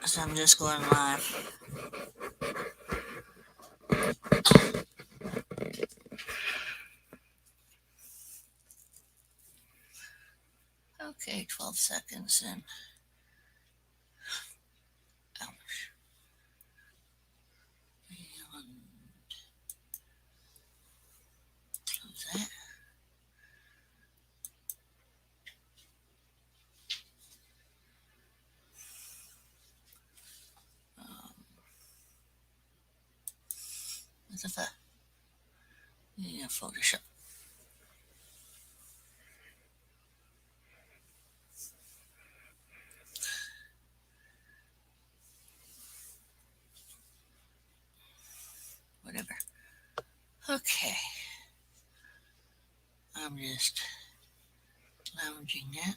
So I'm just going live. Okay, 12 seconds in. Ouch. And close that. What the fuck? Yeah, Photoshop. Whatever. Okay. I'm just lounging it.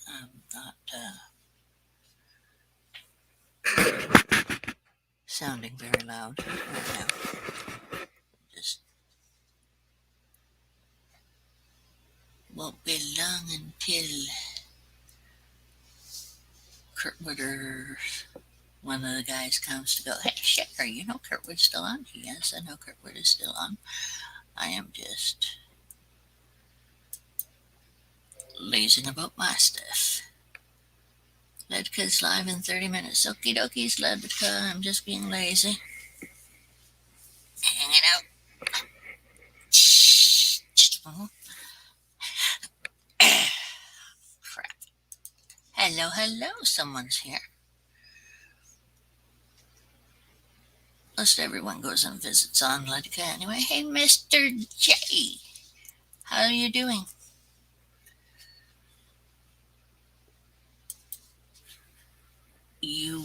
I'm not sounding very loud right now. Just won't be long until Kurtwood, one of the guys, comes to go, hey, Shaker, you know Kurtwood's still on? Yes, I know Kurtwood is still on. I am just lazing about my stuff. Ledka's live in 30 minutes. Okie dokies, Ledka. I'm just being lazy. Hang it out. Crap. Hello, hello. Someone's here. Most everyone goes and visits on Ledka anyway. Hey, Mr. J. How are you doing? You,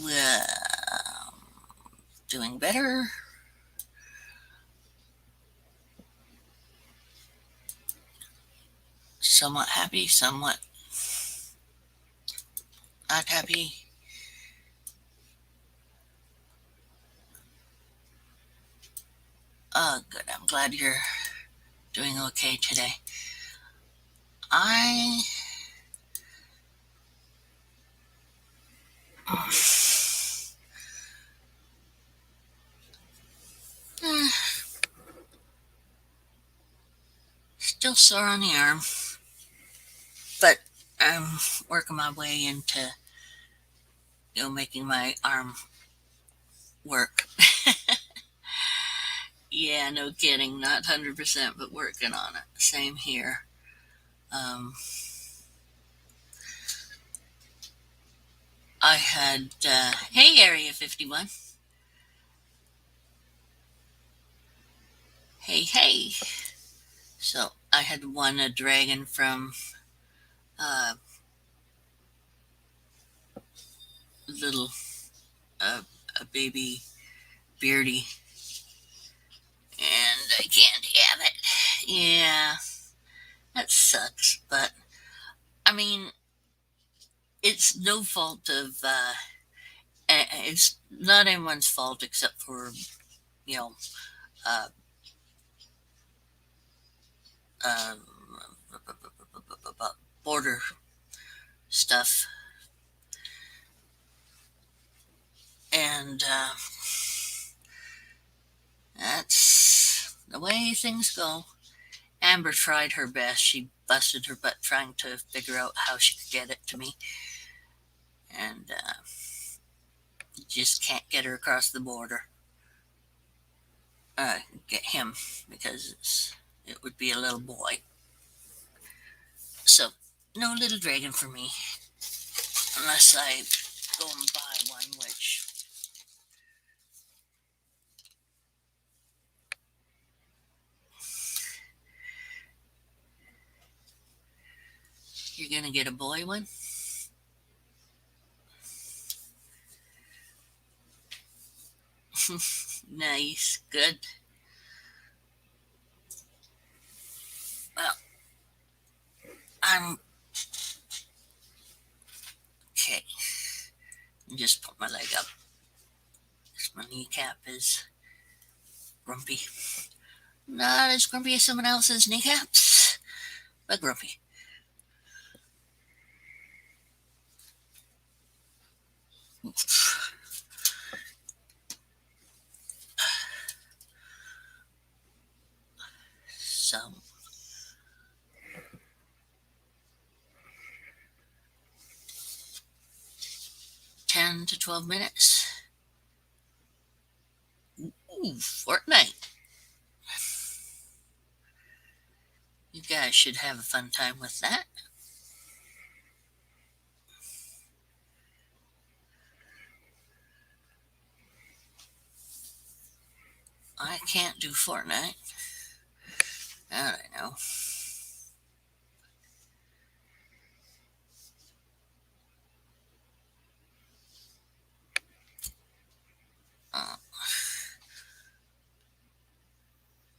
doing better? Somewhat happy, somewhat not happy. Good. I'm glad you're doing okay today. I still sore on the arm, but I'm working my way into making my arm work. Yeah, no kidding. Not 100%, but working on it. Same here. I had, hey, Area 51. Hey, hey. So I had won a dragon from little, a baby Beardy, and I can't have it. Yeah, that sucks, but I mean, it's no fault of, it's not anyone's fault except for, you know, uh, um, border stuff. And that's the way things go. Amber tried her best. She busted her butt trying to figure out how she could get it to me. And just can't get her across the border. Get him, because it would be a little boy. So, no little dragon for me. Unless I go and buy one, which you're going to get a boy one? Nice. Good. Well, I'm okay. Just put my leg up. My kneecap is grumpy. Not as grumpy as someone else's kneecaps, but grumpy. 10 to 12 minutes. Ooh, Fortnite. You guys should have a fun time with that. I can't do Fortnite. That I know. Uh,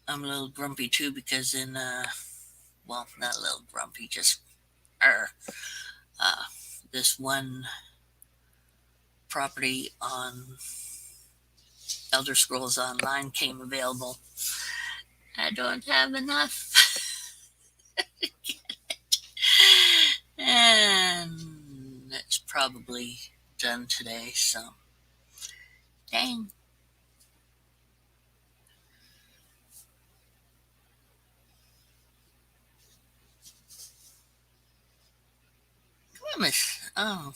I'm a little grumpy too because well, not a little grumpy, just er, uh, this one property on Elder Scrolls Online came available. I don't have enough. And it's probably done today, so dang. Come on, miss. Oh.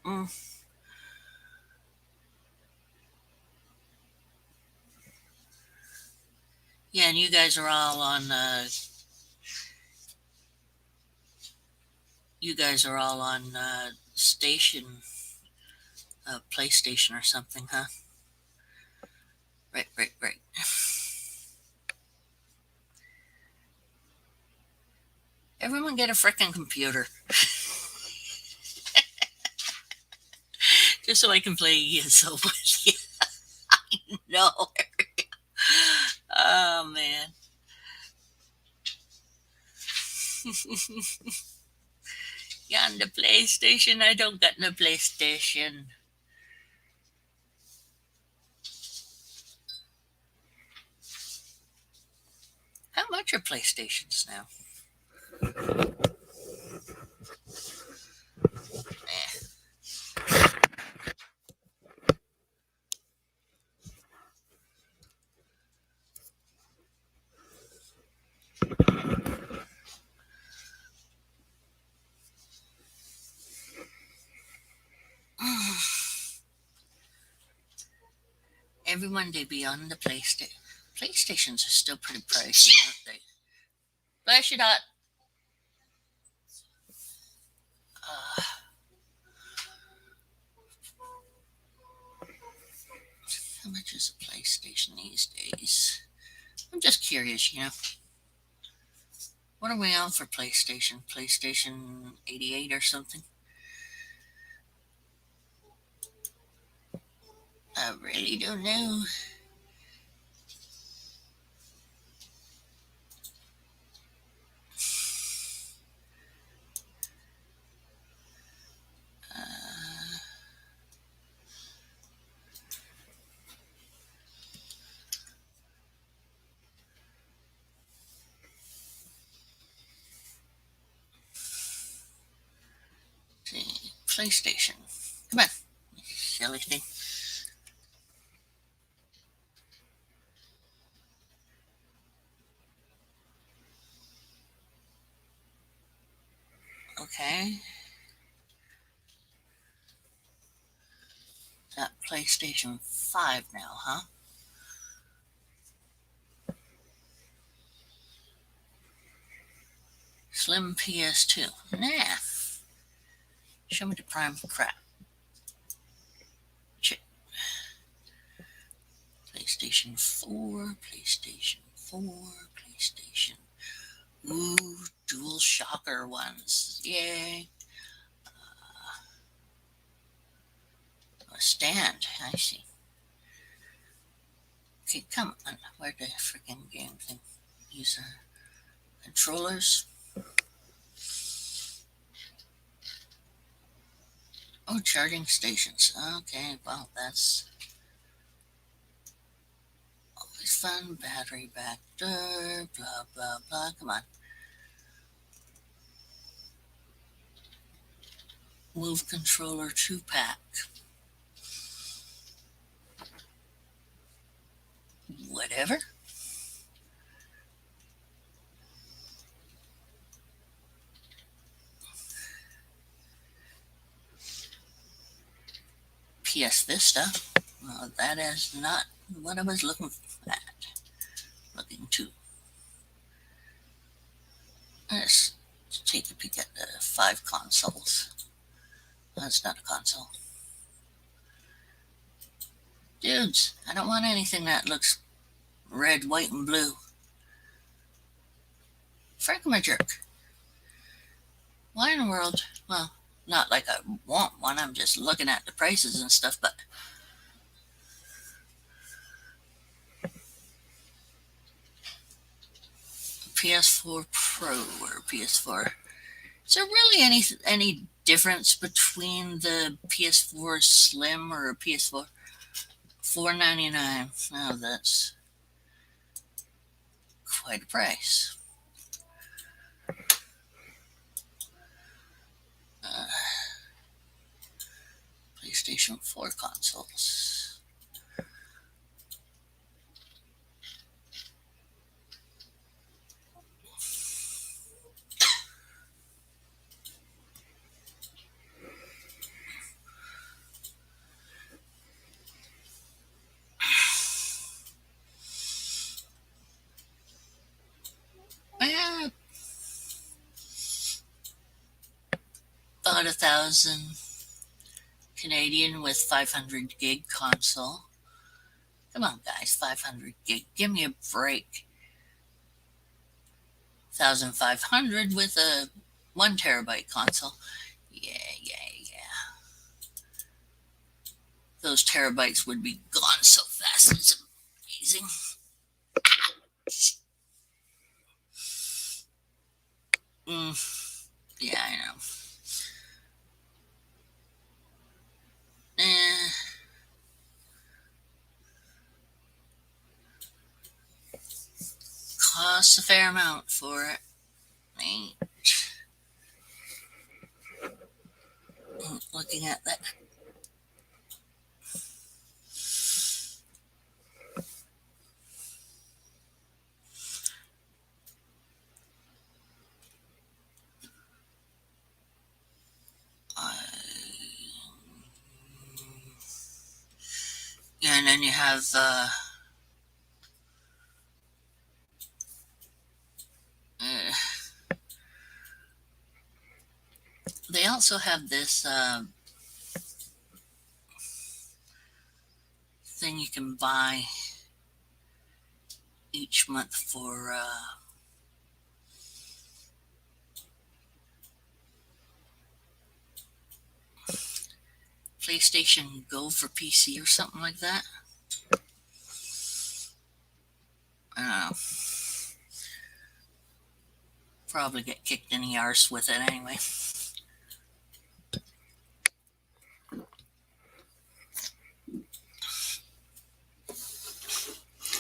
Mm. Yeah, and you guys are all on station PlayStation or something, huh? Right, right, right. Everyone get a frickin' computer. Just so I can play ESO with you. No. Oh, man. You on the PlayStation? I don't got no PlayStation. How much are PlayStations now? Eh. Everyone they be on the PlayStation. PlayStations are still pretty pricey, aren't they? Flash it out. Uh, how much is a PlayStation these days? I'm just curious, you know. What are we on for PlayStation? PlayStation 88 or something? I really don't know. Uh, see, PlayStation. Come on, silly thing. Okay. Got PlayStation 5 now, huh? Slim PS2. Nah. Show me the prime crap. Check. PlayStation 4, PlayStation 4, PlayStation. Ooh, dual shocker ones. Yay. A stand. I see. Okay, come on. Where'd the freaking game thing? User controllers. Oh, charging stations. Okay, well, that's always fun. Battery back there. Blah, blah, blah. Come on. Move controller 2-pack. Whatever. PS Vista. That is not what I was looking at. Looking to. Let's take a peek at the 5 consoles. That's not a console. Dudes, I don't want anything that looks red, white, and blue. Frank, my jerk. Why in the world? Well, not like I want one. I'm just looking at the prices and stuff, but PS4 Pro or PS4. Is there really any difference between the PS4 Slim or a PS4? $499. Now that's quite a price. Uh, PlayStation 4 consoles. Eh, about 1,000 Canadian with 500 gig console. Come on, guys, 500 gig. Give me a break. 1,500 with a 1 terabyte console. Yeah. Those terabytes would be gone so fast. It's amazing. Yeah, I know. Eh, costs a fair amount for it. Ain't. Looking at that. Yeah, and then you have they also have this thing you can buy each month for PlayStation Go for PC or something like that. I don't know. Probably get kicked in the arse with it anyway.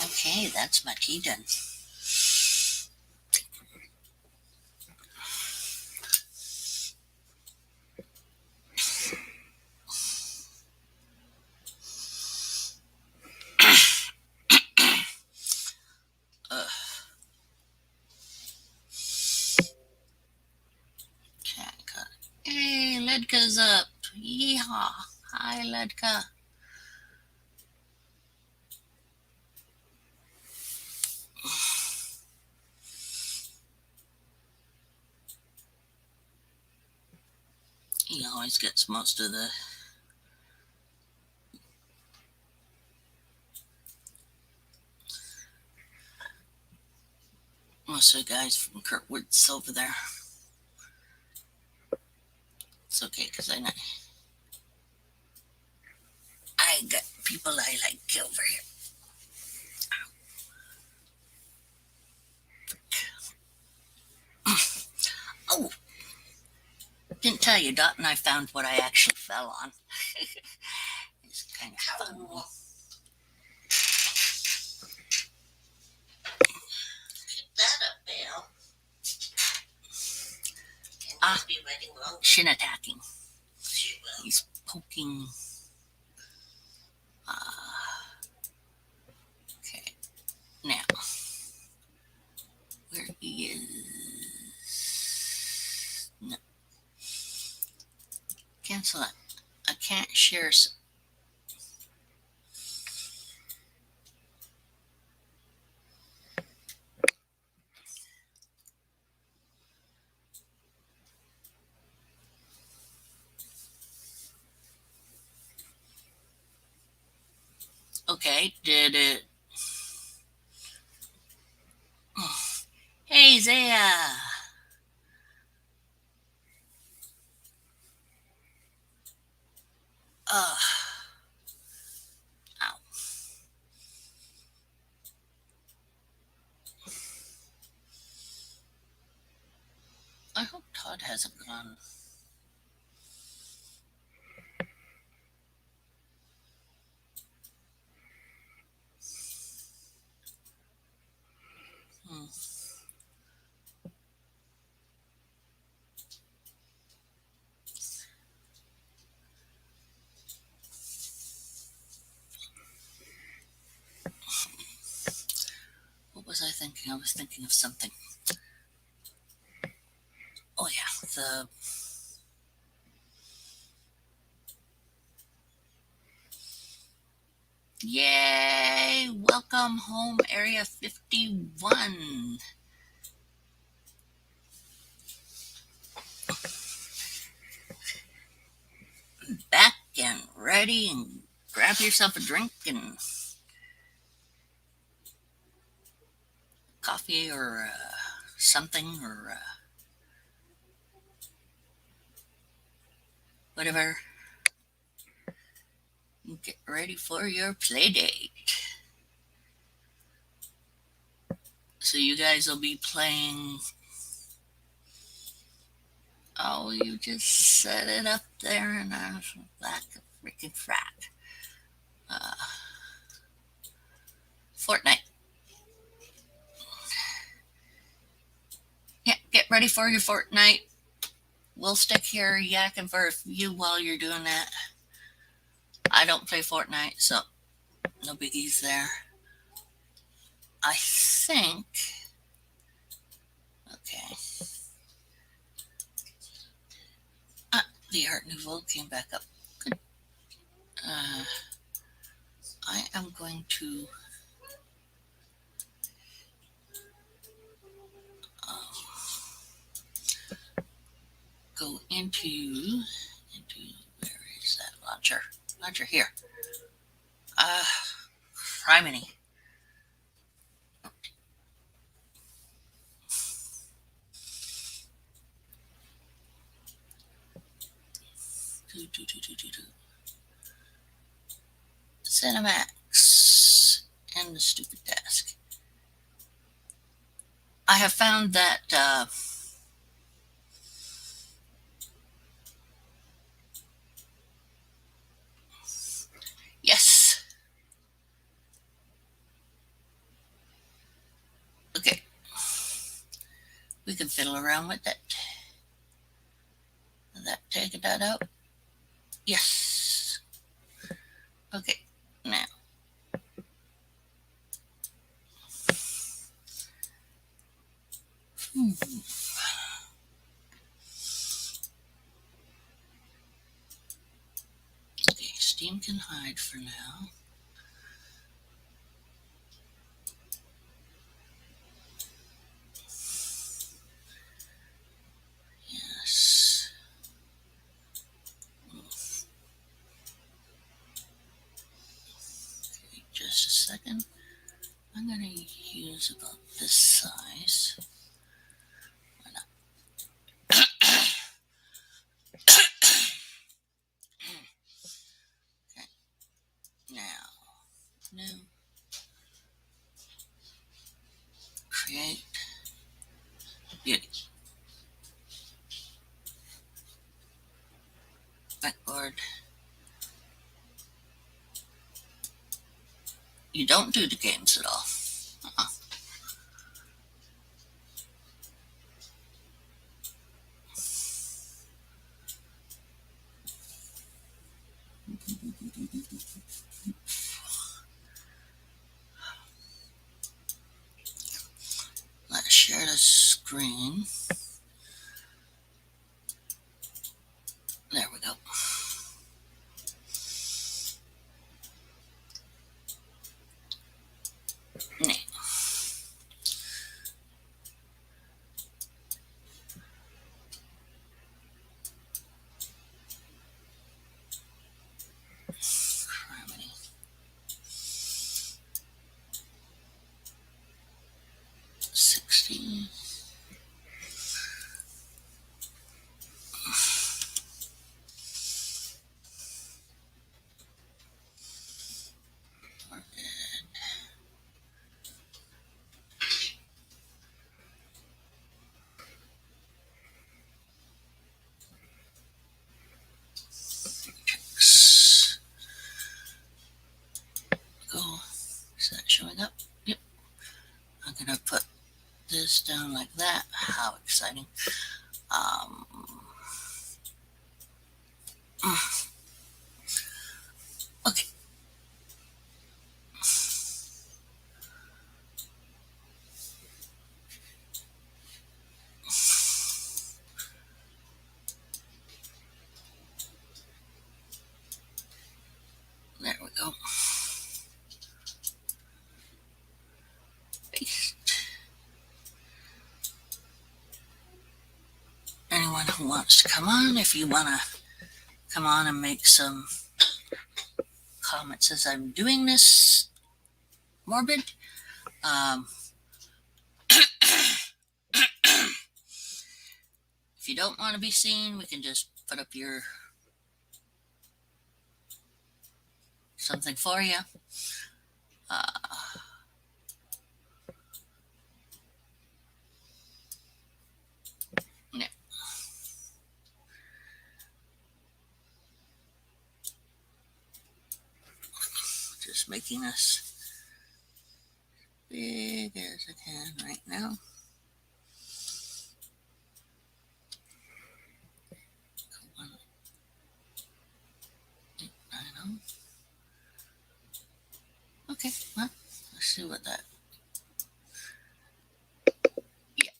Okay, that's my tea done. Hey, Ledka's up. Yeehaw. Hi, Ledka. He always gets most of the guys from Kirkwood's over there. It's okay because I got people I like over here. Oh, didn't tell you, Dot and I found what I actually fell on. It's kind of fun. Keep that up, Bill. Shin attacking. He's poking. Okay. Now, where he is. No. Cancel that. I can't share Okay, did it? Hey, Zaya. Uh, ow. I hope Todd hasn't gone. Hmm. What was I thinking? I was thinking of something. Oh yeah, the yay! Welcome home, Area 51. Back and ready, and grab yourself a drink and coffee or something or whatever. Get ready for your play date. So you guys will be playing. Oh, you just set it up there and I was like a freaking frat. Uh, Fortnite. Yeah, get ready for your Fortnite. We'll stick here yakking for you while you're doing that. I don't play Fortnite, so no biggies there. I think. Okay. The Art Nouveau came back up. Good. Uh, I am going to um, go into where is that launcher? Launcher here. Uh, Criminy. Do, do, do, do, do, do. Cinemax and the stupid desk. I have found that yes. Okay, we can fiddle around with that. Taking that out. Yes. Okay. Now. Hmm. Okay, Steam can hide for now. Yes. Okay, just a second. I'm going to use about this size. Why not? Okay, now, new, create, beauty, backboard. You don't do the games at all. Uh-uh. Let's share the screen. There we go. Neat. Criminy. down like that. How exciting. Um, okay. There we go. Paste. Anyone who wants to come on, if you want to come on and make some comments as I'm doing this morbid. If you don't want to be seen, we can just put up your something for you. Yeah. Just making us big as I can right now. I know. Okay, well, let's see what that. Yeah.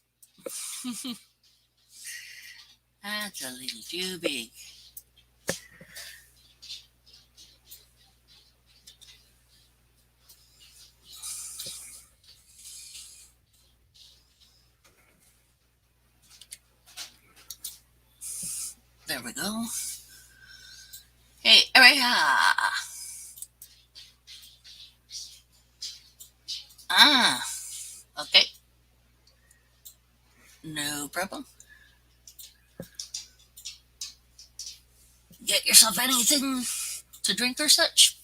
That's a little too big. There we go. Hey, area. Ah, okay. No problem. Get yourself anything to drink or such.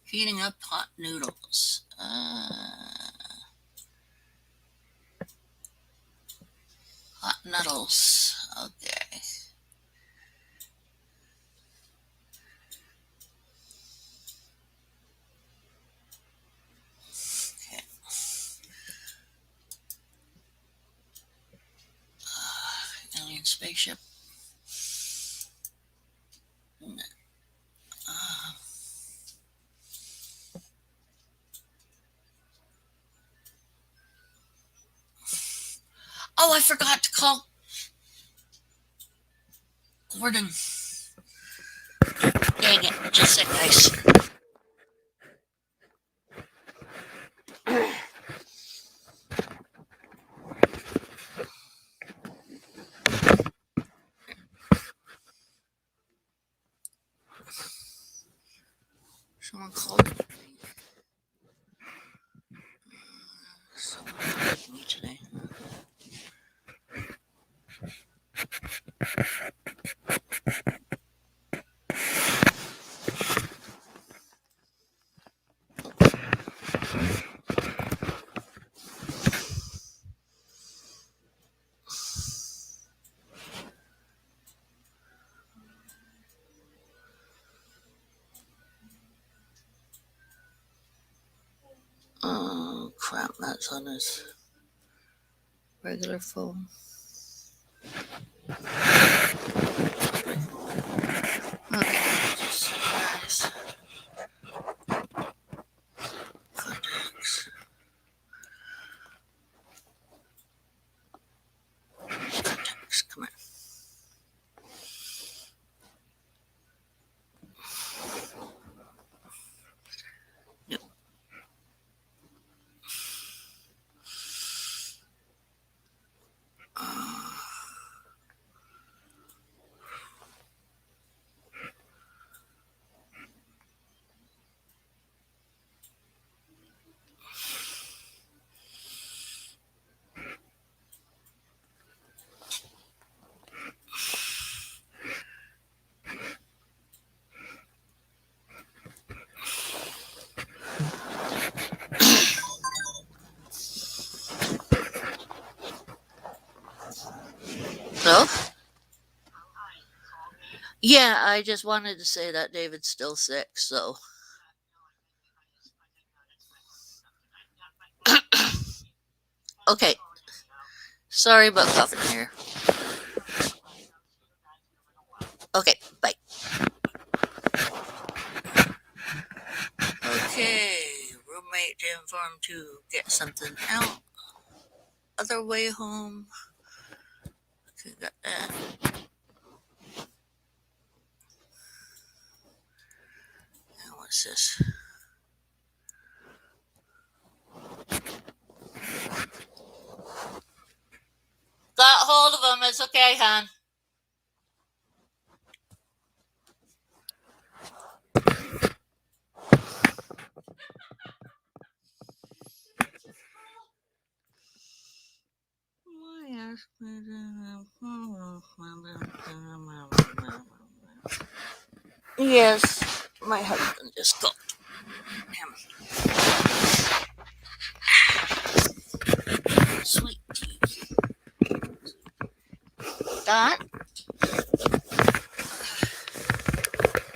Heating up hot noodles. Hot noodles. Okay. Okay. Alien spaceship. Oh, I forgot to call Gordon. Dang it. Just a sec, guys. Someone called me today. Oh, crap. That's on his regular phone. Okay. Just guys. Contacts. Contacts. Come on. Nope. Hello? Yeah, I just wanted to say that David's still sick, so. Okay. Sorry about coughing here. Okay, bye. Okay, roommate informed to get something out. Other way home. Okay, got that. Now what's this? Got hold of him. It's okay, hon. Yes, my husband just called him. Sweet tea. Dot,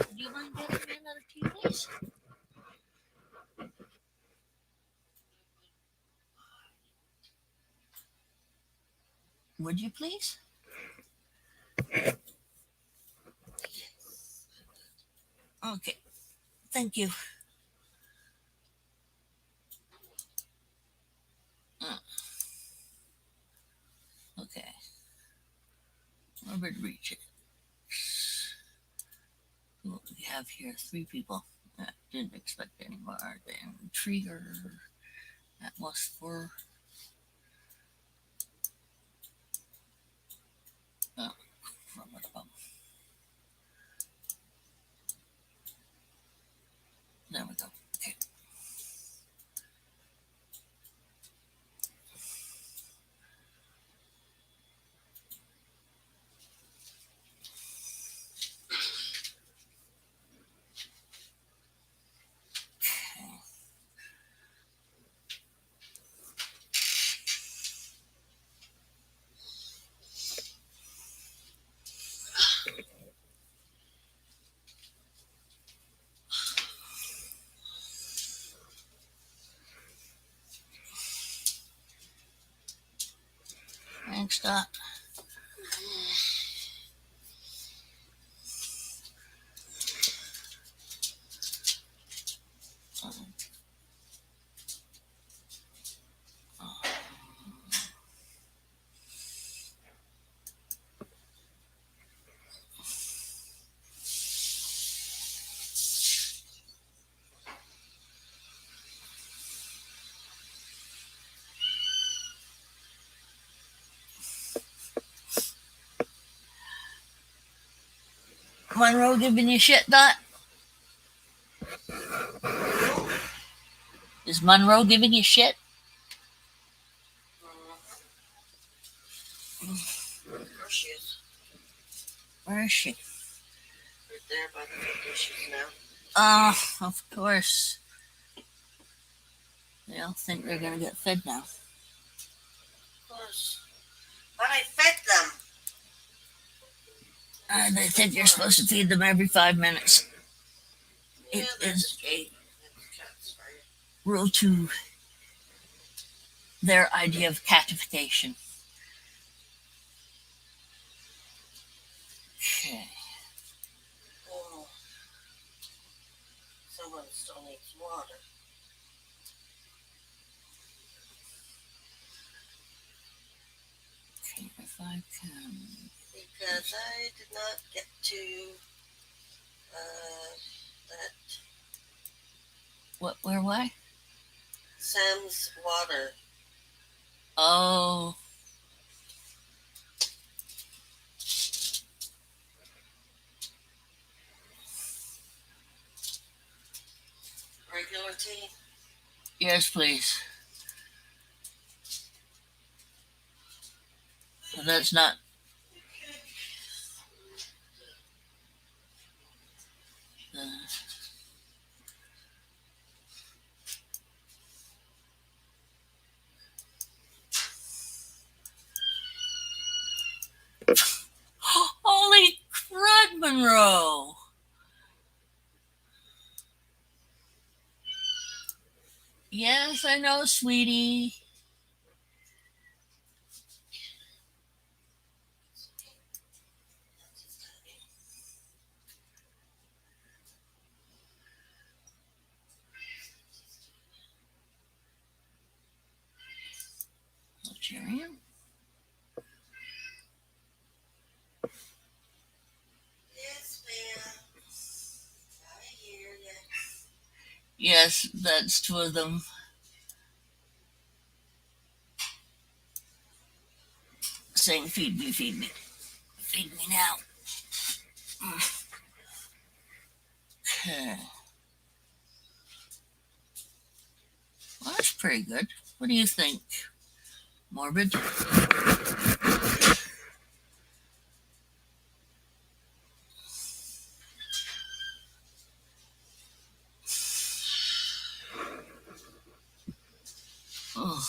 do you mind getting me another tea, please? Would you please? Okay, thank you. Mm, okay, Robert reach it. What do we have here? 3 people. Didn't expect any more. Then trigger. That was for. Oh, there we go. Okay. Thanks, Dot. Monroe giving you shit, Dot? Is Monroe giving you shit? There she is. Where is she? Right there by the dishes now. Of course. They all think they're gonna get fed now. Of course. But I fed them. They think you're supposed to feed them every 5 minutes. Yeah, it is rule to their idea of catification. Okay. Oh, someone still needs water. Okay, if I can. Because I did not get to that. What? Where? Why? Sam's water. Oh. Regular tea? Yes, please. That's not. Holy crud, Monroe! Yes, I know, sweetie. Nigerian? Yes, ma'am. I hear you. Yes, that's two of them. Saying, feed me, feed me. Feed me now. Okay. Well, that's pretty good. What do you think? Morbid? Oh,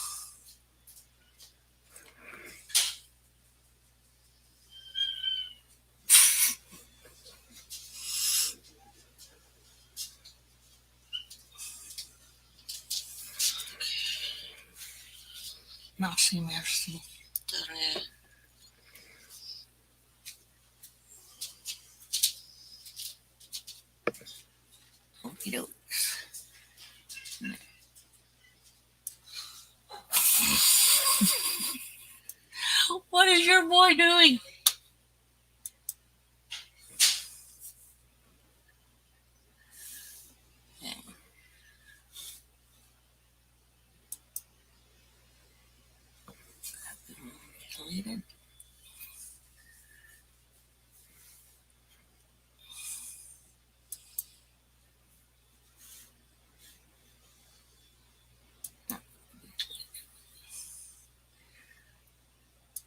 merci, merci. Darn. Okie doke. What is your boy doing? Okay. Deleted.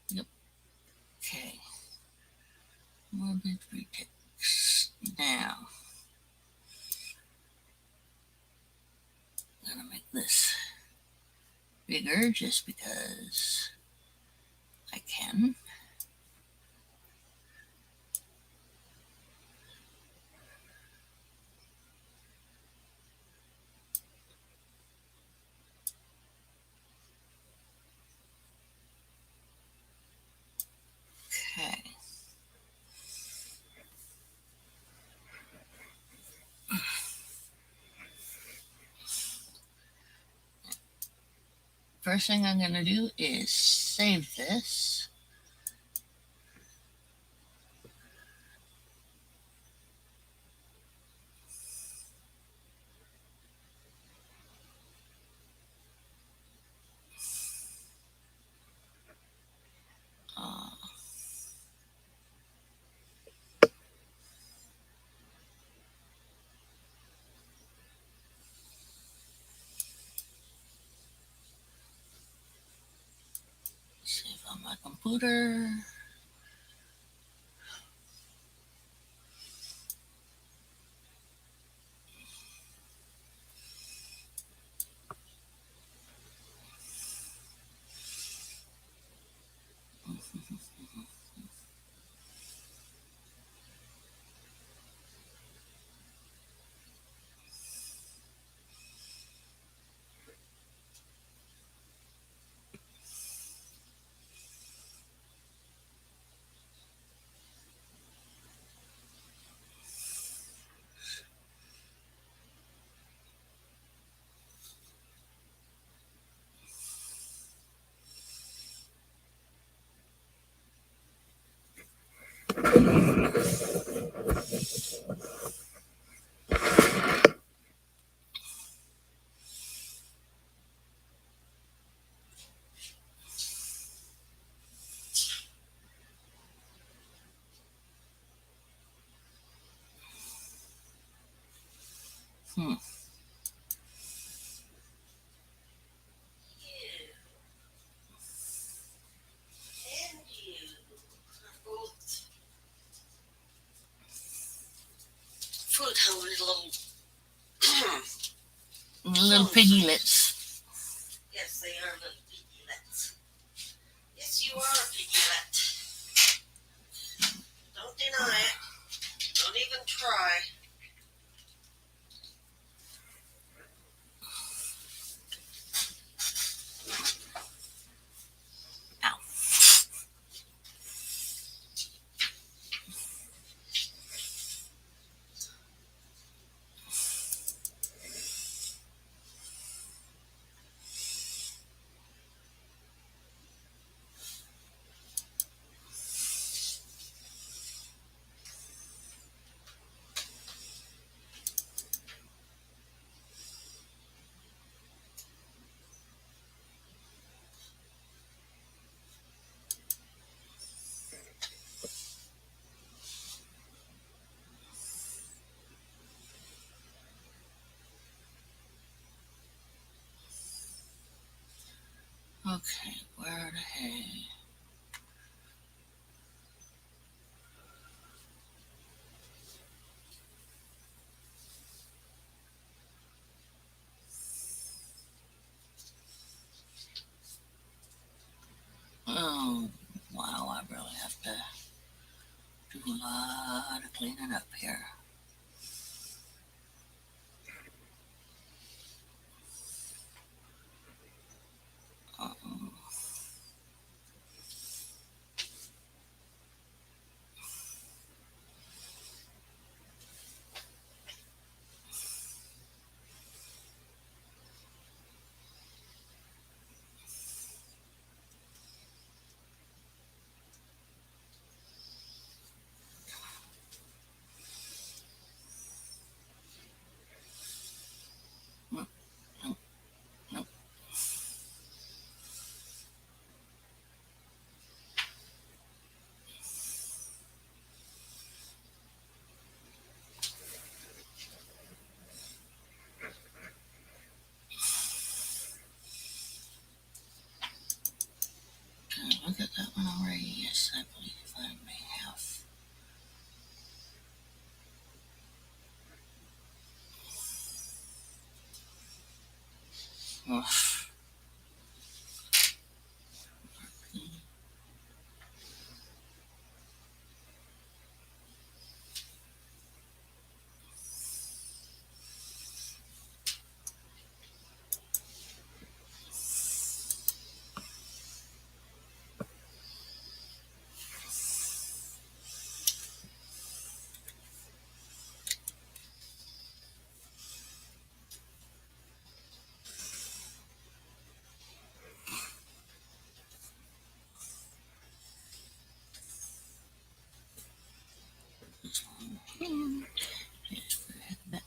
Yep. Okay. Morbid retakes. Now, I'm gonna make this bigger just because I can. Okay. First thing I'm gonna do is save this. Uh, Save on my computer. Hmm. You and you are both food hungry little. Little piggylets. Yes, they are little piggylets. Yes, you are a piggylet. Don't deny it. Don't even try. Ow. Okay, where the hey? Oh, wow, I really have to do a lot of cleaning up here. Uh-oh. Nope, nope, nope. Did I look at that one already? Yes, I believe I may have. Oof. This one. Yes, we had that.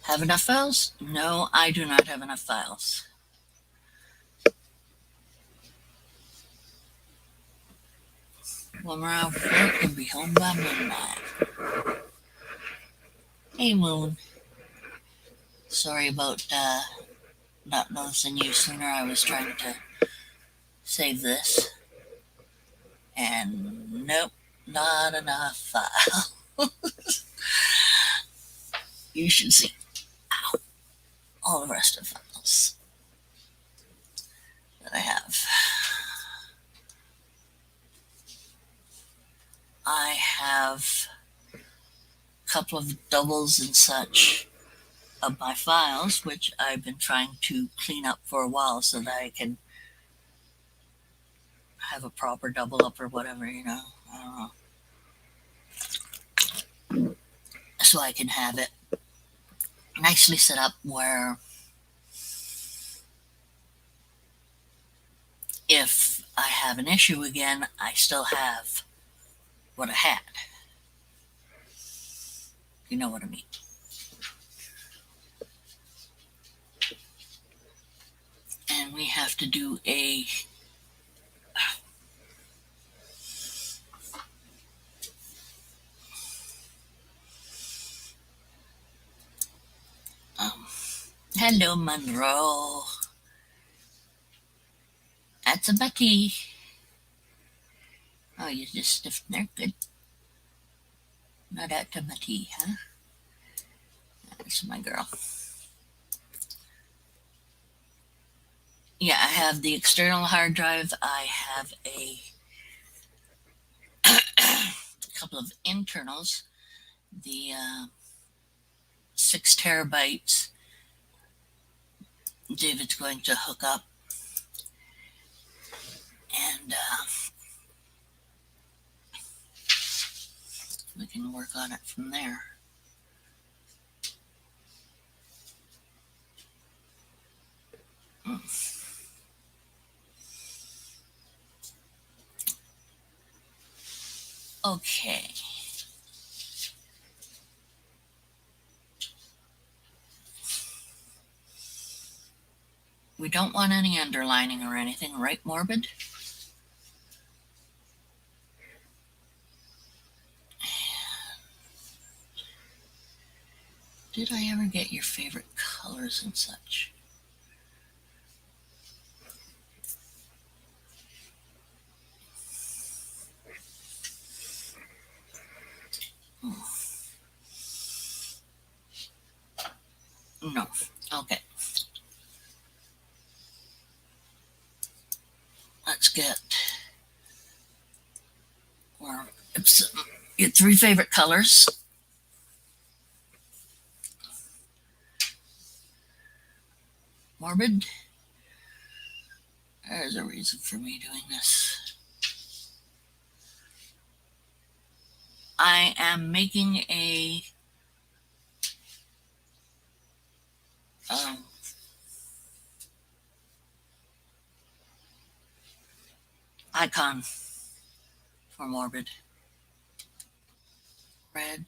Have enough files? No, I do not have enough files. When we're out of work, we'll be home by midnight. Hey, Moon. Sorry about not noticing you sooner. I was trying to save this. And nope, not enough file. You should see all the rest of the files that I have. I have a couple of doubles and such of my files, which I've been trying to clean up for a while so that I can have a proper double up or whatever, you know. I don't know. So I can have it nicely set up where if I have an issue again, I still have what I had. You know what I mean. And we have to do a um, hello, Monroe. That's a Betty. Oh, you just stiffed there. Good. Not at a Betty, huh? That's my girl. Yeah, I have the external hard drive. I have a couple of internals. The 6 terabytes David's going to hook up, and we can work on it from there. Okay. We don't want any underlining or anything, right, Morbid? Did I ever get your favorite colors and such? No. Okay. Let's get your 3 favorite colors. Morbid. There's a reason for me doing this. I am making a icon for Morbid. Red,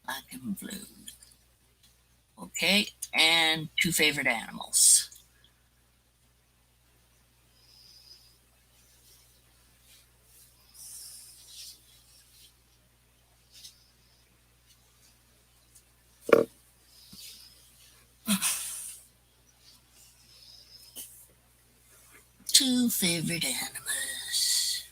black, and blue. Okay, and 2 favorite animals. Two favorite animals.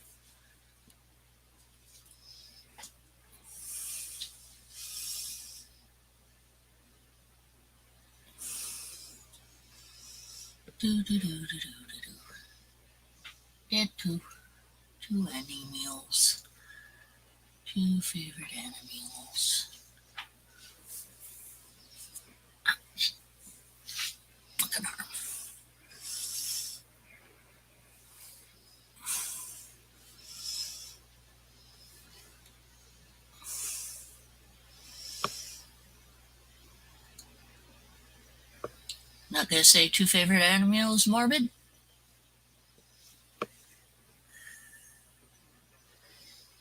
Do do do do do do do. Get two animals. 2 favorite animals. Look at her. Not gonna say 2 favorite animals, Morbid.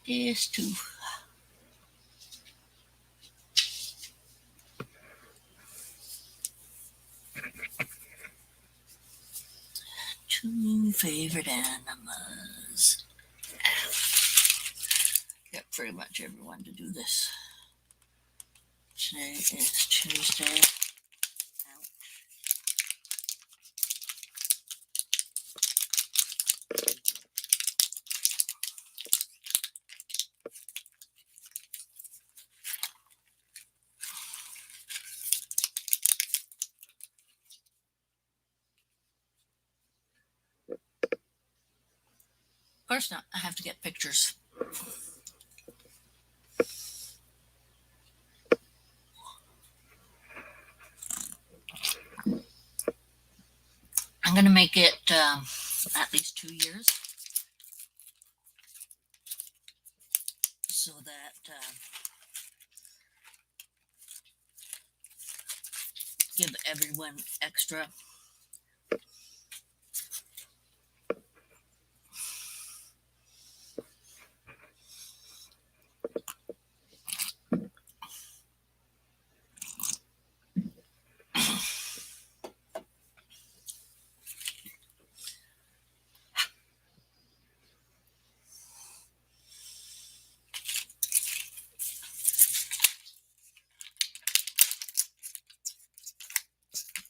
Just two. Two favorite animals. Get pretty much everyone to do this. Today is Tuesday. Of course not. I have to get pictures. I'm going to make it at least 2 years so that give everyone extra.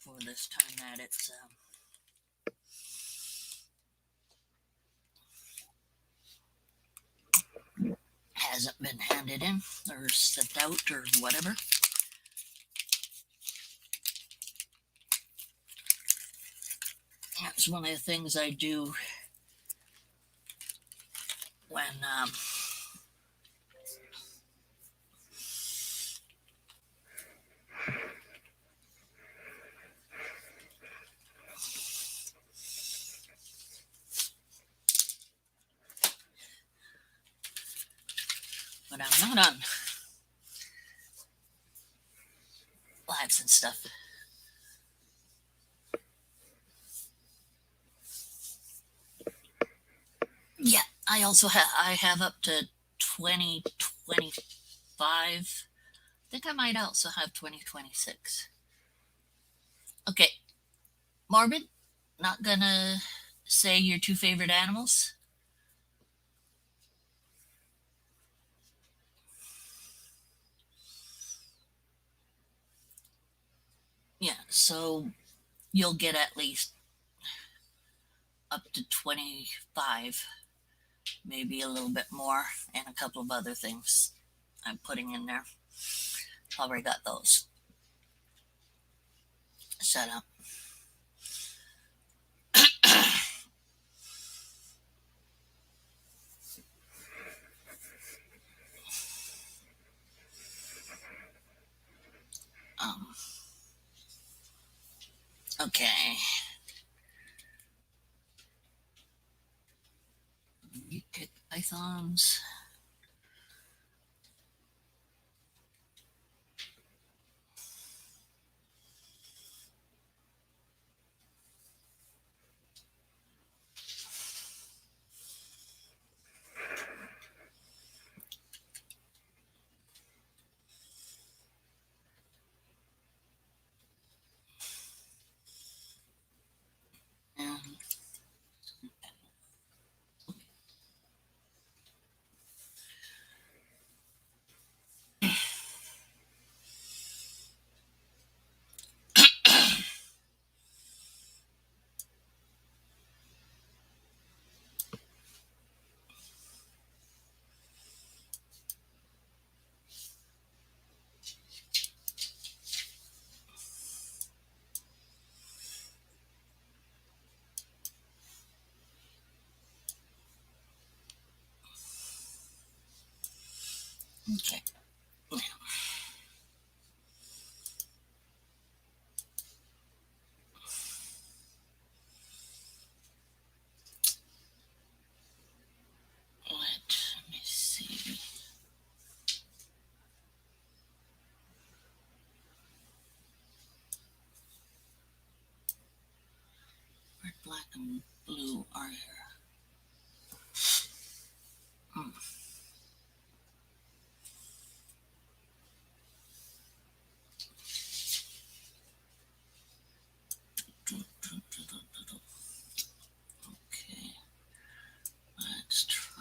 For this time that it's hasn't been handed in or sent out or whatever. That's one of the things I do when when I'm not on lives and stuff. Yeah, I have up to 2025. I think I might also have 2026. Okay, morbid. Not gonna say your two favorite animals. Yeah, so you'll get at least up to 25, maybe a little bit more, and a couple of other things I'm putting in there. Already got those set up. Um, okay. You pick pythons. And okay. Let me see. Red, black, and blue are here. Mm. Okay, let's try.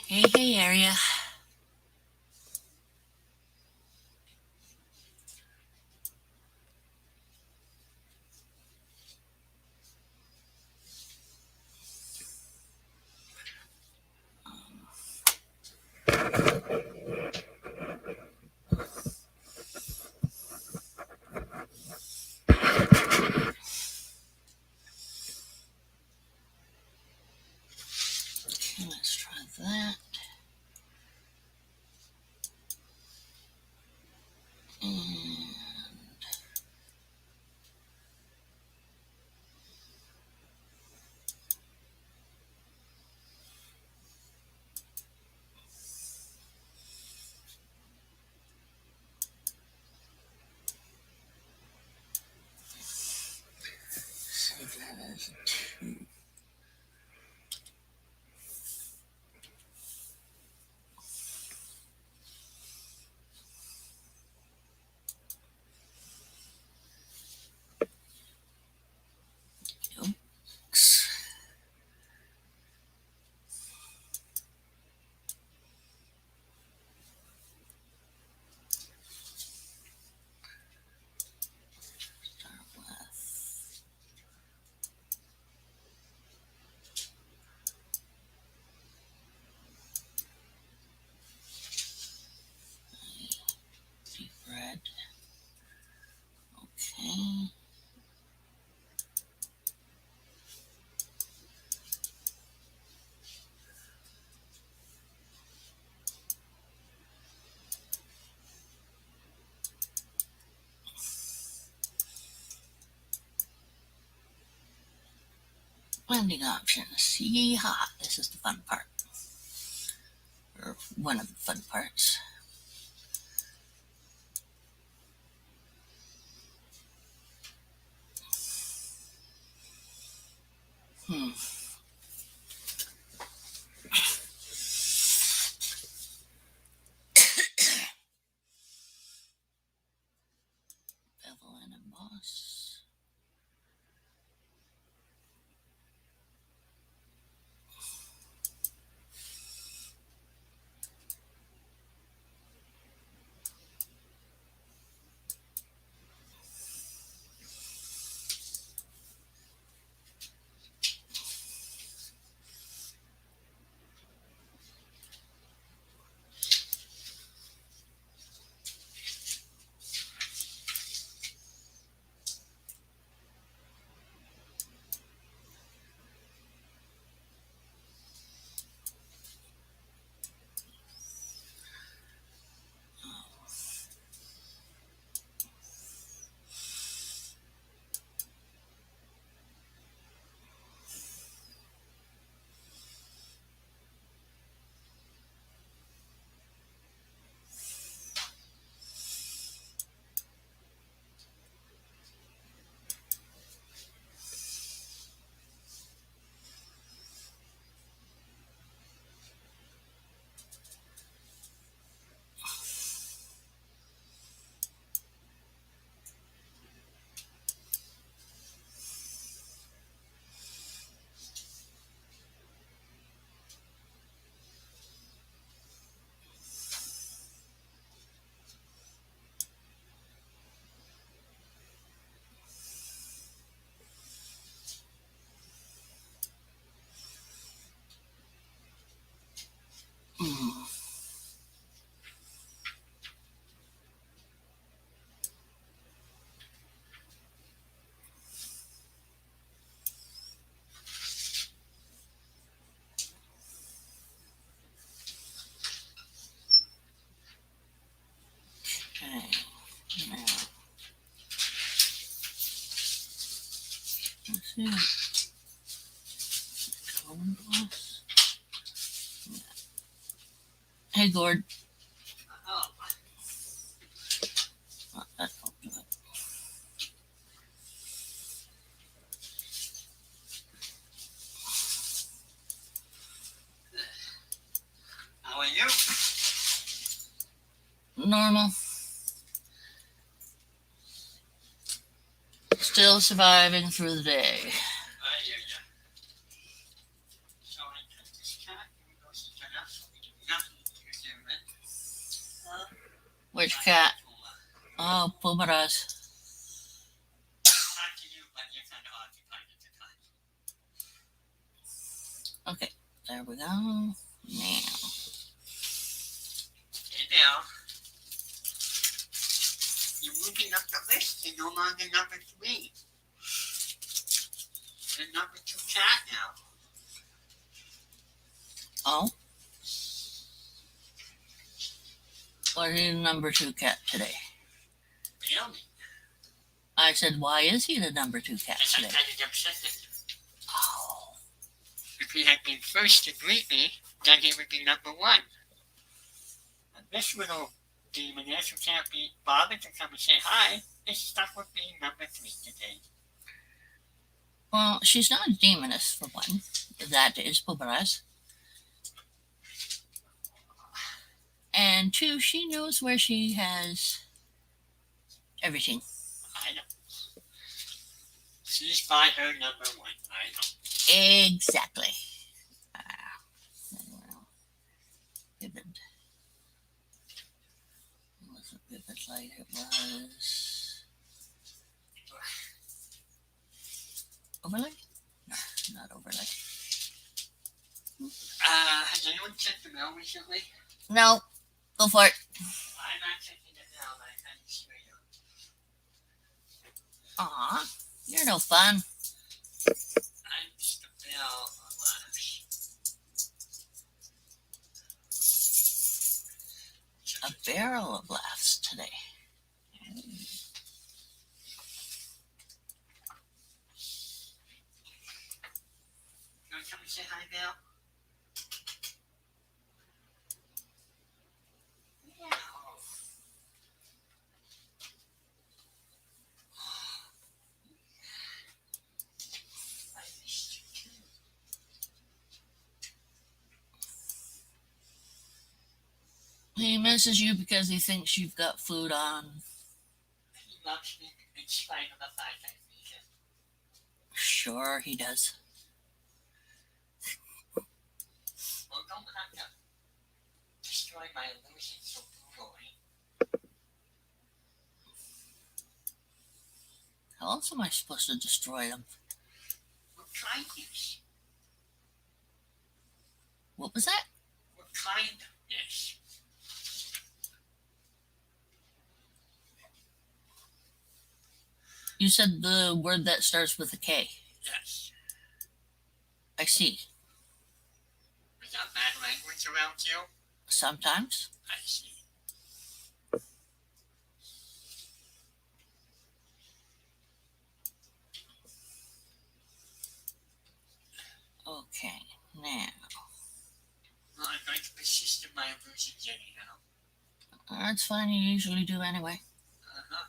Hey, hey, area. Okay, let's try that. Landing options. Yeehaw! This is the fun part. Or one of the fun parts. Hmm. Bevel and emboss. Mm. Okay. Now, let's see. Color emboss. Hey, Gord. Oh, That won't do it. how are you? Normal. Still surviving through the day. I hear ya. So I cut this cat and we go to enough so we do nothing to do it. Which cat? Oh, Pumaras. Talk to you, but you're kind of occupied at the time. Okay, there we go. Now, Hey now, you're moving up the list. You're no longer number 3. You're number 2 cat now. oh, what is the number 2 cat today? Really? I said, why is he the number 2 cat I today? got it upset with him. Oh, If he had been first to greet me, then he would be number 1. And this little demoness who can't be bothered to come and say hi is stuck with being number 3 today. well, she's not a demoness for one. That is Pumaras. And 2, she knows where she has everything. I know. She's by her number 1. I know. Exactly. Well, vivid. It wasn't vivid light, it was overlay? No, not overlay. Has anyone checked the mail recently? No, go for it. I'm not checking it now. I kind of screwed up. Aw, you're no fun. I'm just a bell lash. A barrel of laughs today. now? Yeah. I missed you too. He misses you because he thinks you've got food on. He loves me in spite of the fact I feed him. Sure, he does. Well, don't have to destroy my illusion so brutally. How else am I supposed to destroy them? With kindness. What was that? With kindness. You said the word that starts with a K. Yes. I see. Is that bad language around you? Sometimes. I see. Okay, now. Well, I'm going to persist in my illusions anyhow. That's fine, you usually do anyway. Uh-huh.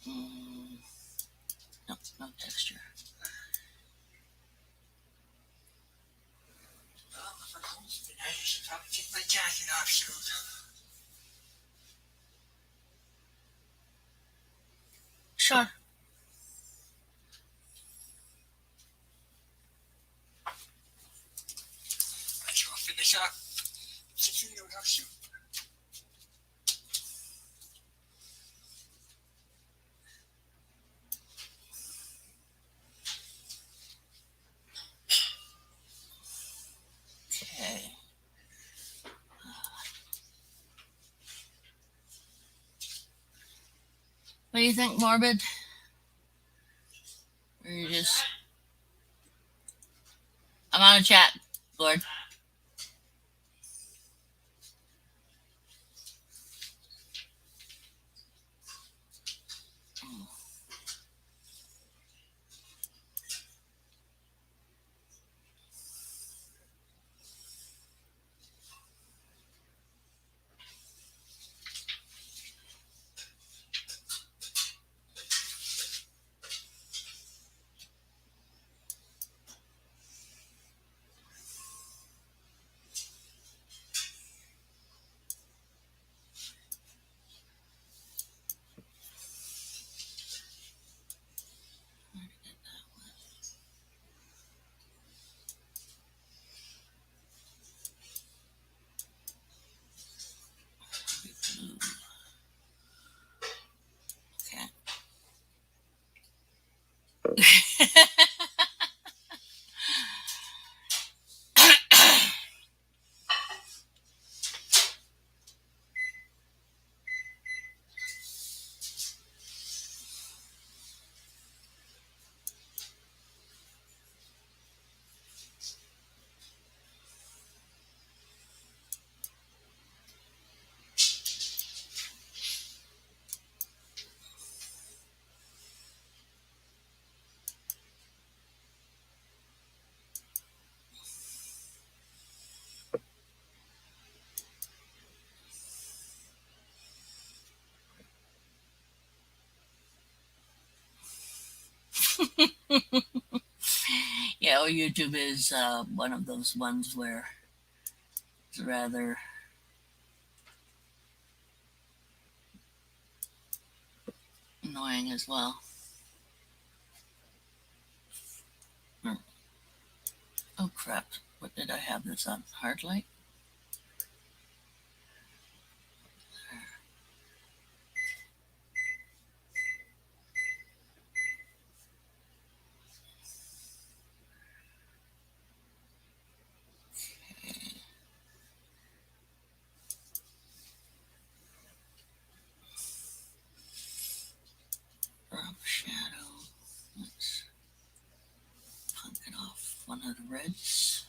Mm, no, no texture. Well, if I'm home tonight, I should probably take my jacket off soon. Sure. Let's go finish up. See you real soon. Okay. What do you think, Morbid? Or you just... I'm on a chat, Lord. Okay. Yeah, well, YouTube is one of those ones where it's rather annoying as well. Oh crap, what did I have this on? Hard light? One of the reds.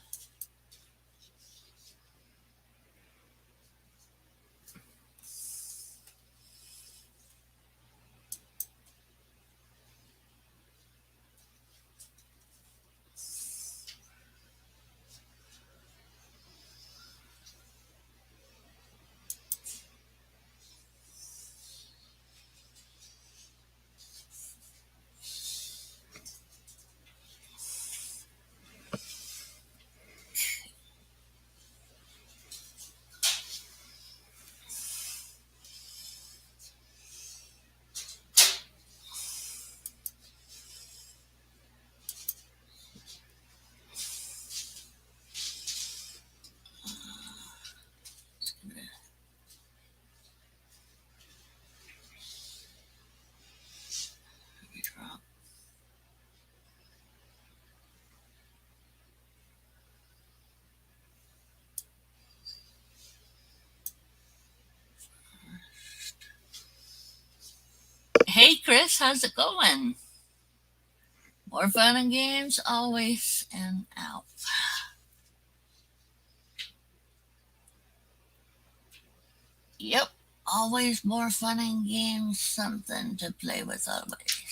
Drop. Hey Chris, how's it going? More fun and games always and out. Yep, always more fun and games, something to play with always.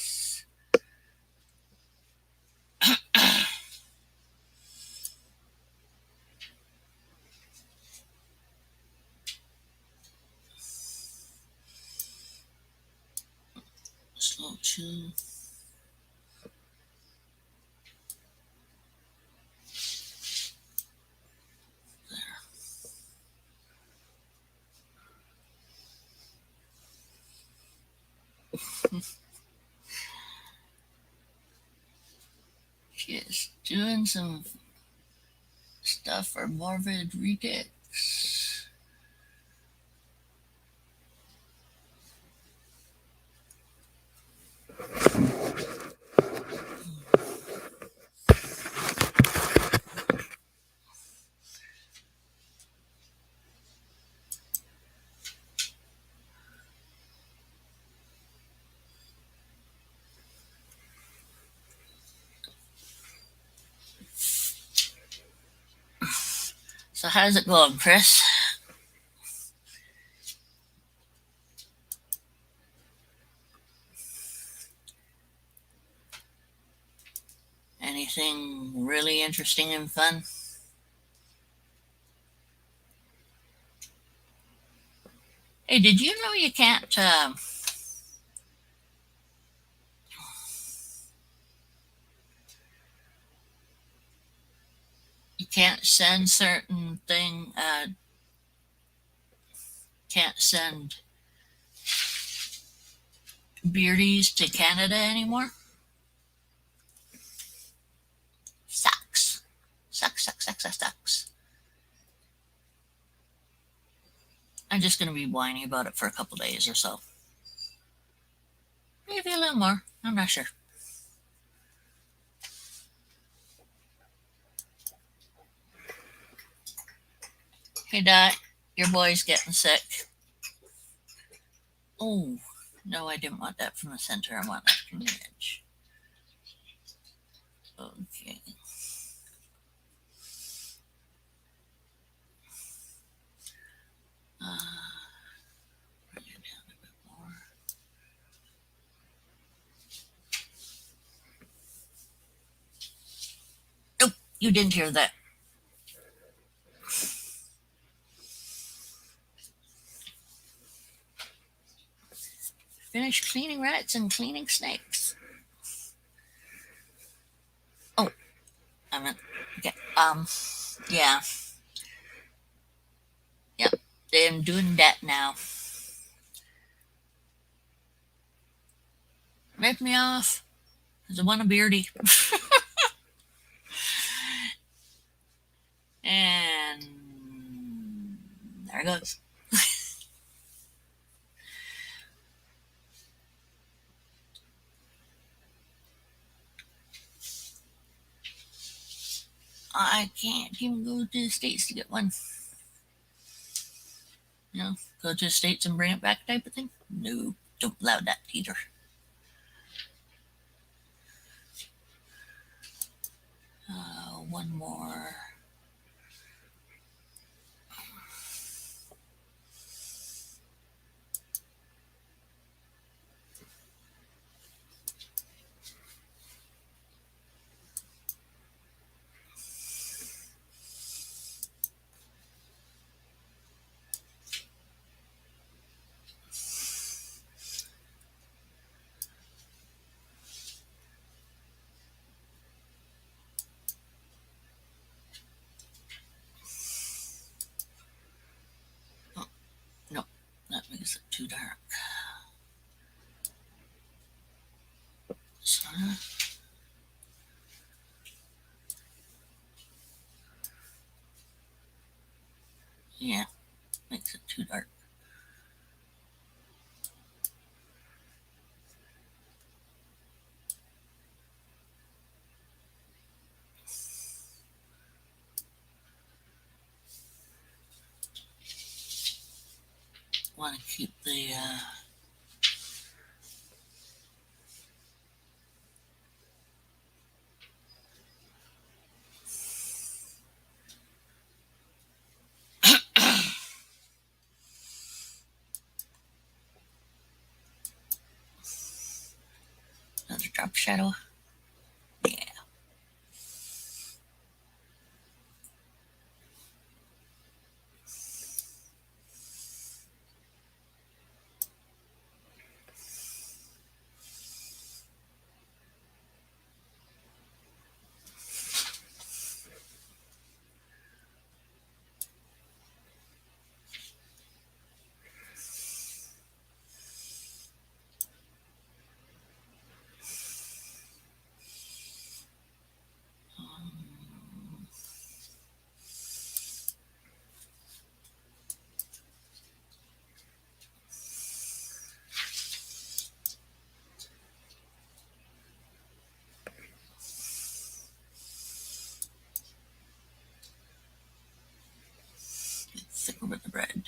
Slow chew. Just doing some stuff for morbid rejects. So how's it going, Chris? Anything really interesting and fun? Hey, did you know you can't send certain thing can't send beardies to Canada anymore? Sucks. Sucks. I'm just gonna be whiny about it for a couple days or so. Maybe a little more. I'm not sure. Hey Dot, your boy's getting sick. Oh, no, I didn't want that from the center. I want that from the edge. Okay. Bring it down a bit more. Nope, you didn't hear that. Finish cleaning rats and cleaning snakes. Oh, I meant, okay. Yeah. Yep, I'm doing that now. Rip me off, because I want a beardy. And there it goes. I can't even go to the States to get one. You know, go to the States and bring it back type of thing. No, don't allow that either. one more. Oh, no, that makes it too dark. So, yeah, makes it too dark. Want to keep the another drop shadow. Yeah, it's thicker with the bread.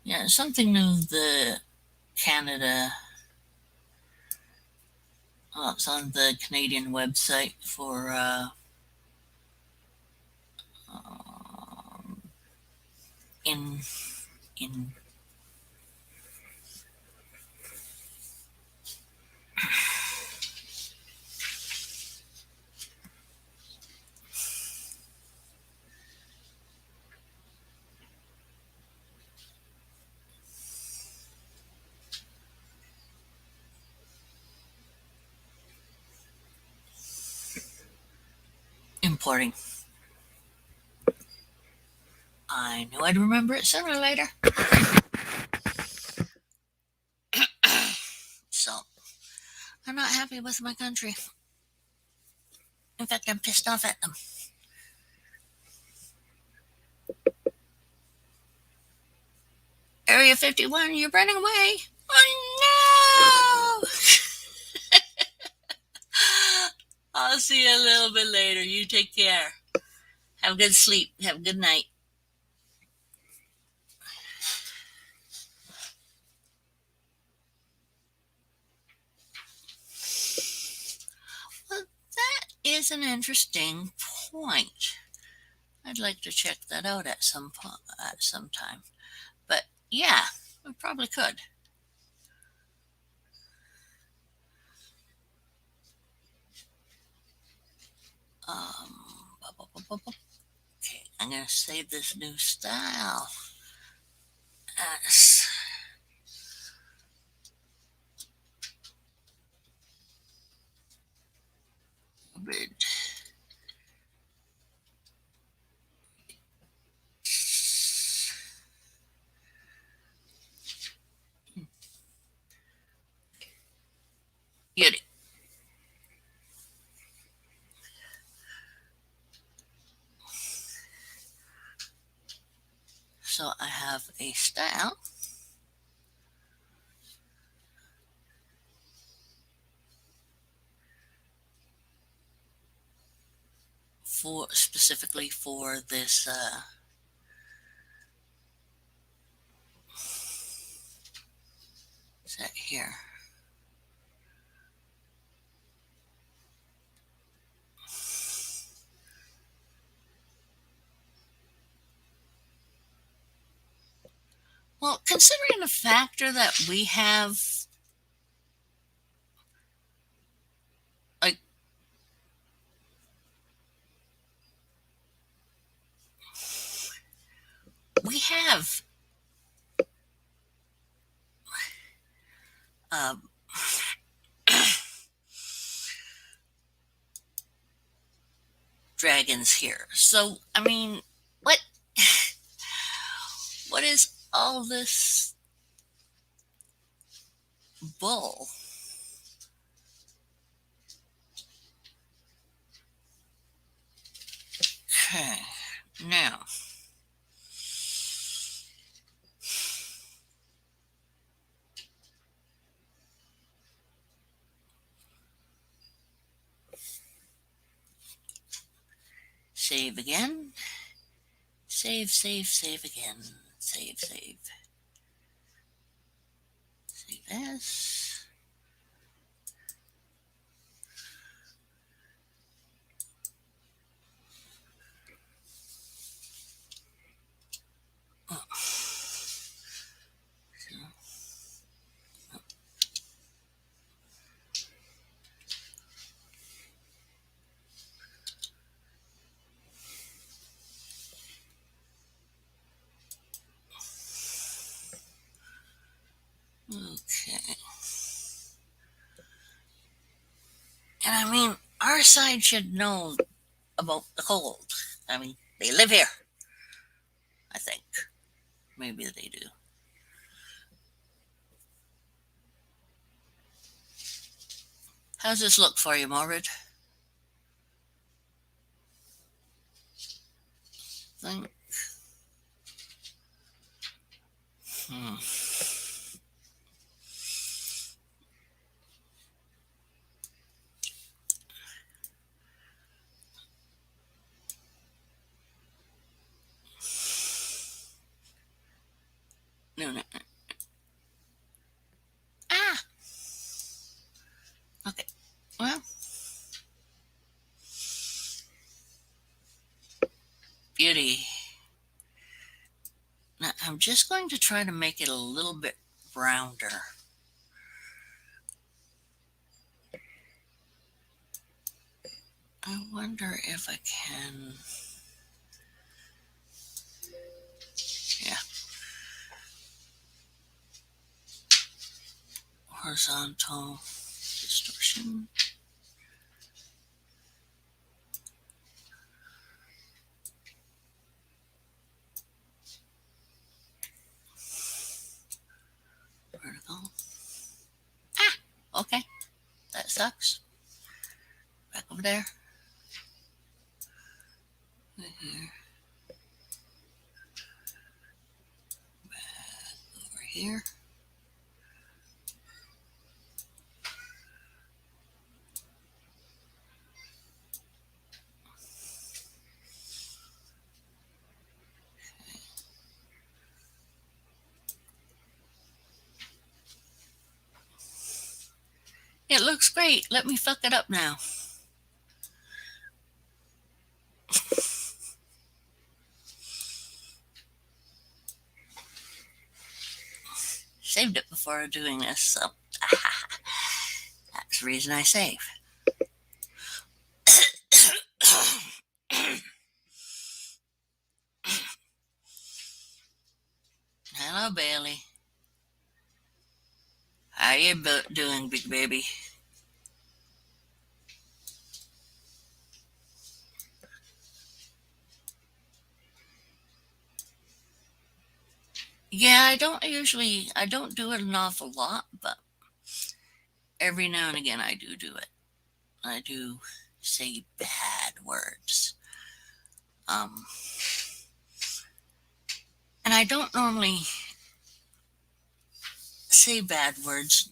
Yeah, something new. The Canada. Oh, it's on the Canadian website for um, in in importing. I knew I'd remember it sooner or later. So I'm not happy with my country. In fact, I'm pissed off at them. Area 51, you're running away. Oh no! I'll see you a little bit later. You take care. Have a good sleep. Have a good night. Well, that is an interesting point. I'd like to check that out at some time. But yeah, I probably could. Okay, I'm gonna save this new style as rid. Get it. So I have a style for specifically for this set here. Well, considering the factor that we have, like, we have um, dragons here. So, I mean, what what is all this bull? Okay, now save again. Save, save, save again. Save, save. Save as. Oh, okay. And I mean, our side should know about the cold. I mean, they live here, I think. Maybe they do. How's this look for you, Morbid? Think. Hmm. No, no, no. Ah! Okay. Well, beauty. Now, I'm just going to try to make it a little bit rounder. I wonder if I can. Yeah. Horizontal distortion. Vertical. Ah! Okay. That sucks. Back over there. Right here. Over here. It looks great. Let me fuck it up now. Saved it before doing this, so that's the reason I save. Hello, Bailey. How you doing, big baby? Yeah, I don't do it an awful lot, but every now and again I do it. I do say bad words. Um, and I don't normally say bad words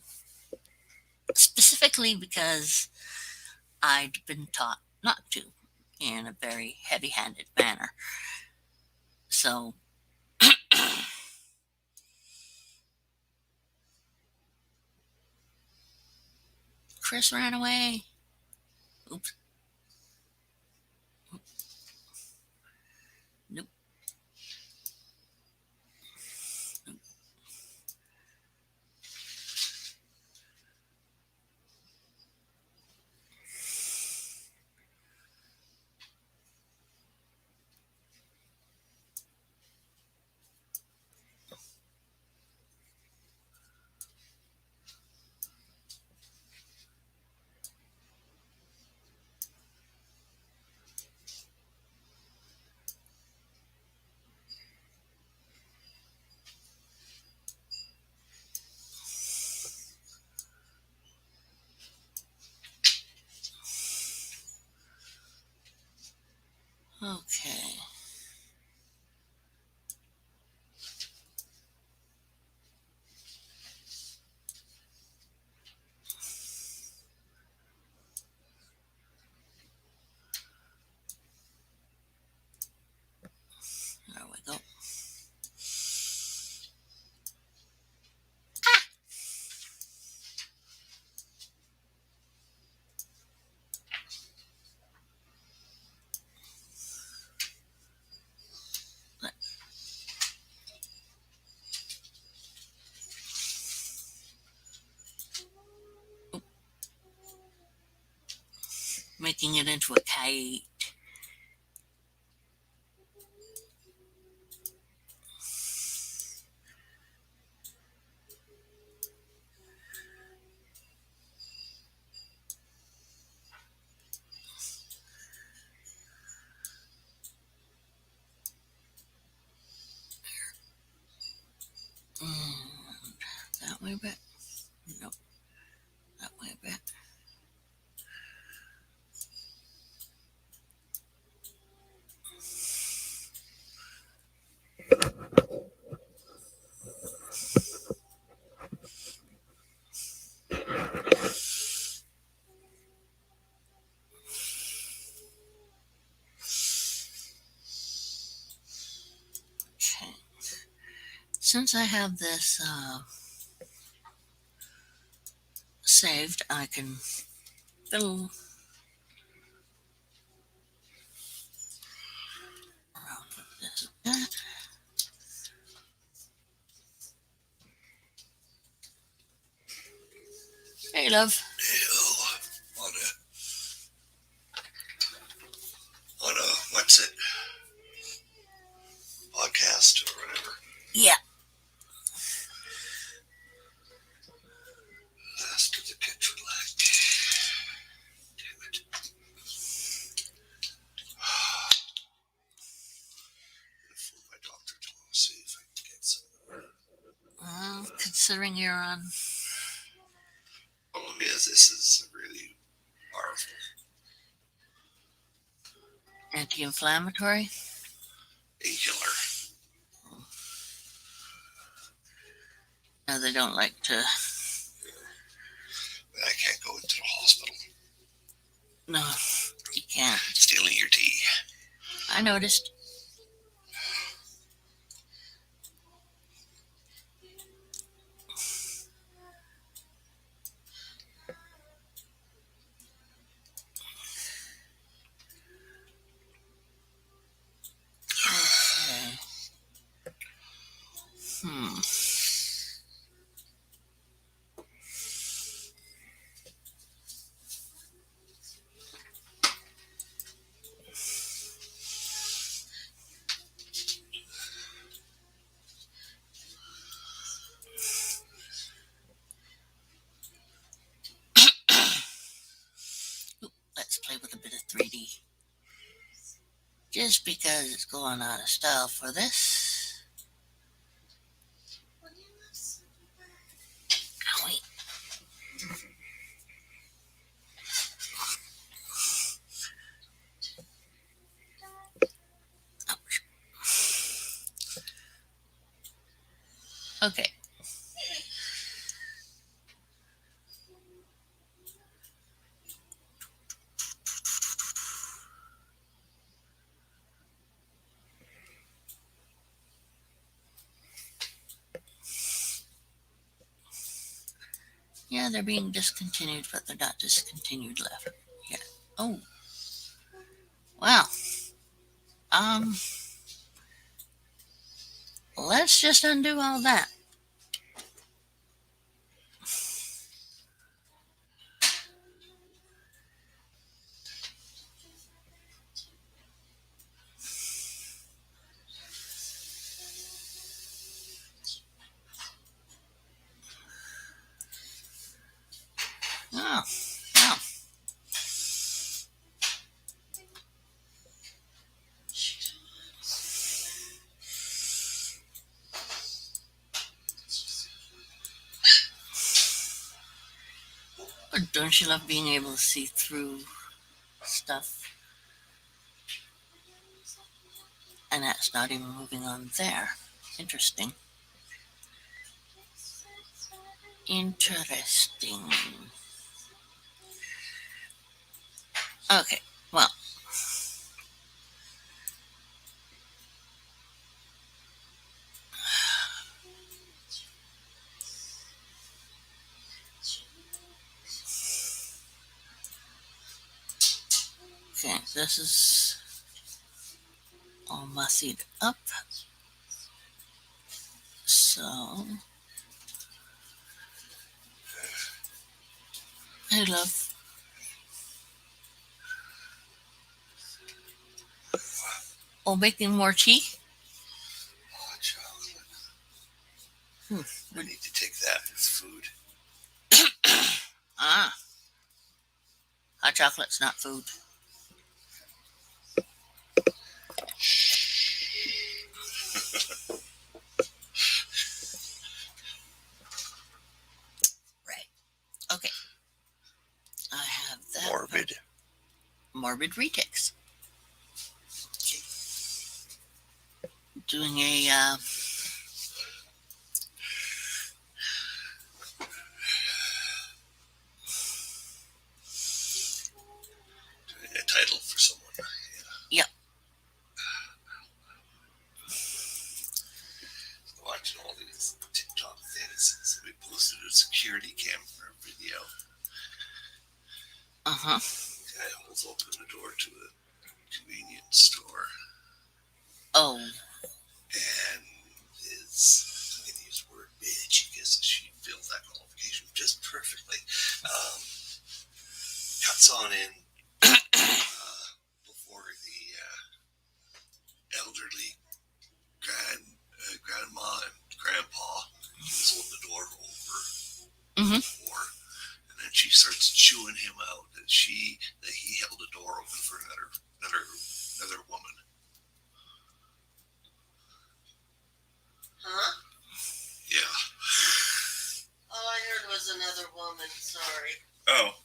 specifically because I'd been taught not to in a very heavy handed manner. So, Chris ran away. Oops. Nope. Okay. There we go. Making it into a kite. And that way back. Nope. That way back. Okay. Since I have this saved, I can fiddle around with this. Hey, love. On a what's it podcast or whatever. Yeah. Last of the pitch relax. Damn it. Before my doctor tomorrow, see if I can get some. Well, considering you're on. Problem is, this is really powerful. Anti-inflammatory? Painkiller. No, they don't like to. But I can't go into the hospital. No, you can't. Stealing your tea. I noticed. Okay. Hmm. Let's play with a bit of 3D. Just because it's going out of style for this. Owie. Ouch. Okay. Yeah, they're being discontinued, but they're not discontinued left yet. Oh. Wow. Let's just undo all that. Oh. Wow. But don't you love being able to see through stuff? And that's not even moving on there. Interesting. Interesting. Okay, well, okay, this is all mussied up. So, hey, love. Oh, making more tea? Hot chocolate. Hmm. I need to take that with food. Ah, hot chocolate's not food. Right. Okay. I have that. Morbid. Morbid retics. Doing a Doing a title for someone. Yep. Watching all these TikTok things. Somebody posted a security camera video. Uh-huh. Guy holds open the door to a convenience store. Oh. And his, I'm going to use the word bitch because she fills that qualification just perfectly. Cuts on in before the elderly grandma and grandpa. He was holding the door over before, and then she starts chewing him out that he held the door open for another woman. Huh? Yeah. All I heard was another woman. Sorry. Oh.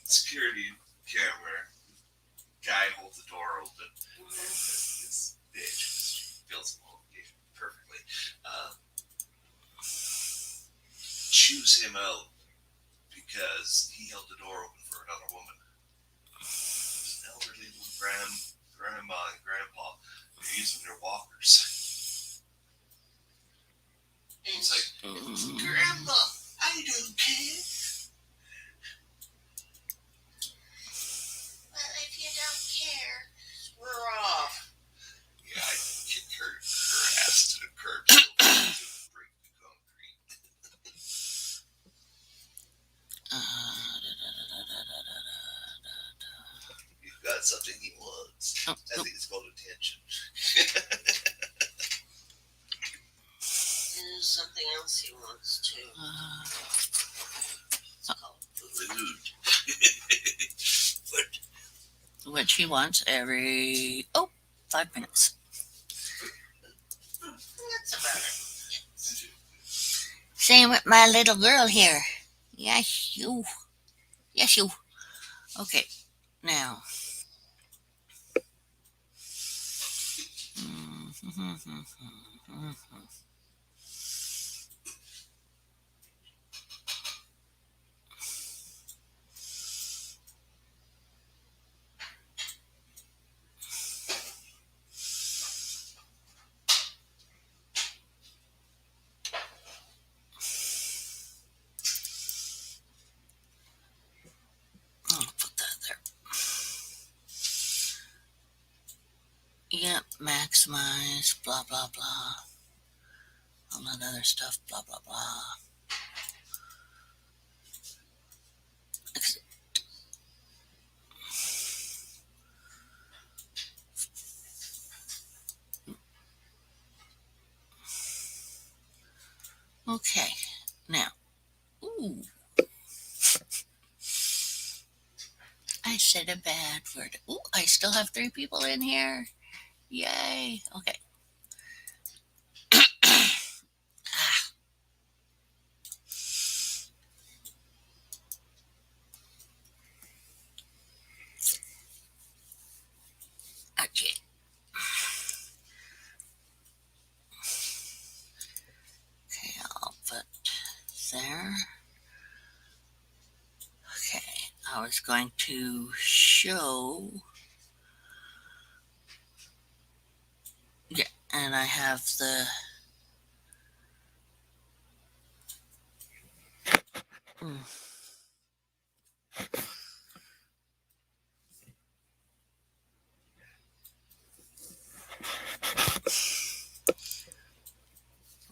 Security camera. Guy holds the door open. This bitch fills the qualification perfectly. Chews him out because he held the door open for another woman. There's an elderly little grandma and grandpa. They're using their walkers. He's like, Grandma, I don't care. Well, if you don't care, we're off. Yeah, I kick her ass to the curb so fast it would break the concrete. You've got something he wants. I think it's called attention. There's something else he wants too. It's called food. Which he wants every 5 minutes. That's about it. Same with my little girl here. Yes, you. Yes, you. Okay, now. I'll put that there. Yep, maximize, blah, blah, blah. All that other stuff, blah, blah, blah. Okay, now. Ooh. I said a bad word. Ooh, I still have 3 people in here. Yay. Okay. was going to show. Yeah, and I have the. Hmm.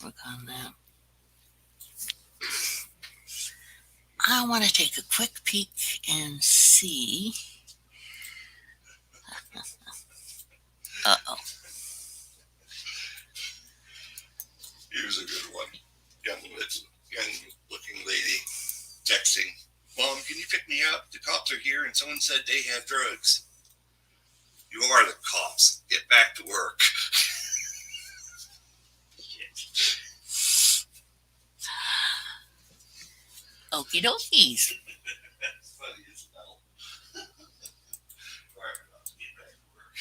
Work on that. I want to take a quick peek and see. Uh-oh. Here's a good one. Young looking lady texting, "Mom, can you pick me up? The cops are here and someone said they have drugs." "You are the cops. Get back to work." Okie dokies. That's funny as hell. Alright, cops, get back to work.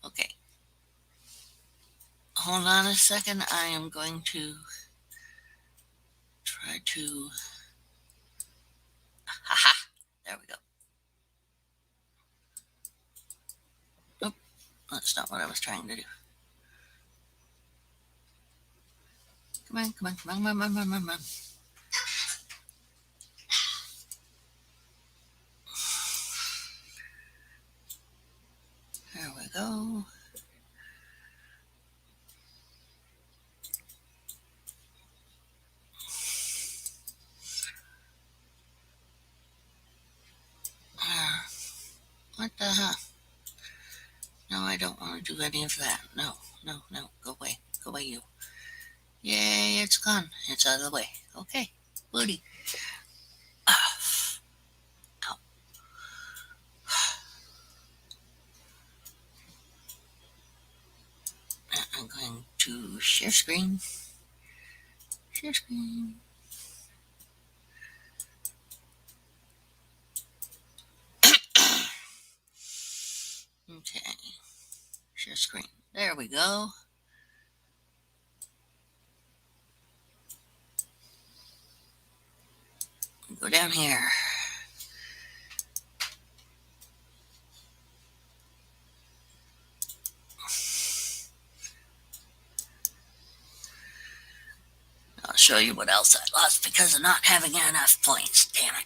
Okay. Hold on a second. I am going to try to. Haha. There we go. Nope. That's not what I was trying to do. Come on, come on, come on, come on, come on, come on. There we go. What the hell? No, I don't want to do any of that. No, no, no. Go away. Go away, you. Yay, it's gone. It's out of the way. Okay. Booty. Ah, ow. I'm going to share screen. Share screen. Okay. Share screen. There we go. Go down here. I'll show you what else I lost because of not having enough points. Damn it.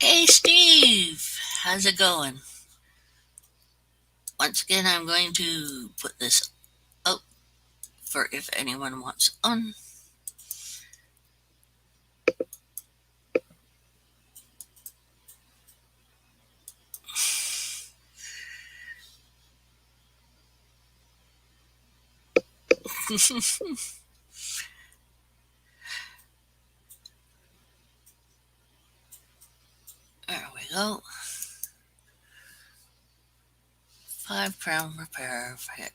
Hey, Steve. How's it going? Once again, I'm going to put this up for if anyone wants on. There we go. 5 crown repair hit.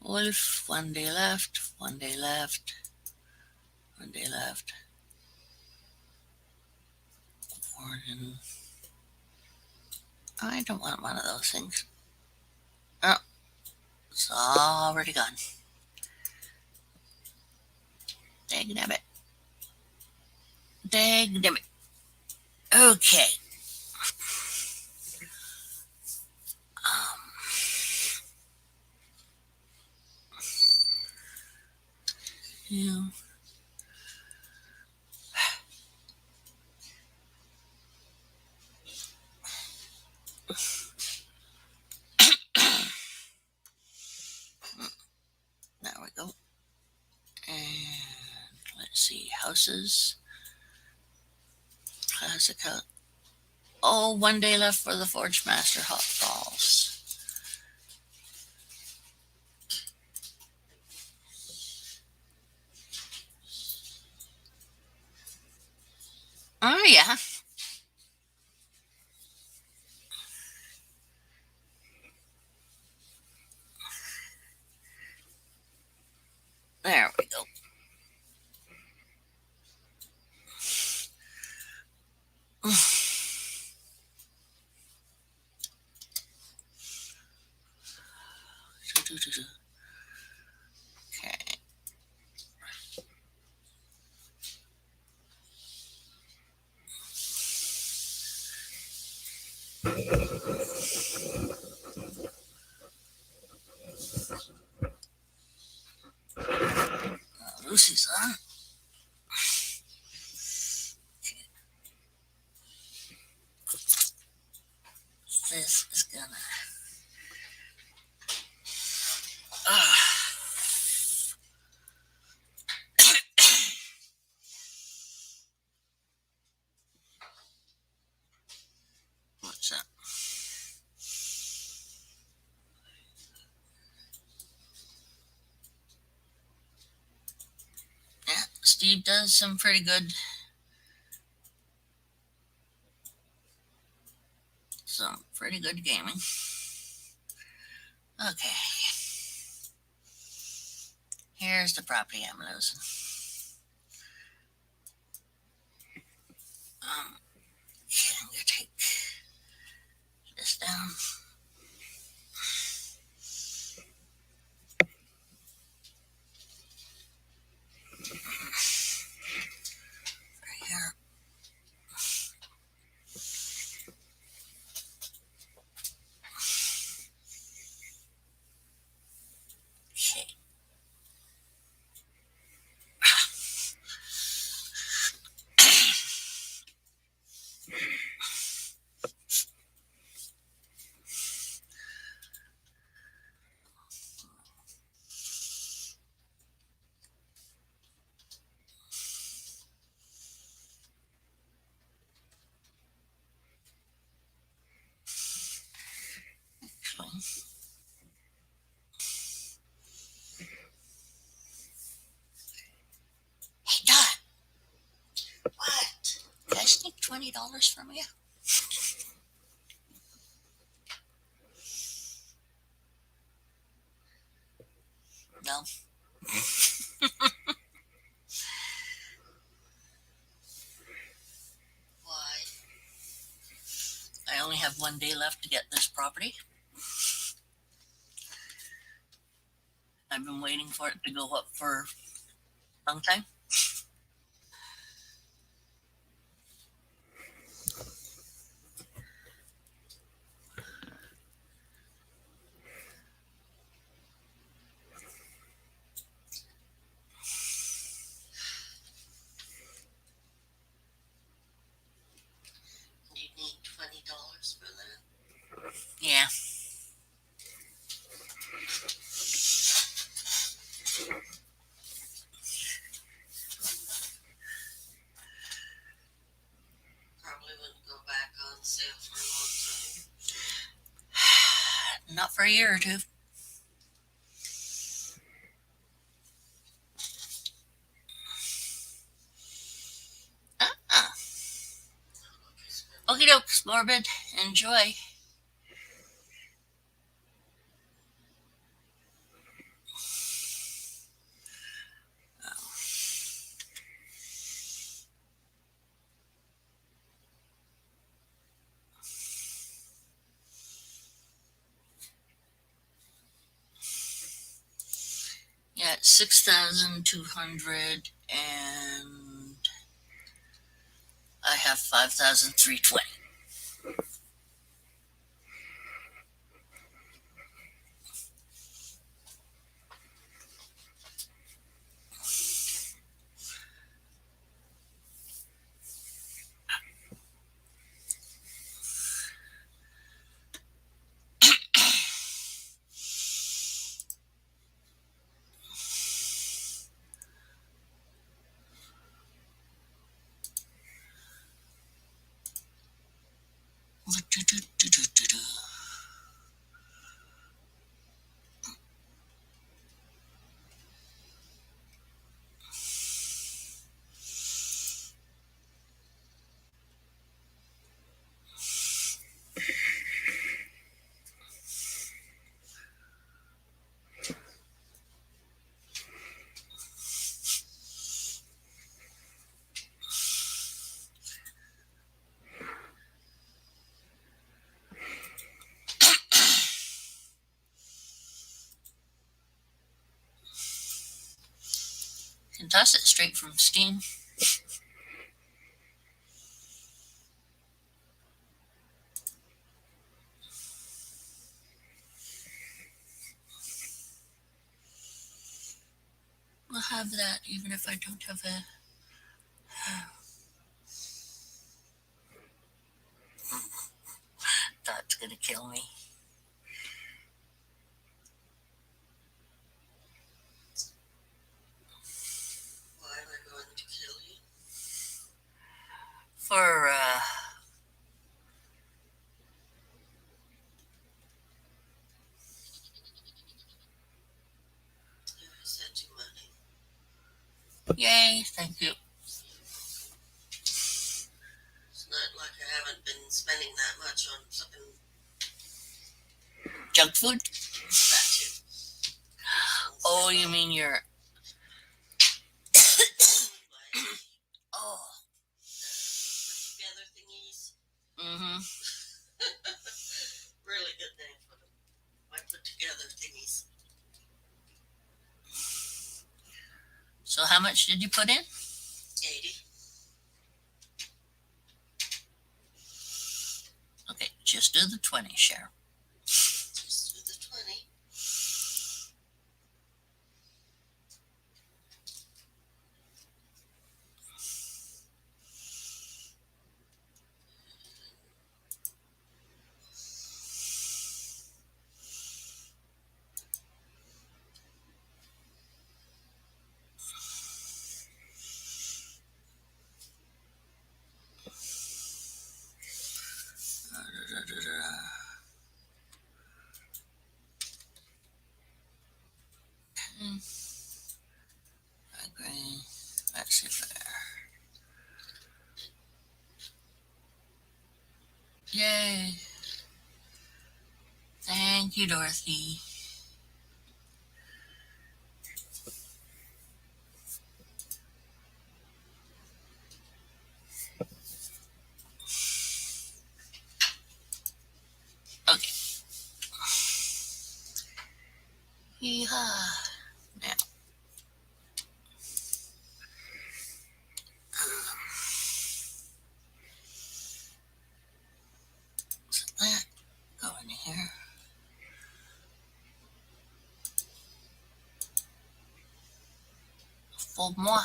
Wolf, 1 day left, 1 day left, 1 day left. Warden. I don't want one of those things. Oh, it's already gone. Dang damn it. Dang damn it. Okay. You. see. Houses. Classic house. Oh, 1 day left for the Forge Master Hot Balls. Oh, yeah. There we go. Okay. Lucy's on. This is gonna. What's that? Yeah, Steve does some pretty good. Some pretty good gaming. Okay. Here's the property I'm losing. Okay, I'm gonna take this down. Right here. Okay. Hey, Dot. What? Can I sneak $20 from you? No. Why? I only have 1 day left to get this property. I've been waiting for it to go up for a long time. You need $20 for that? Yeah. Probably wouldn't go back on sale for a long time. Not for a year or two. Okie dokes, Morbid. Enjoy. Yeah, it's 6,200 and I have 5,320. Can toss it straight from steam. We'll have that even if I don't have a... That's gonna kill me. Why am I going to kill you? For, I sent you money. yay, thank you. It's not like I haven't been spending that much on flipping Junk food? that too. Oh, you mean your... Oh. Put together thingies. Mm-hmm. Really good name for them. I put together thingies. So how much did you put in? 80. Okay, just do the 20, Cheryl. Just do the 20. I agree. Let's see fair. Yay. Thank you, Dorothy. Okay. Yeehaw. Now. So that go in here. For moi.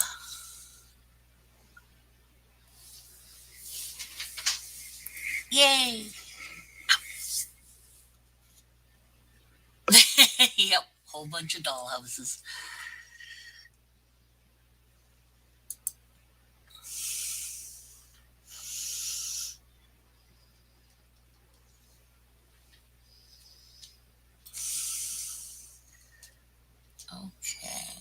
Yay. Yep, whole bunch of dollhouses. Okay.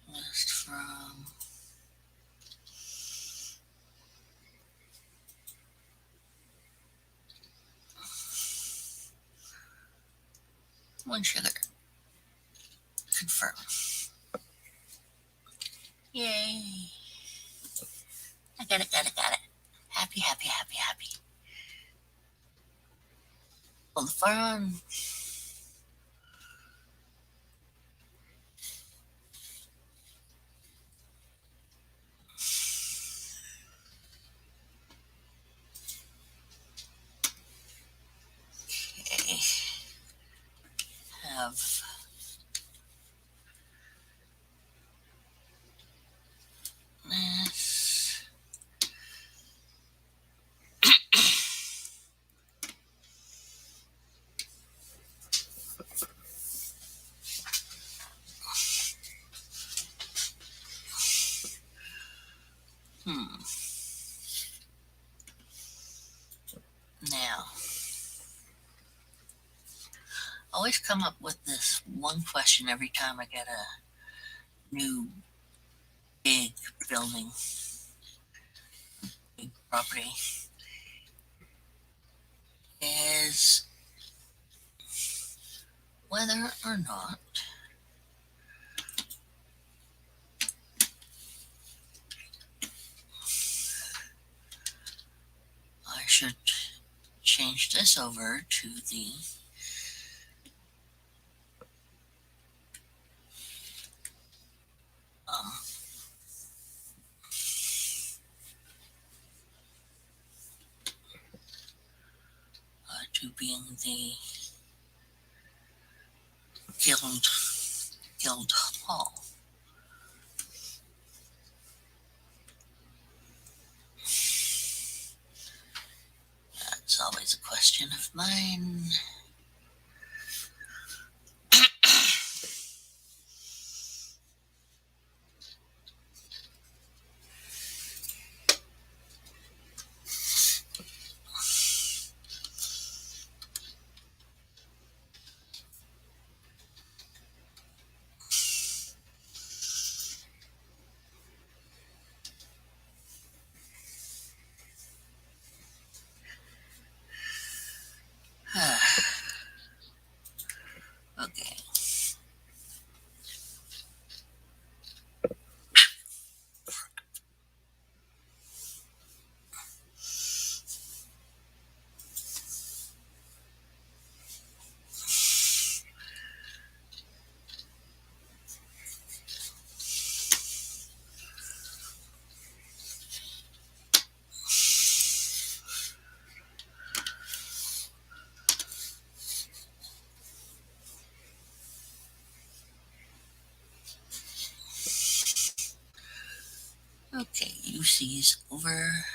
List from... One sugar. Confirm. Yay. I got it. Happy, happy, happy, happy. Well, the fun. Okay. Have Hmm. Now, I always come up with this one question every time I get a new big building, big property, is whether or not I should change this over to the um, to being the guild hall. That's always a question of mine. Okay. Okay, UC's over.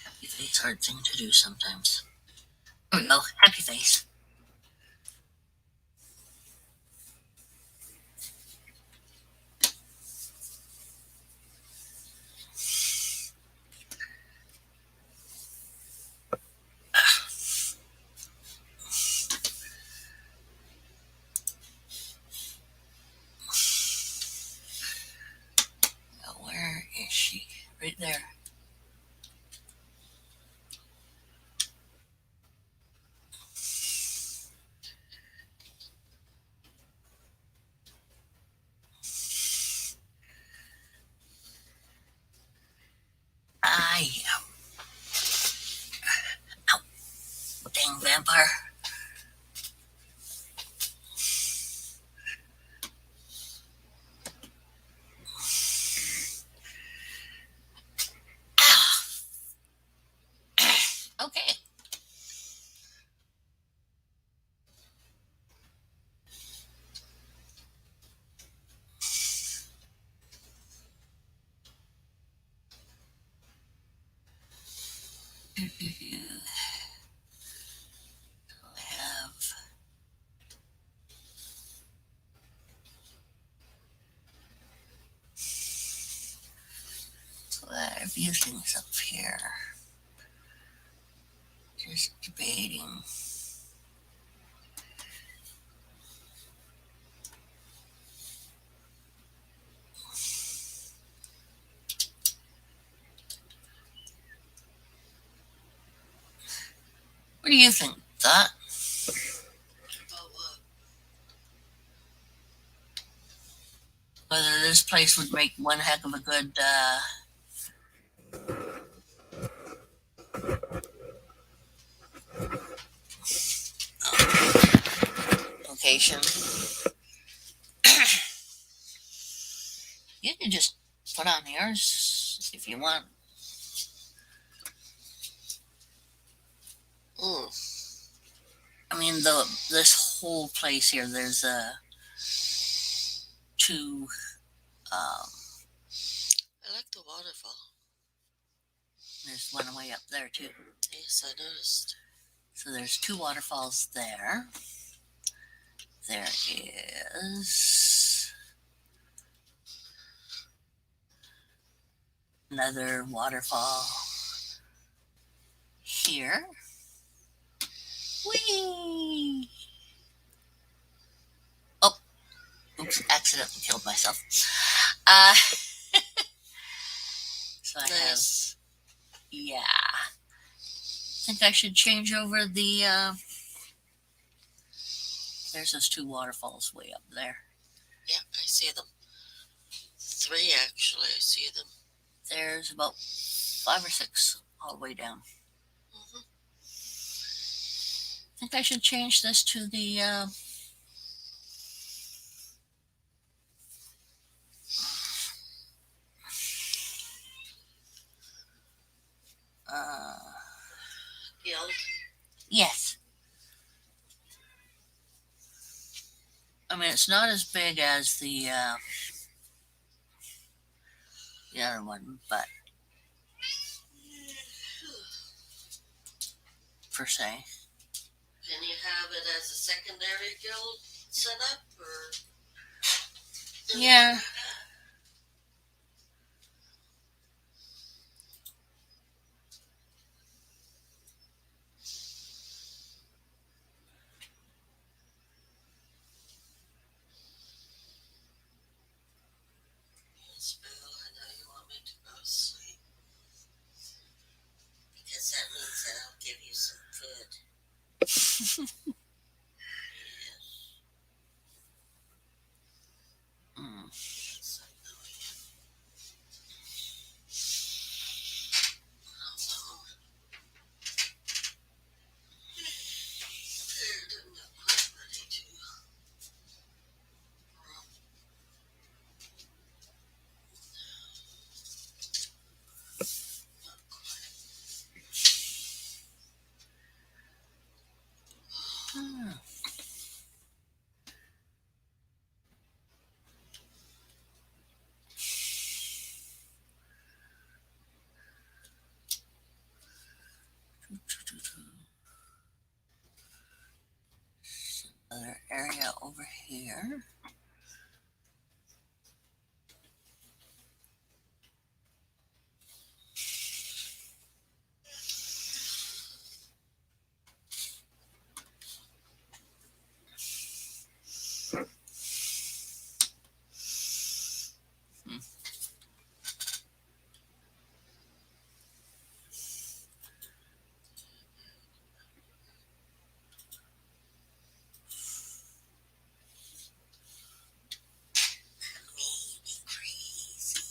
Happy face, hard thing to do sometimes. There we go, happy face. Now, where is she? Right there. I am. Ow, dang vampire. Ah. Okay. I have quite a few things up here. Just debating. What do you think, Thought? About what? Whether this place would make one heck of a good location? You can just put on yours if you want. I mean, this whole place here, there's two. I like the waterfall. There's one way up there too. Yes, I noticed. So there's two waterfalls there. There is another waterfall here. Whee! Oh, oops, accidentally killed myself. So I Nice. have, yeah. I think I should change over the, there's those two waterfalls way up there. Yeah, I see them. 3 actually, I see them. There's about 5 or 6 all the way down. Mhm. I think I should change this to the, Guild. yes. I mean, it's not as big as the other one, but per se. Can you have it as a secondary guild setup, or? Yeah. Yes, Bill, I know you want me to go to sleep. Because that means that I'll give you some food. Mm. Yes, I know you. Oh, prepared. I'm not quite ready to. Not quite. Hmm. Other area over here. Hmm. Maybe crazy.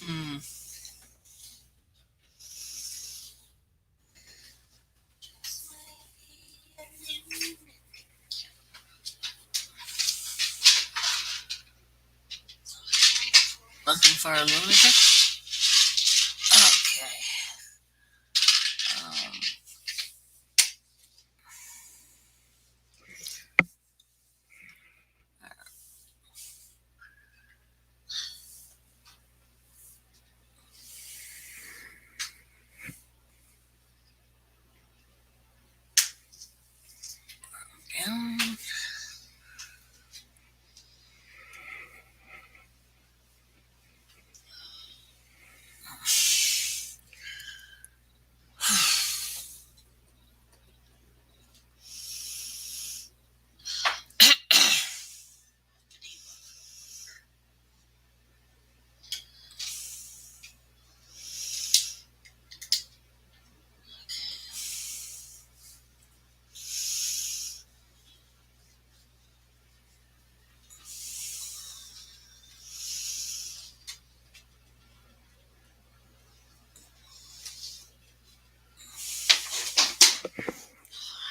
Hmm. Looking for a lunatic? Okay. Um, down.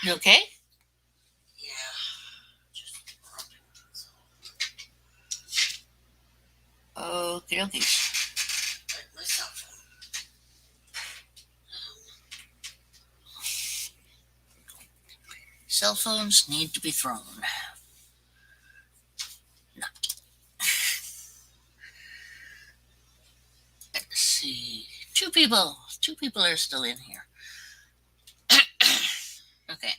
You okay? Yeah, just rubbing. Okie dokie. Like my cell phone. Cell phones need to be thrown. No. Let's see. Two people. Two people are still in here. Okay.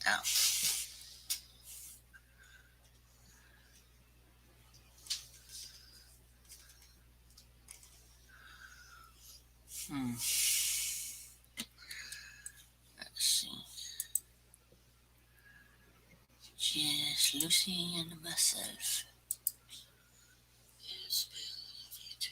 Now. Let's see. Just Lucy and myself. Yes, Bill, I love you too.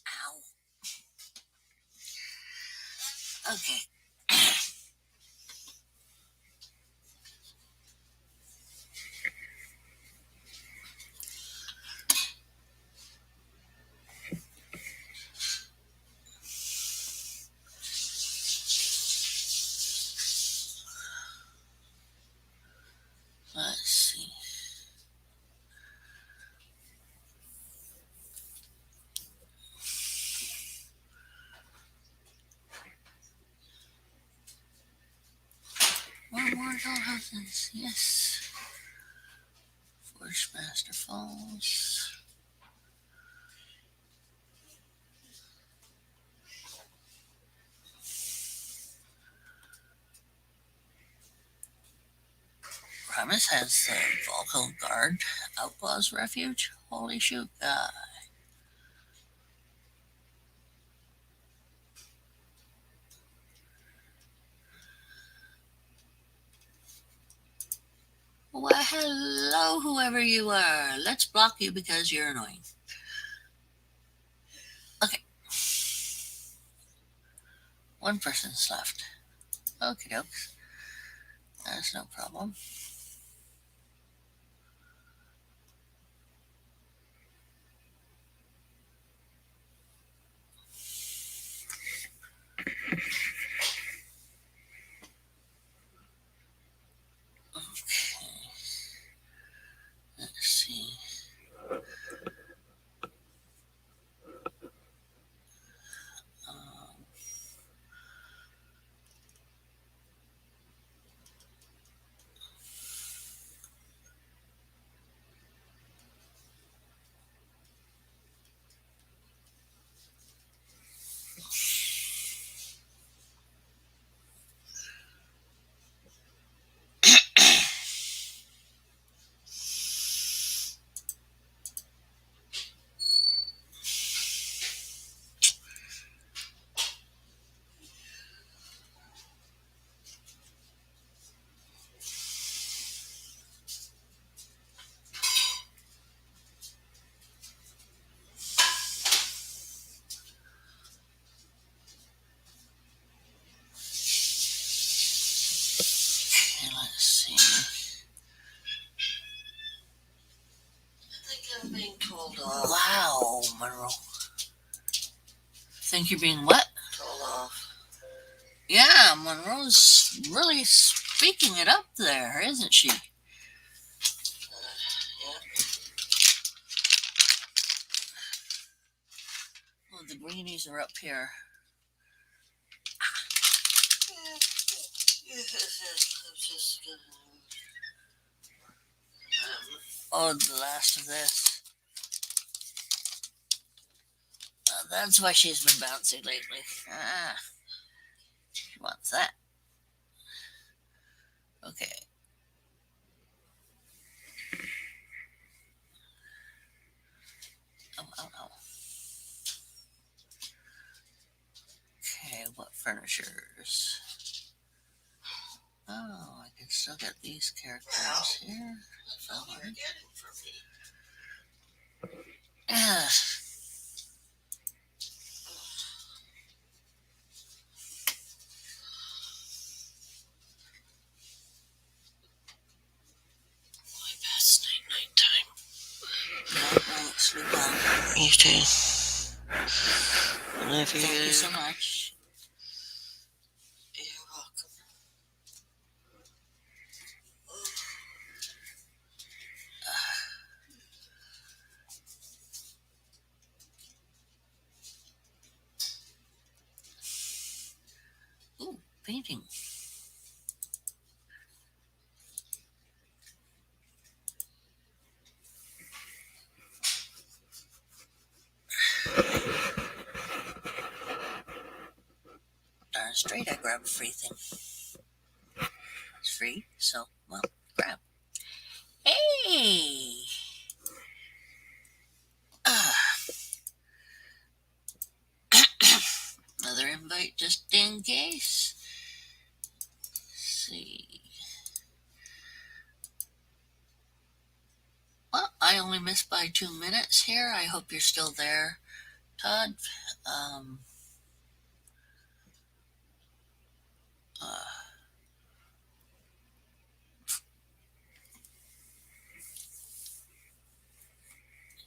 Ow. Okay. Let's see. More dollhouses. Yes. Forge Master Falls. Primus has Volco Guard. Outlaws Refuge. Holy shoot. Well, hello, whoever you are. Let's block you because you're annoying. Okay. One person's left. Okie dokes. That's no problem. Okay. Let's see. Um, okay, let's see. I think I'm being told off. Wow, Monroe. Think you're being what? Told off. Yeah, Monroe's really speaking it up there, isn't she? Yeah. Oh, the greenies are up here. I'm just gonna. Oh, the last of this. That's why she's been bouncing lately. Ah, she wants that. Okay. Oh, oh, oh. Okay, what furnitures? Oh, I can still get these characters here. That's all you're getting from me. Yeah. My best night time. Night, night, sleep well. You too. Love you. Thank you so much. You're welcome. Ooh, painting. Darn straight, I grab a free thing. It's free, so, well, grab. Hey! Ah. Another invite just in case. Let's see. Well, I only missed by 2 minutes here. I hope you're still there, Todd. Um, uh,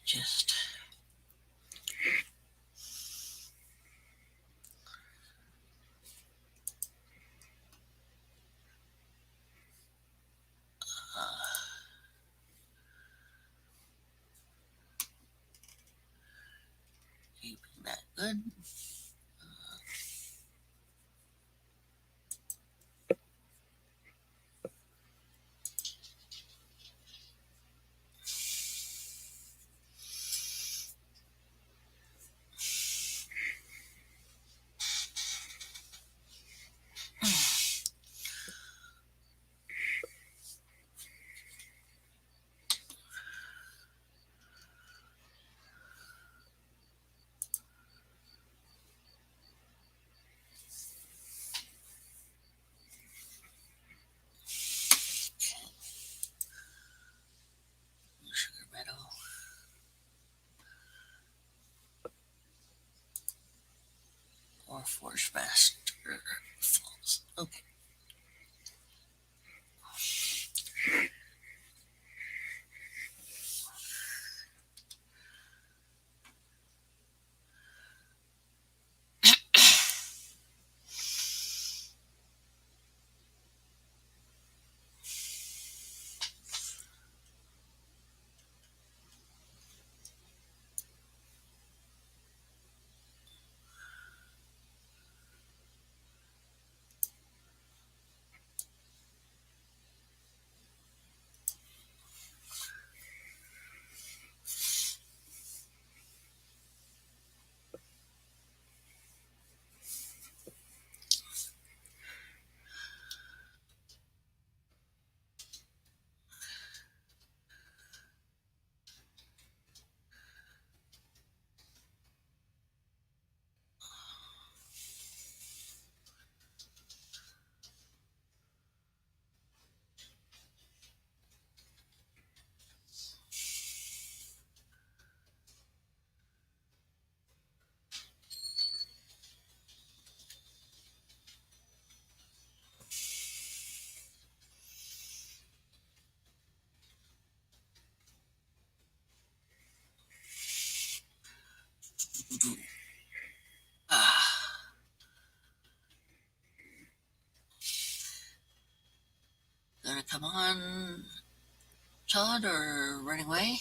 just keeping that good. Sugar meadow. Or Force Master Falls. Okay. Ah. Gonna come on, Todd, or running away?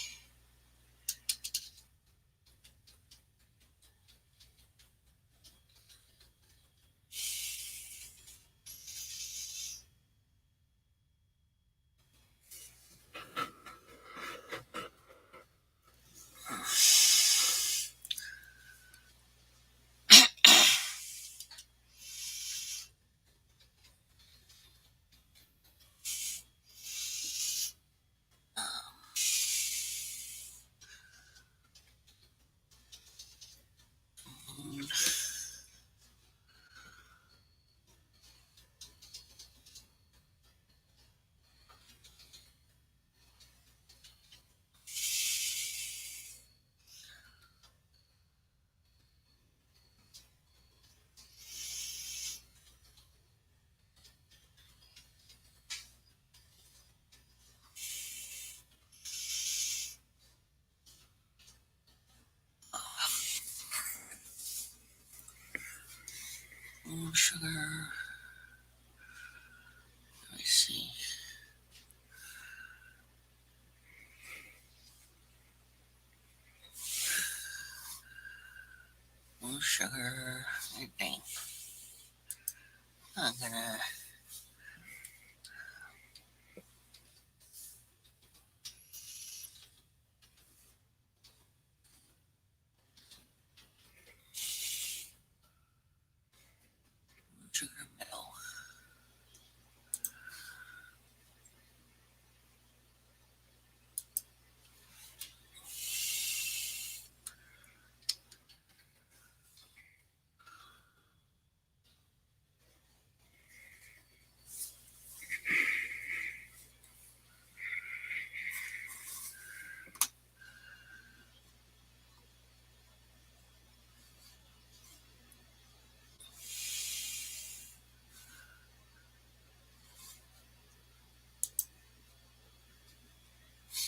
Sugar. Let me see. Sugar. Dang. I'm gonna. Sugar metal.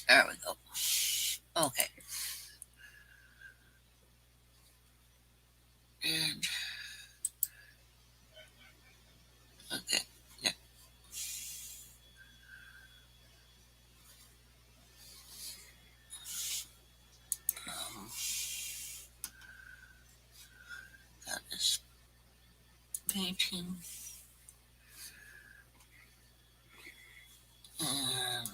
There we go. Okay. And okay. Yeah. Um, got this painting. And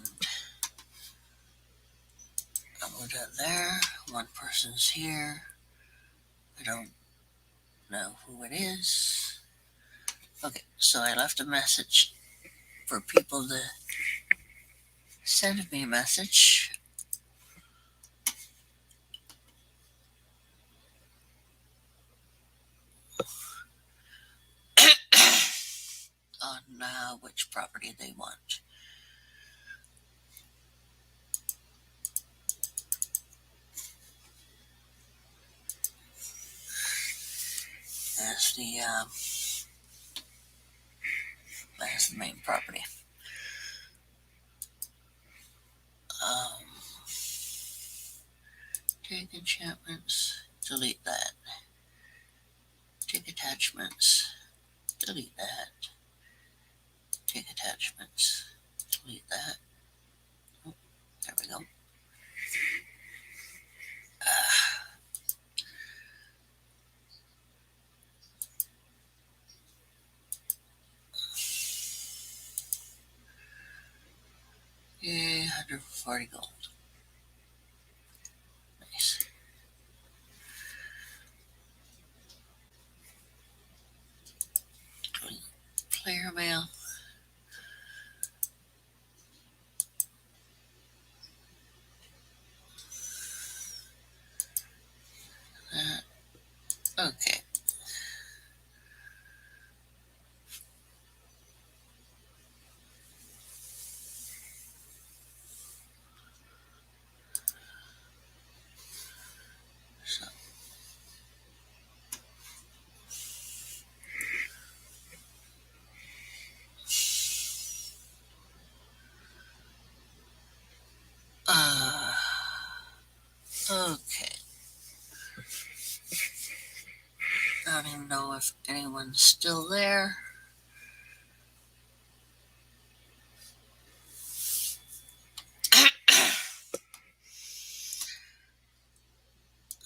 I'll move that there. One person's here. I don't know who it is. Okay, so I left a message for people to send me a message. On which property they want. That's the main property. Um, take enchantments, delete that. Take attachments, delete that. Take attachments, delete that. Oh, there we go. Yay, 140 gold. Nice. Player mail. Okay. So. Okay. I don't even know if anyone's still there.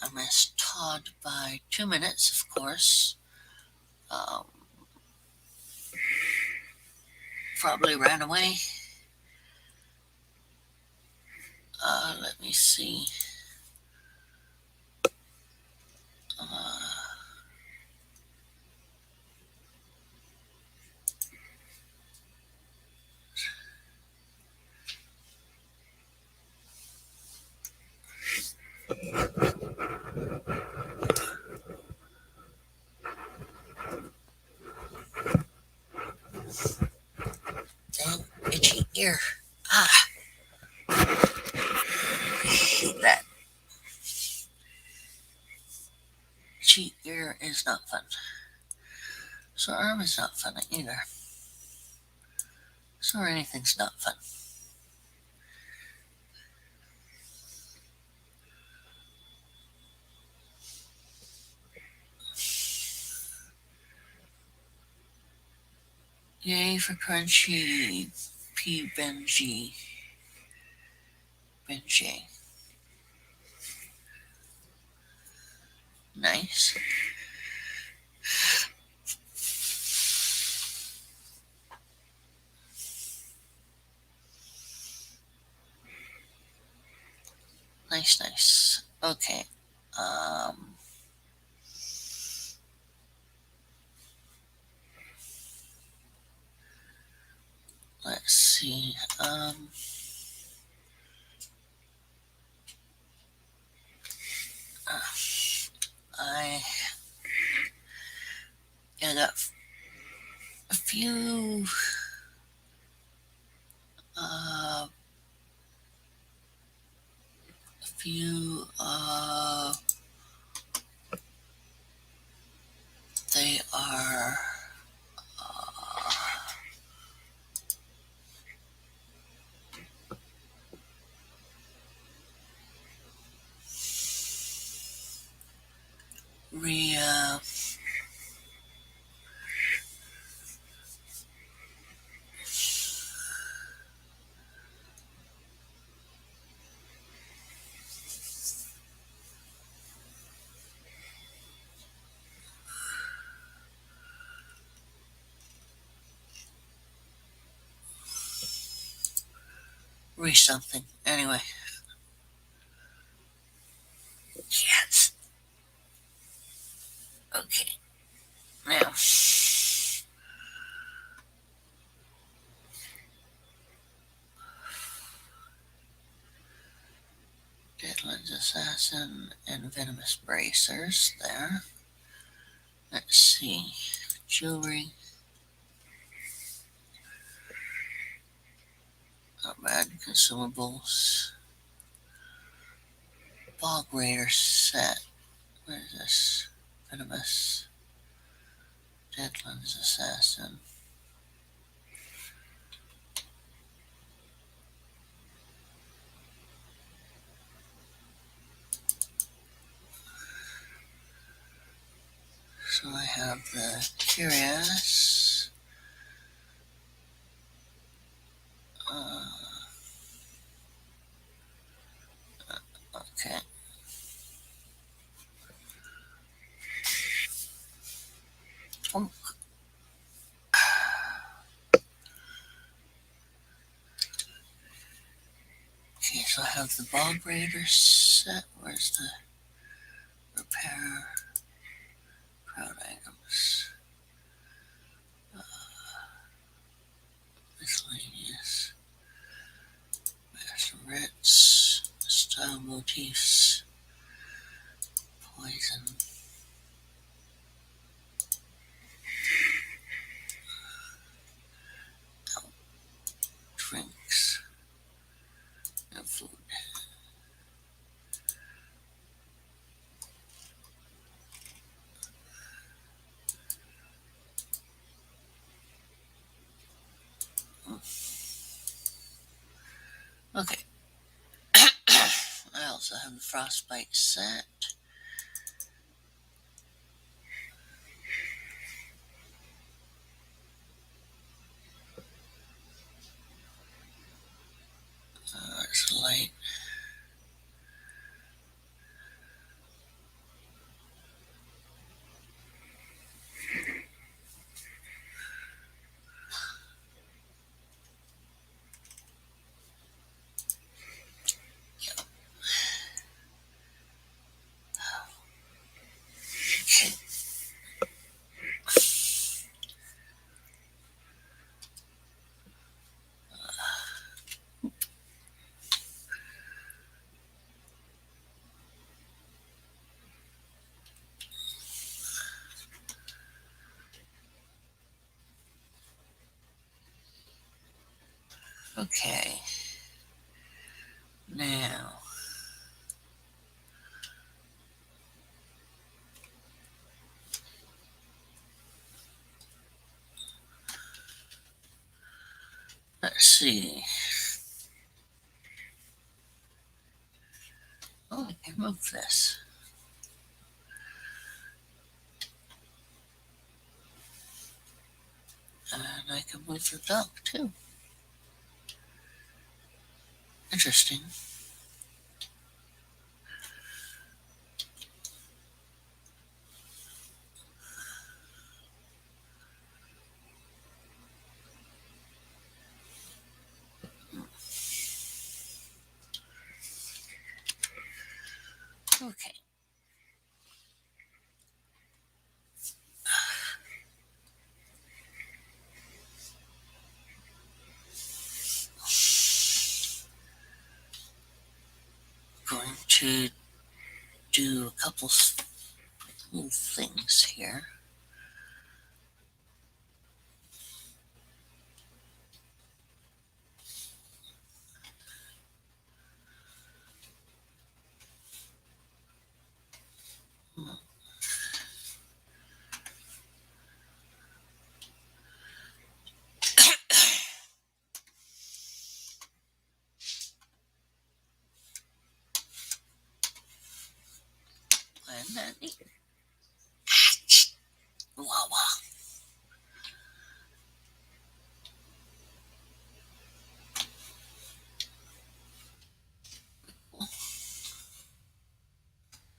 I missed Todd by 2 minutes, of course. Probably ran away. Let me see. Dang, itchy ear. Ah, I hate that. Itchy ear is not fun. So arm is not fun either. So anything's not fun. Yay for crunchy. P. Benji. Benji. Nice. Nice. Okay. Let's see. I got a few uh, a few they are re re something. Anyway, cats. Okay, now Deadlands Assassin and Venomous Bracers there. Let's see. Jewelry. Not bad. Consumables. Bog Raider set. What is this? Venomous. Deadlands Assassin. So I have the Curious. Okay. Oh. Okay, so I have the Bog Raider set. Where's the repair crowd items? Miscellaneous. Master Ritz. Style motifs. Poison. Drinks. And food. Okay. I also have the Frostbite set. It's light. Okay. Okay. Now. Let's see. Oh, I can move this. And And I can move the dog too. Interesting. Okay. Going to do a couple little things here. And that neat. Wah wah.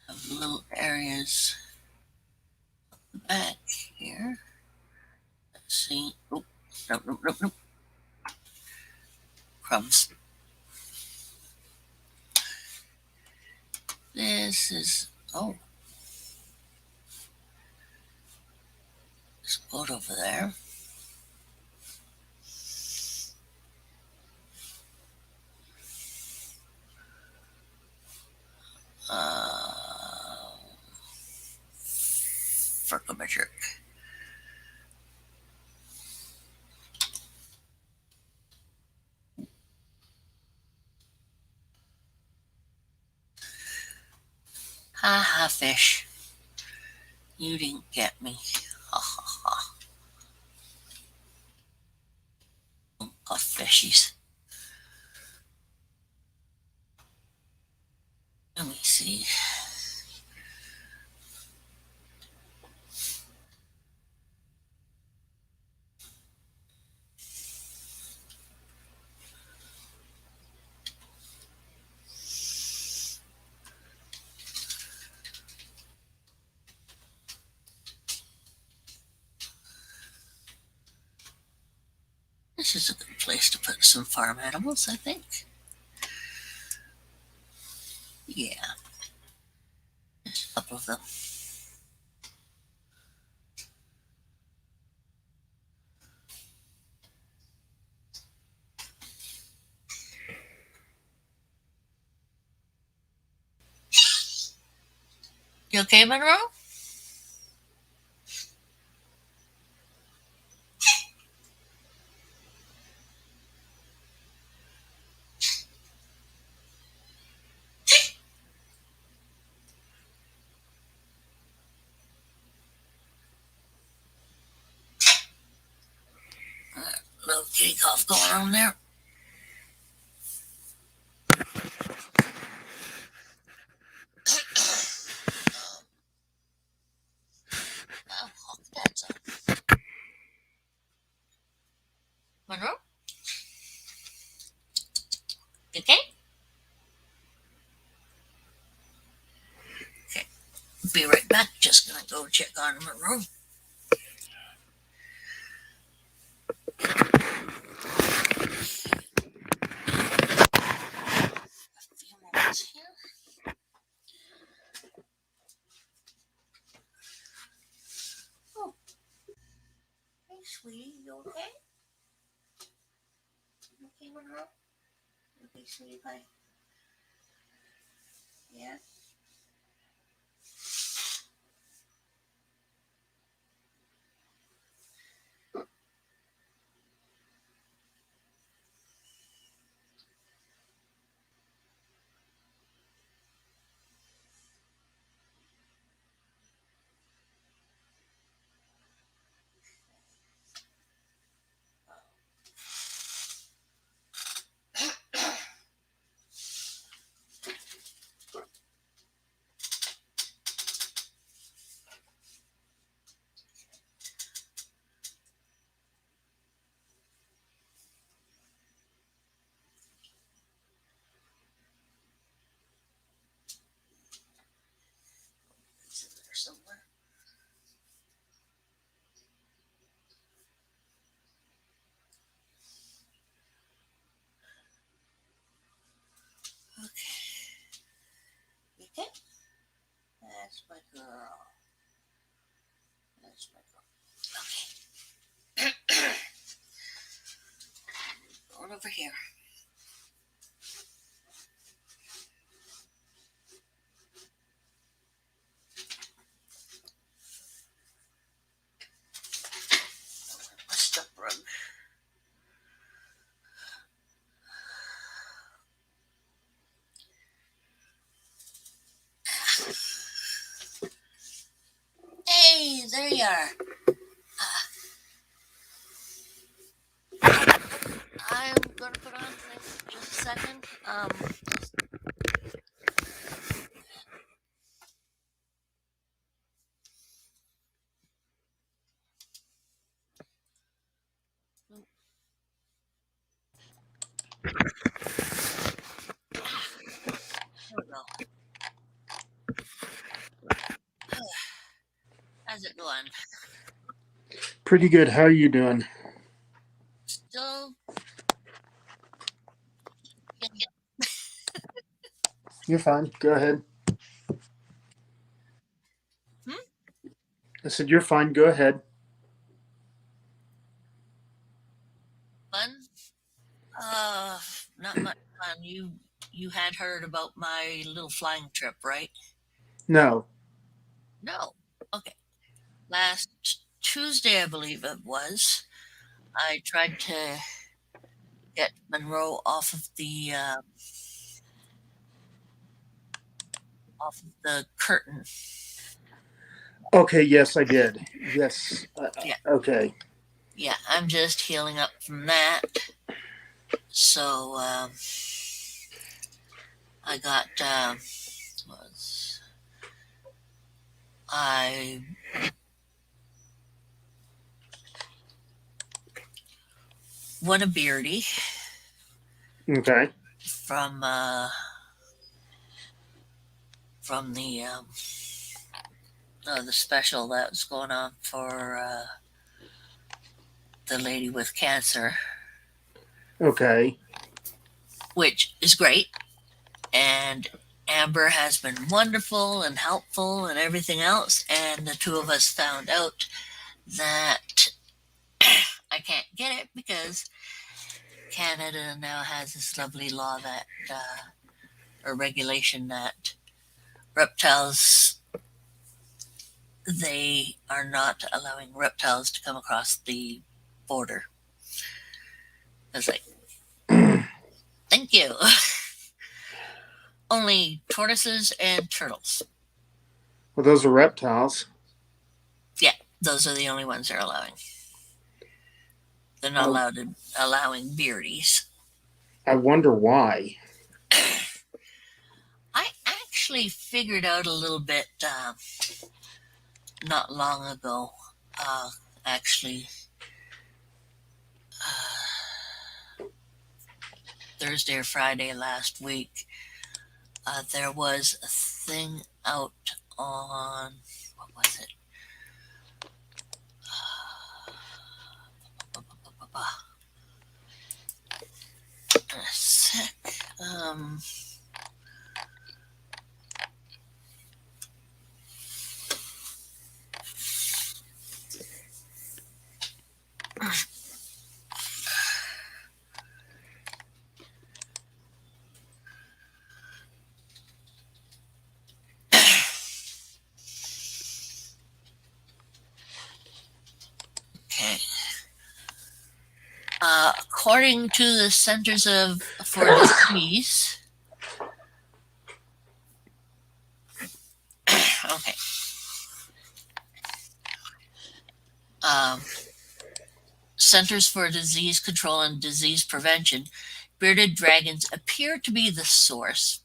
Have little areas back here. Let's see. Oh, nope, nope, nope, nope. Crumbs. This is. Oh. There's a boat over there. Jerk. Ha ha, fish. You didn't get me. Ha ha ha. Oh, fishies. Let me see. This is a good place to put some farm animals, I think. Yeah. There's a couple of them. You okay, Monroe? Little kitty cough going on there. Oh, that's up. Monroe? Okay? Okay. Be right back. Just gonna go check on Monroe. A few moments here. Oh. Hey, sweetie, you okay? You okay, Monroe? Okay, sweetie pie. Yeah? my girl? That's my girl. Okay. Going over here. My stuff rug. Hey, there you are. I'm gonna put on just a second. Here we go. How's it going? Pretty good. How are you doing? Still. You're fine. Go ahead. Hmm? I said you're fine. Go ahead. Fun? Not much fun. You had heard about my little flying trip, right? No. No. Okay. Last Tuesday, I believe it was, I tried to get Monroe off of the curtain. Okay. Yes, I did. Yes. Yeah. Okay. Yeah, I'm just healing up from that. So I got I won a beardy Okay. from the special that was going on for the lady with cancer, Okay. which is great. And Amber has been wonderful and helpful and everything else. And the two of us found out that I can't get it because Canada now has this lovely law that, or regulation that reptiles, they are not allowing reptiles to come across the border. I was like, thank you. Only tortoises and turtles. Well, those are reptiles. Yeah, those are the only ones they're allowing. They're not allowing beardies. I wonder why. I actually figured out a little bit not long ago. Actually, Thursday or Friday last week, there was a thing out on, what was it? A sec. Okay. According to the Centers for Disease, okay. Centers for Disease Control and Disease Prevention, bearded dragons appear to be the source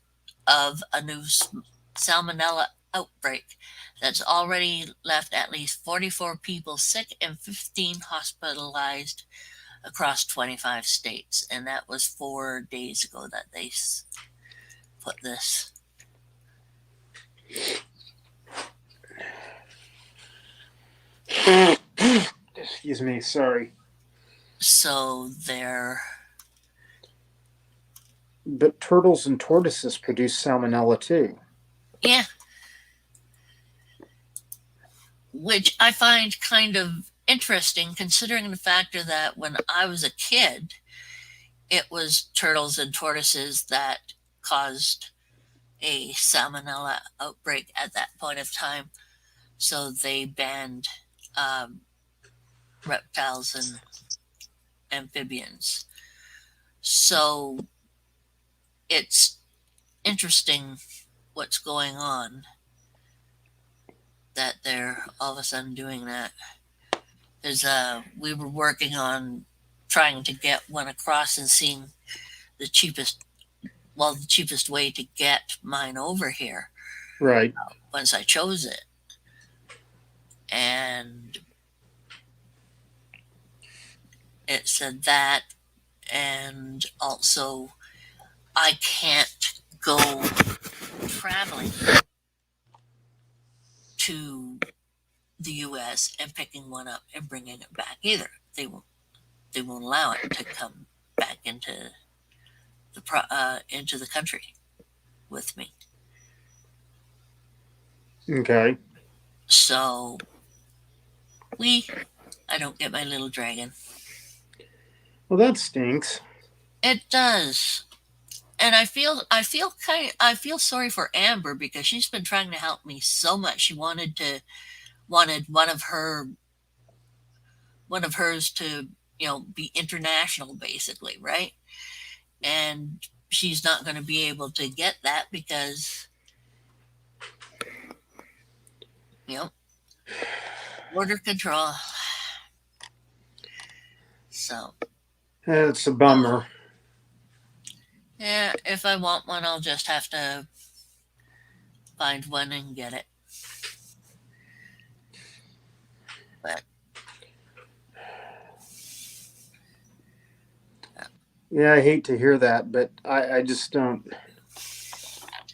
of a new salmonella outbreak that's already left at least 44 people sick and 15 hospitalized across 25 states. And that was 4 days ago that they put this. Excuse me. Sorry. So they're. But turtles and tortoises produce salmonella too. Yeah. which I find kind of interesting considering the factor that when I was a kid, it was turtles and tortoises that caused a salmonella outbreak at that point of time. So they banned um, reptiles and amphibians. So it's interesting what's going on that they're all of a sudden doing that. Because we were working on trying to get one across and seeing the cheapest, well, the cheapest way to get mine over here Right. once I chose it. And it said that, and also I can't go traveling to the U.S. and picking one up and bringing it back either. They won't allow it to come back into the country with me. Okay. So I don't get my little dragon. Well, that stinks. It does. And I feel sorry for Amber because she's been trying to help me so much. She wanted one of hers to, be international basically, right? And she's not going to be able to get that because, you know, border control. So, It's a bummer. yeah, if I want one, I'll just have to find one and get it. But Yeah, I hate to hear that, but I just don't.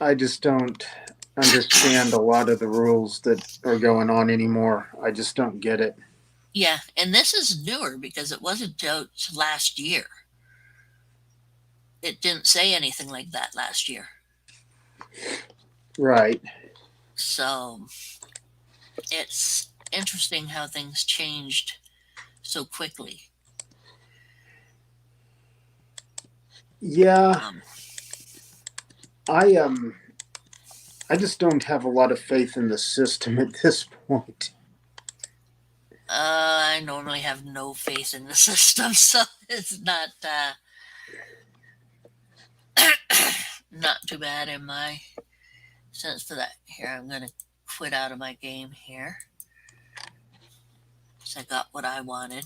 I just don't understand a lot of the rules that are going on anymore. I just don't get it. yeah, and this is newer because it wasn't till last year. It didn't say anything like that last year. Right. So it's interesting how things changed so quickly. Yeah, Um, I I just don't have a lot of faith in the system at this point. I normally have no faith in the system, so it's not too bad in my sense for that. Here, I'm gonna quit out of my game here. So I got what I wanted.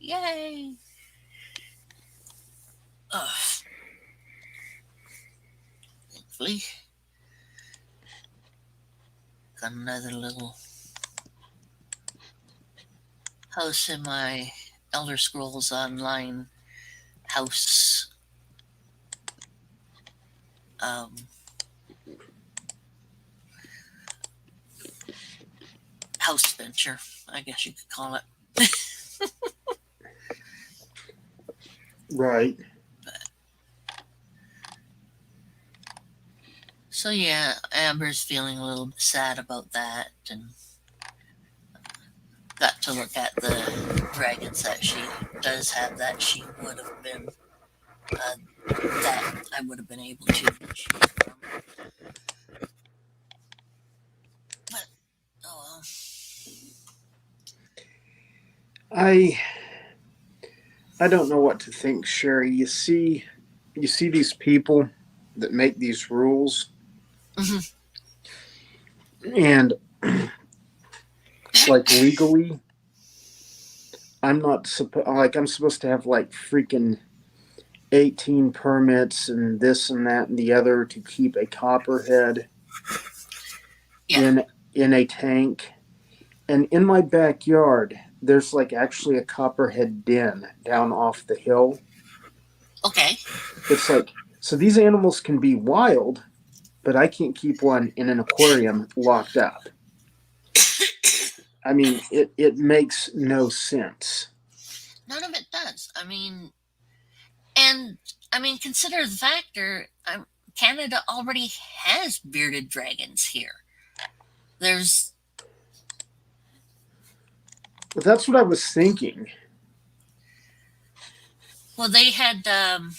Yay! Ugh, thankfully, got another little house in my Elder Scrolls Online house. Um, House venture, I guess you could call it. Right. So yeah, Amber's feeling a little sad about that, and got to look at the dragons that she does have that she would have been that I would have been able to choose from. But oh well. I I don't know what to think, Sherry. You see these people that make these rules, Mhm. and like legally, I'm supposed to have like freaking 18 permits and this and that and the other to keep a copperhead Yeah. in a tank. And in my backyard, there's like actually a copperhead den down off the hill. Okay. It's like, so these animals can be wild, but I can't keep one in an aquarium locked up. I mean, it makes no sense. None of it does. And consider the factor. Canada already has bearded dragons here. There's But that's what I was thinking. Well, they had banned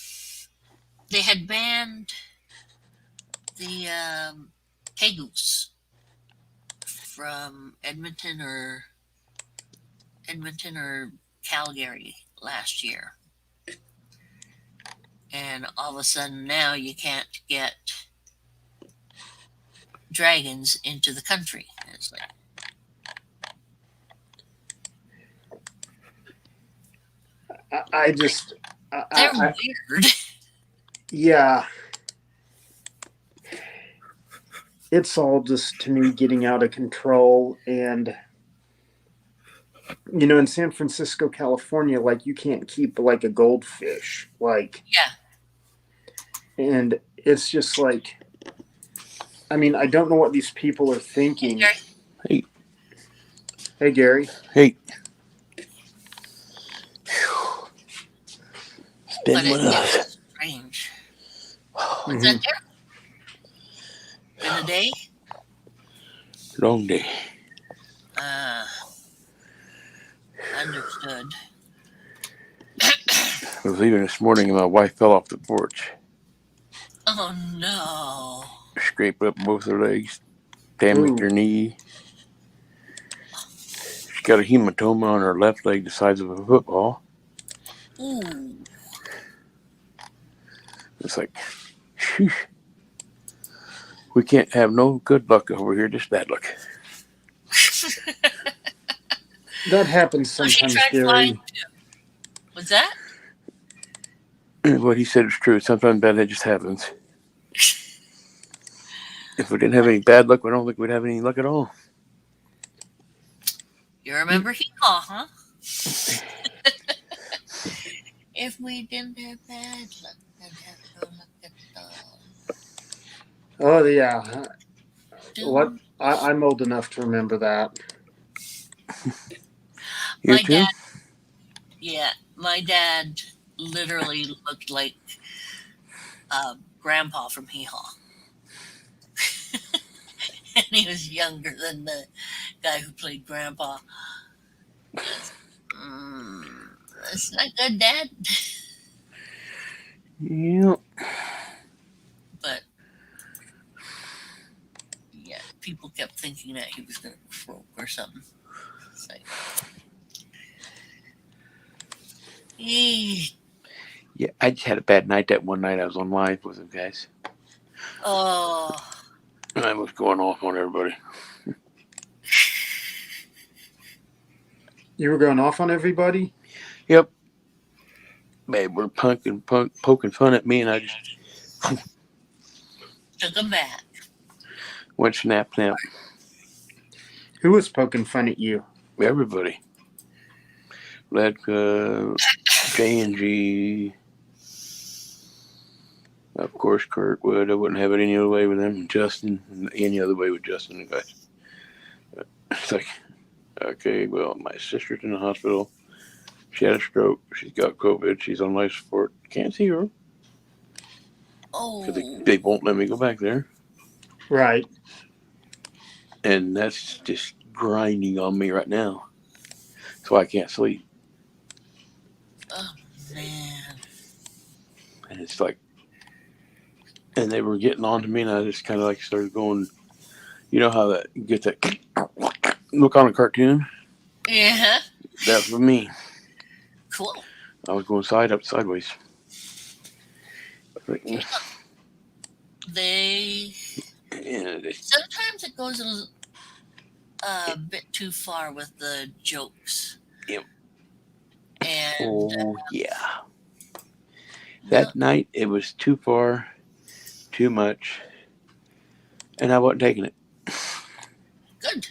the Pegus from Edmonton or Calgary last year, and all of a sudden now you can't get dragons into the country. And it's like, I just, they're I, weird. yeah, it's all just to me getting out of control. And in San Francisco, California, like you can't keep like a goldfish, like, Yeah. and it's just like, I mean, I don't know what these people are thinking. Hey, Hey, Gary. Hey. It's but been one of those. it's strange. What's Mhm. that there? Been a day? Long day. Understood. I was leaving this morning and my wife fell off the porch. Oh no. Scraped up both her legs. Damaged Ooh. her knee. She got a hematoma on her left leg the size of a football. Ooh. It's like, sheesh. We can't have no good luck over here, just bad luck. That happens So she sometimes, tried Gary. flying too. Was that? What he said is true. Sometimes bad that just happens. If we didn't have any bad luck, I don't think we'd have any luck at all. You remember Hee-Haw, huh? If we didn't have bad luck, I'd have no luck at all. Oh yeah. What? Doom. I'm old enough to remember that. You My too? dad, yeah, my dad literally looked like Grandpa from Hee-Haw. And he was younger than the guy who played Grandpa. That's, that's not good, Dad. Yeah. But yeah, people kept thinking that he was going to croak or something. It's like, "Eesh." Yeah, I just had a bad night that one night I was on live with them guys. Oh, And I was going off on everybody. You were going off on everybody? Yep. They were poking fun at me, and I just took him back. went snap. Who was poking fun at you? Everybody. Ledka, J&G, of course, Kirkwood. I wouldn't have it any other way with him. Justin, any other way with Justin and guys. It's like, okay, well, my sister's in the hospital. She had a stroke. She's got COVID. She's on life support. Can't see her. Oh, Because they won't let me go back there. Right. And that's just grinding on me right now. So I can't sleep. oh man. And it's like, and they were getting on to me, and I just kind of like started going, you know how that you get that look on a cartoon? Yeah, That's for me. cool. I was going sideways. Like, Yeah. They yeah, sometimes it goes a bit too far with the jokes. Yep. And oh yeah. That night it was too far, too much, and I wasn't taking it. good.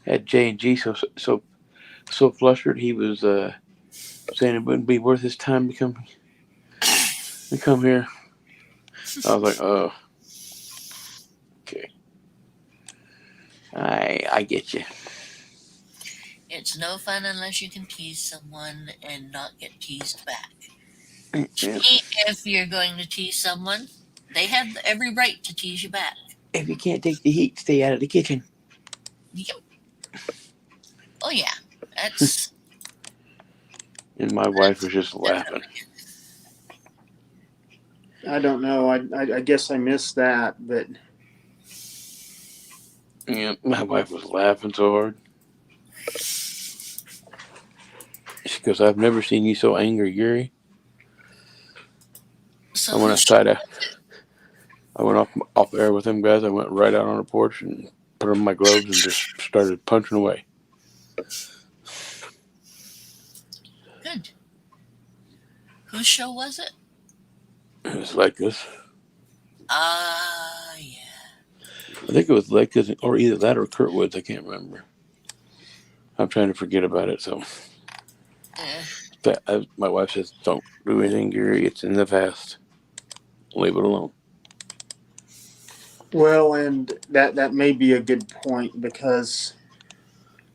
Had J&G so flustered he was saying it wouldn't be worth his time to come here. I was like, oh, okay. I get you. It's no fun unless you can tease someone and not get teased back. Yeah. If you're going to tease someone, they have every right to tease you back. If you can't take the heat, stay out of the kitchen. Yep. Oh yeah. That's And my wife was just laughing. I don't know. I guess I missed that, but Yeah, my wife was laughing so hard. She goes, "I've never seen you so angry, Gary." so. I went outside. I went off air with them guys. I went right out on the porch and put on my gloves and just started punching away. Good. Whose show was it? It was like this. Yeah. I think it was like this, or either that or Kurt Woods. I can't remember. I'm trying to forget about it. So my wife says, "Don't do anything, Gary. It's in the past. Leave it alone." well, and that may be a good point because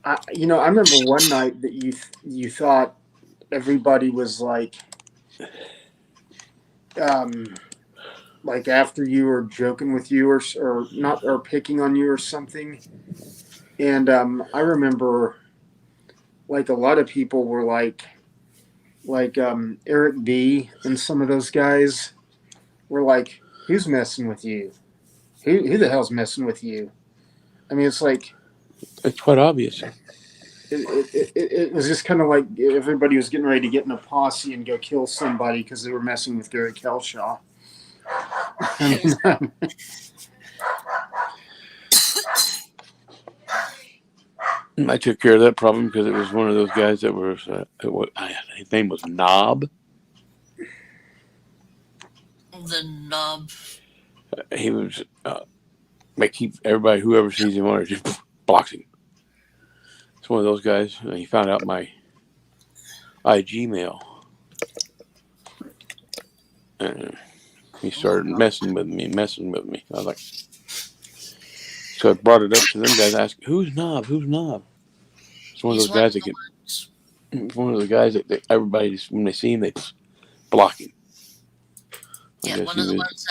I remember one night that you thought everybody was like after you or joking with you or not or picking on you or something, and I remember like a lot of people were like Eric B and some of those guys were like, "Who's messing with you? Who the hell's messing with you?" I mean, it's like It's quite obvious. it was just kind of like everybody was getting ready to get in a posse and go kill somebody because they were messing with Gary Kelshaw. I mean, I took care of that problem because it was one of those guys that was. His name was Knob. The knob. He was everybody whoever sees him on it just blocks him. It's one of those guys. And he found out my IG mail, and he started messing with me. I was like, so I brought it up to them guys. I asked, "Who's Knob? Who's Knob?" It's one of He's those guys that one of the guys that everybody just, when they see him, they block him. Yeah, one of the ones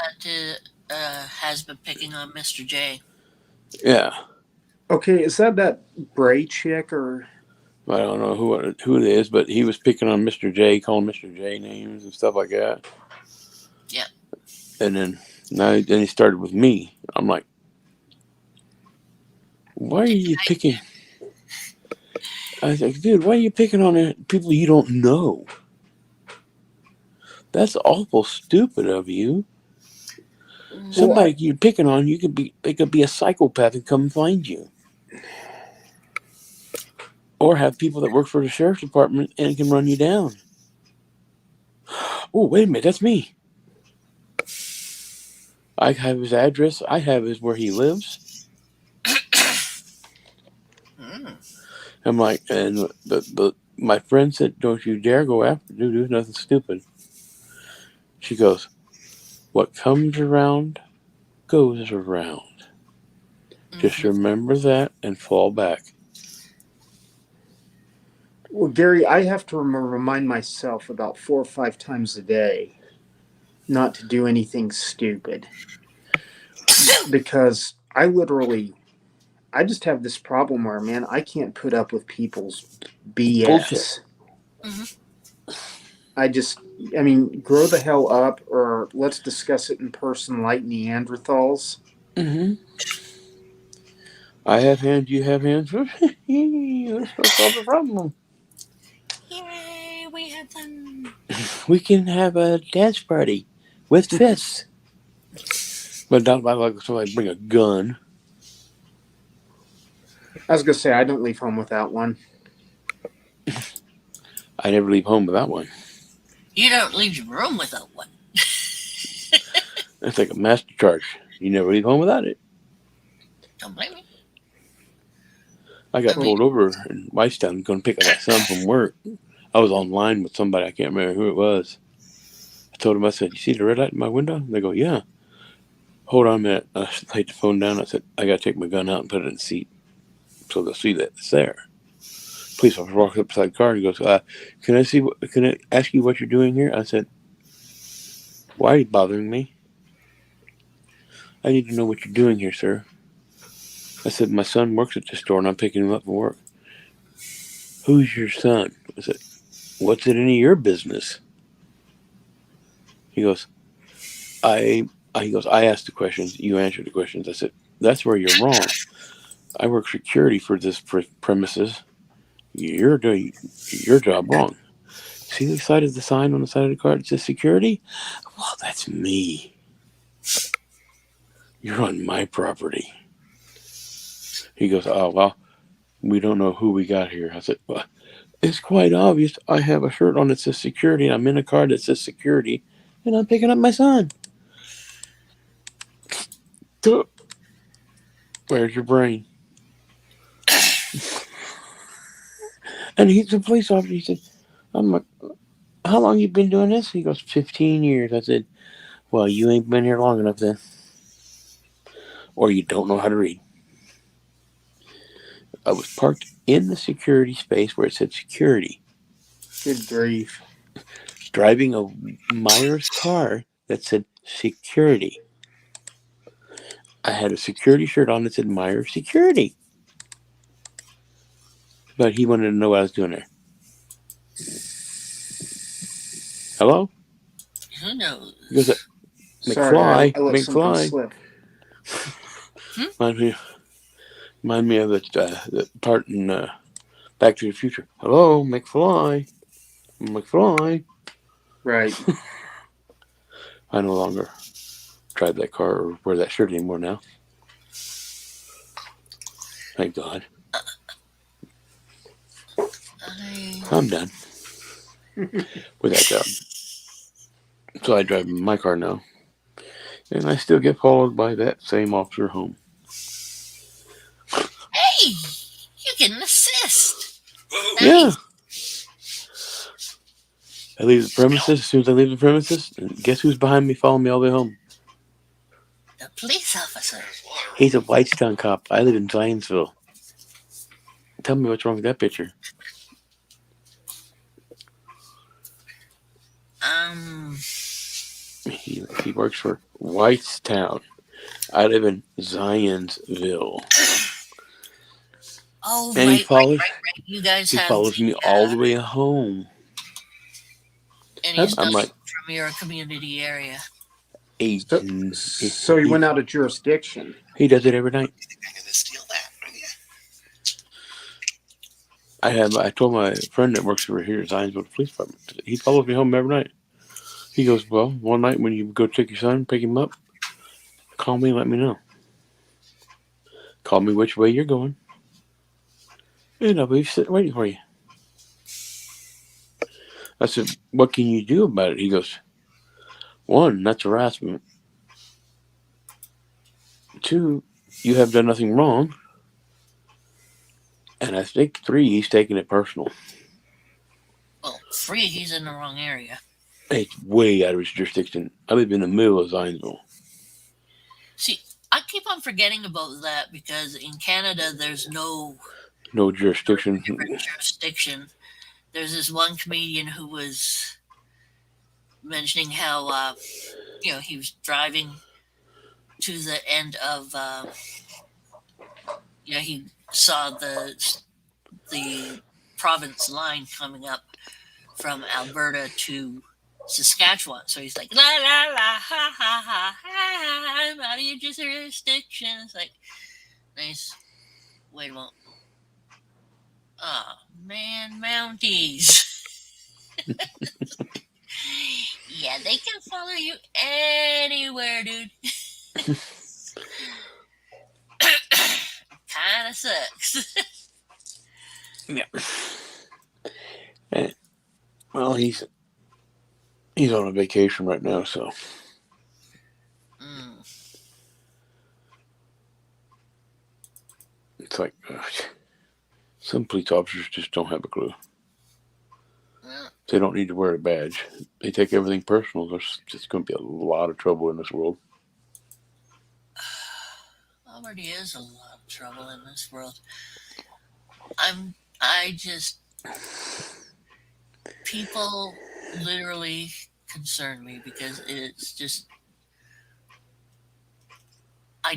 that has been picking on Mr. J. Yeah. okay, is that Bray chick or? I don't know who it is, but he was picking on Mr. J, calling Mr. J names and stuff like that. Yeah. And then he started with me. I'm like, why are you picking? I was like, dude, why are you picking on people you don't know? That's awful stupid of you. Somebody you're picking on, they could be a psychopath and come find you. Or have people that work for the sheriff's department and can run you down. Oh, wait a minute, that's me. I have his address. I have where he lives. I'm like, and my friend said, "Don't you dare go after dude. Do nothing stupid." She goes, "What comes around goes around. Just remember that and fall back." Well, Gary, I have to remind myself about 4 or 5 times a day not to do anything stupid because I just have this problem where, man, I can't put up with people's BS. Bullshit. I mean, grow the hell up, or let's discuss it in person like Neanderthals. Mm-hmm. I have hands, you have hands. Let's solve the problem. Yay, we have them. We can have a dance party with fists. But not like somebody bring a gun. I was going to say, I don't leave home without one. I never leave home without one. You don't leave your room without one. That's like a master charge. You never leave home without it. Don't blame me. I got pulled over in Whitestown going to pick up my son from work. I was online with somebody. I can't remember who it was. I told him, I said, "You see the red light in my window?" And they go, "Yeah." Hold on a minute. I laid the phone down. I said, "I got to take my gun out and put it in the seat so they'll see that it's there." Police officer walks up beside the car and he goes, Can I ask you what you're doing here?" I said, "Why are you bothering me? I need to know what you're doing here, sir." I said, "My son works at this store and I'm picking him up from work." Who's your son? I said, what's it any of your business? He goes, I asked the questions, you answered the questions. I said, that's where you're wrong. I work security for this premises. You're doing your job wrong. See the side of the sign on the side of the car that says security? Well, that's me. You're on my property. He goes, oh, well, we don't know who we got here. I said, well, it's quite obvious. I have a shirt on that says security, and I'm in a car that says security, and I'm picking up my son. Where's your brain? And he's a police officer. He said, I'm like, how long you been doing this? He goes, 15 years. I said, well, you ain't been here long enough then. Or you don't know how to read. I was parked in the security space where it said security. Good grief. Driving a Myers car that said security. I had a security shirt on that said Myers Security. But he wanted to know what I was doing there. Hello? Who knows? He goes, Sorry, McFly. I let something McFly. slip. Remind me of the part in Back to the Future. Hello, McFly. McFly. Right. I no longer drive that car or wear that shirt anymore now. Thank God. I'm done with that job. So I drive my car now. And I still get followed by that same officer home. Hey, you can assist. Yeah. I leave the premises. As soon as I leave the premises, and guess who's behind me following me all the way home? The police officer. He's a Whitestone cop. I live in Zionsville. Tell me what's wrong with that picture. He works for Whitestown. I live in Zionsville. Oh, and right. You guys he have follows me all the way home. any stuff I'm like from your community area. So he went out of jurisdiction. He does it every night. You think I'm gonna steal that from you? I told my friend that works over here at Zionsville Police Department. He follows me home every night. He goes, well, one night when you go take your son, pick him up, call me and let me know. Call me which way you're going. And I'll be sitting waiting for you. I said, what can you do about it? He goes, 1, that's harassment. 2, you have done nothing wrong. And I think 3, he's taking it personal. Well, 3, he's in the wrong area. It's way out of his jurisdiction. I live in the middle of Zionsville. See, I keep on forgetting about that because in Canada there's no jurisdiction. jurisdiction. There's this one comedian who was mentioning how he was driving to the end of he saw the province line coming up from Alberta to Saskatchewan. So he's like, la la la, ha ha ha, ha, I'm out of your jurisdiction. It's like, nice. Wait a moment. Oh, man, Mounties. Yeah, they can follow you anywhere, dude. Kind of sucks. Yeah. And, well, he's on a vacation right now, so. It's like some police officers just don't have a clue. They don't need to wear a badge. They take everything personal. There's just going to be a lot of trouble in this world. Already is a lot of trouble in this world. People literally concern me because it's just, I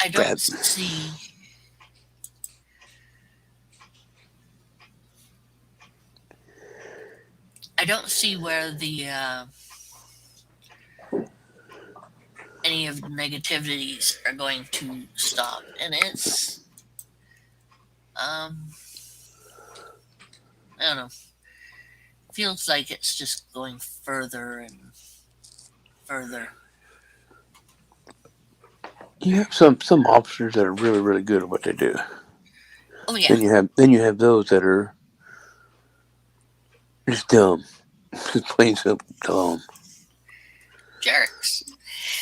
I don't see. I don't see where the any of the negativities are going to stop, and it's um I don't know. Feels like it's just going further and further. You have some officers that are really really good at what they do. Oh yeah, Then you have those that are just dumb, just plain simple dumb, jerks.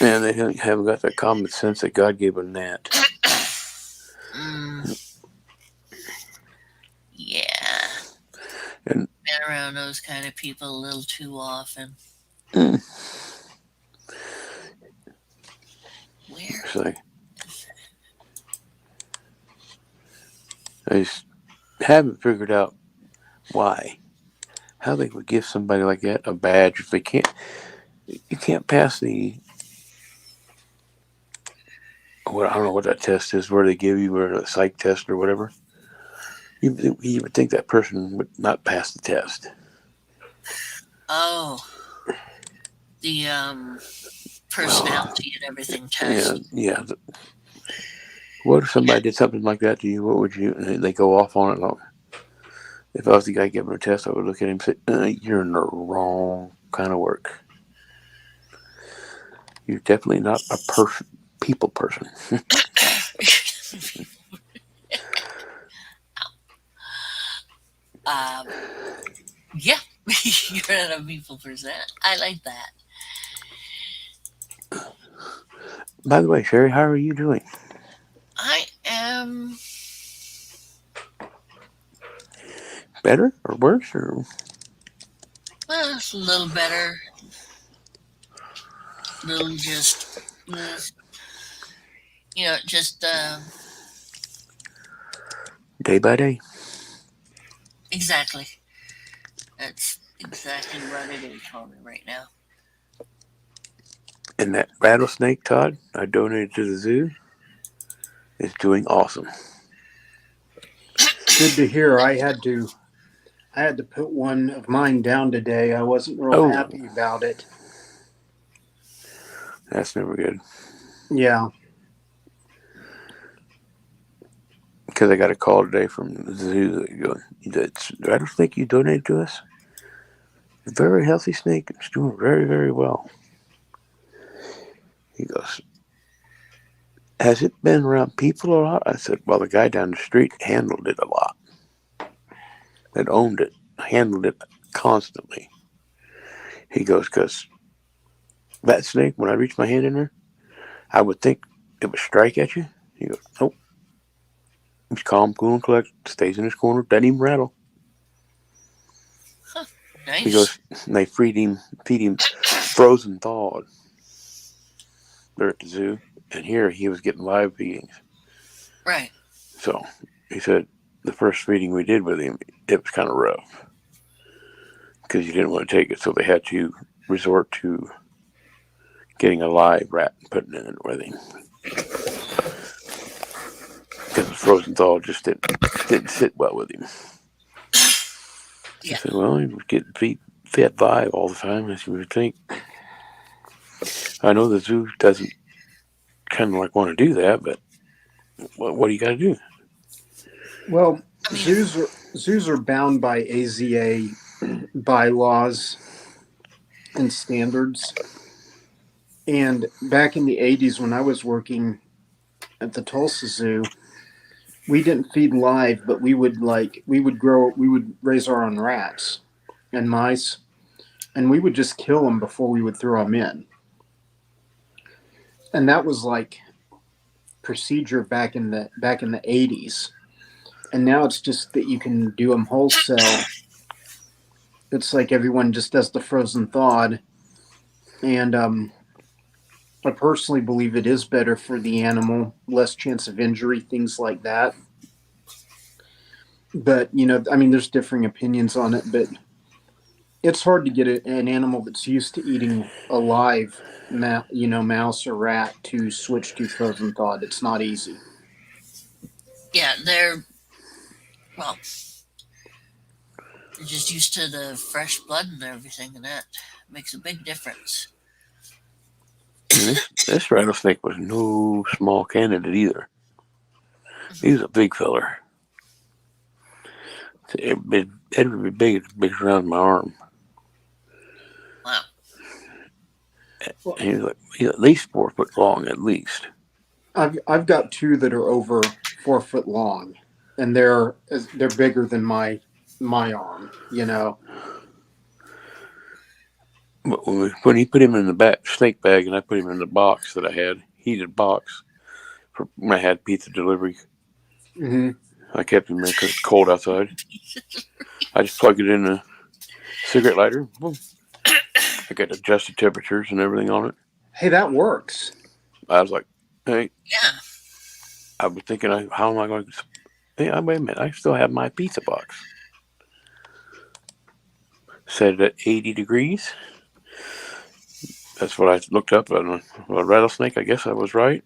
and they haven't got that common sense that God gave them. That Mm, yeah, and been around those kind of people a little too often. mm, Where it's like is it? I just haven't figured out why how they would give somebody like that a badge if they can't. You can't pass the what I don't know what that test is where they give you or a psych test or whatever. You would think that person would not pass the test. Oh, the personality and everything Yeah, test. yeah. What if somebody did something like that to you? What would you? And they go off on it. Like, if I was the guy giving a test, I would look at him and say, "You're in the wrong kind of work. You're definitely not a people person." um, yeah, you're at a people percent. I like that. By the way, Sherry, how are you doing? I am Better or worse or? well, a little better. Little just, just Day by day. exactly. That's exactly what it is for me right now. And that rattlesnake, Todd, I donated to the zoo, is doing awesome. Good to hear. I had to put one of mine down today. I wasn't real Oh, happy about it. that's never good. Yeah. Because I got a call today from the zoo going, "That's the rattlesnake you donated to us. A very healthy snake. It's doing very, very well." He goes, "Has it been around people a lot?" I said, "Well, the guy down the street handled it a lot. That owned it, handled it constantly." He goes, "Because that snake, when I reach my hand in there, I would think it would strike at you." He goes, "Nope. He's calm, cool, and collected. Stays in his corner. Doesn't even rattle." Huh, He nice. goes, and they feed him frozen thawed. They're at the zoo, and here he was getting live feedings. Right. So he said the first feeding we did with him, it was kind of rough because you didn't want to take it, so they had to resort to getting a live rat and putting it in with him because the frozen thaw just didn't sit well with him. He Yeah. said, "Well, he was getting fed live all the time, as you would think." I know the zoo doesn't kind of like want to do that, but what do you got to do? Well, I mean, zoos are bound by AZA bylaws and standards. And back in the 80s when I was working at the Tulsa Zoo, we didn't feed live, but we would raise our own rats and mice, and we would just kill them before we would throw them in. And that was like procedure back in the 80s. And now it's just that you can do them wholesale. It's like everyone just does the frozen thawed, and I personally believe it is better for the animal, less chance of injury, things like that. But I mean, there's differing opinions on it. But it's hard to get an animal that's used to eating a live, mouse or rat to switch to frozen thawed. It's not easy. Yeah, well, they're just used to the fresh blood and everything, and that makes a big difference. And this rattlesnake was no small candidate either. He was a big feller. It would be big around my arm. Wow. Well, He's at least 4 foot long, at least. I've got two that are over 4 foot long, and they're bigger than my arm. But when he put him in the snake bag, and I put him in the box that I had, heated box, for when I had pizza delivery, Hmm. I kept him there because it's cold outside. I just plugged it in a cigarette lighter. Boom. I got adjusted temperatures and everything on it. Hey, that works. I was like, hey, Yeah. I was thinking, how am I going to? Hey, wait a minute, I still have my pizza box. Set it at 80 degrees. That's what I looked up on a rattlesnake. I guess I was right.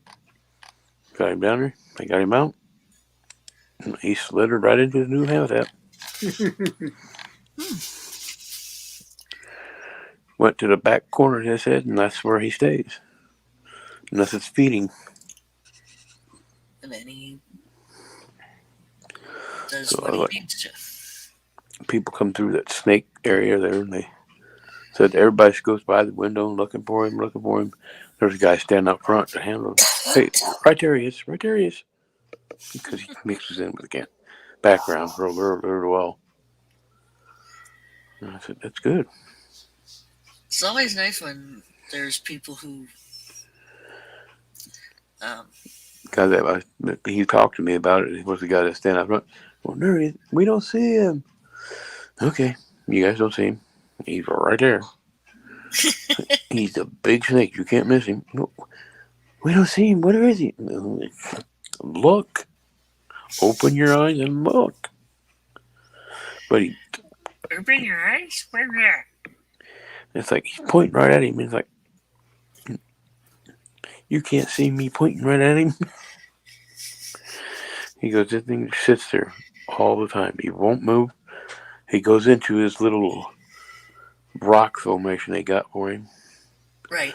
Got him down there. I got him out. He slithered right into his new habitat. Went to the back corner of his head, and that's where he stays. Unless it's feeding. And then he does So what he needs to. people come through that snake area there, and they said everybody goes by the window looking for him. There's a guy standing up front to handle him. Hey, right there he is. Right there he is. Because he mixes in with the background real well. And I said, that's good. It's always nice when there's people who Guy that he talked to me about it. He was the guy that stand up front. Well, there he is. We don't see him. Okay, you guys don't see him. He's right there. He's a big snake. You can't miss him. No, we don't see him. Where is he? Look. Open your eyes and look. But open your eyes. Where's that? It's like he's pointing right at him. It's like, you can't see me pointing right at him. He goes, this thing sits there all the time. He won't move. He goes into his little rock formation they got for him. Right.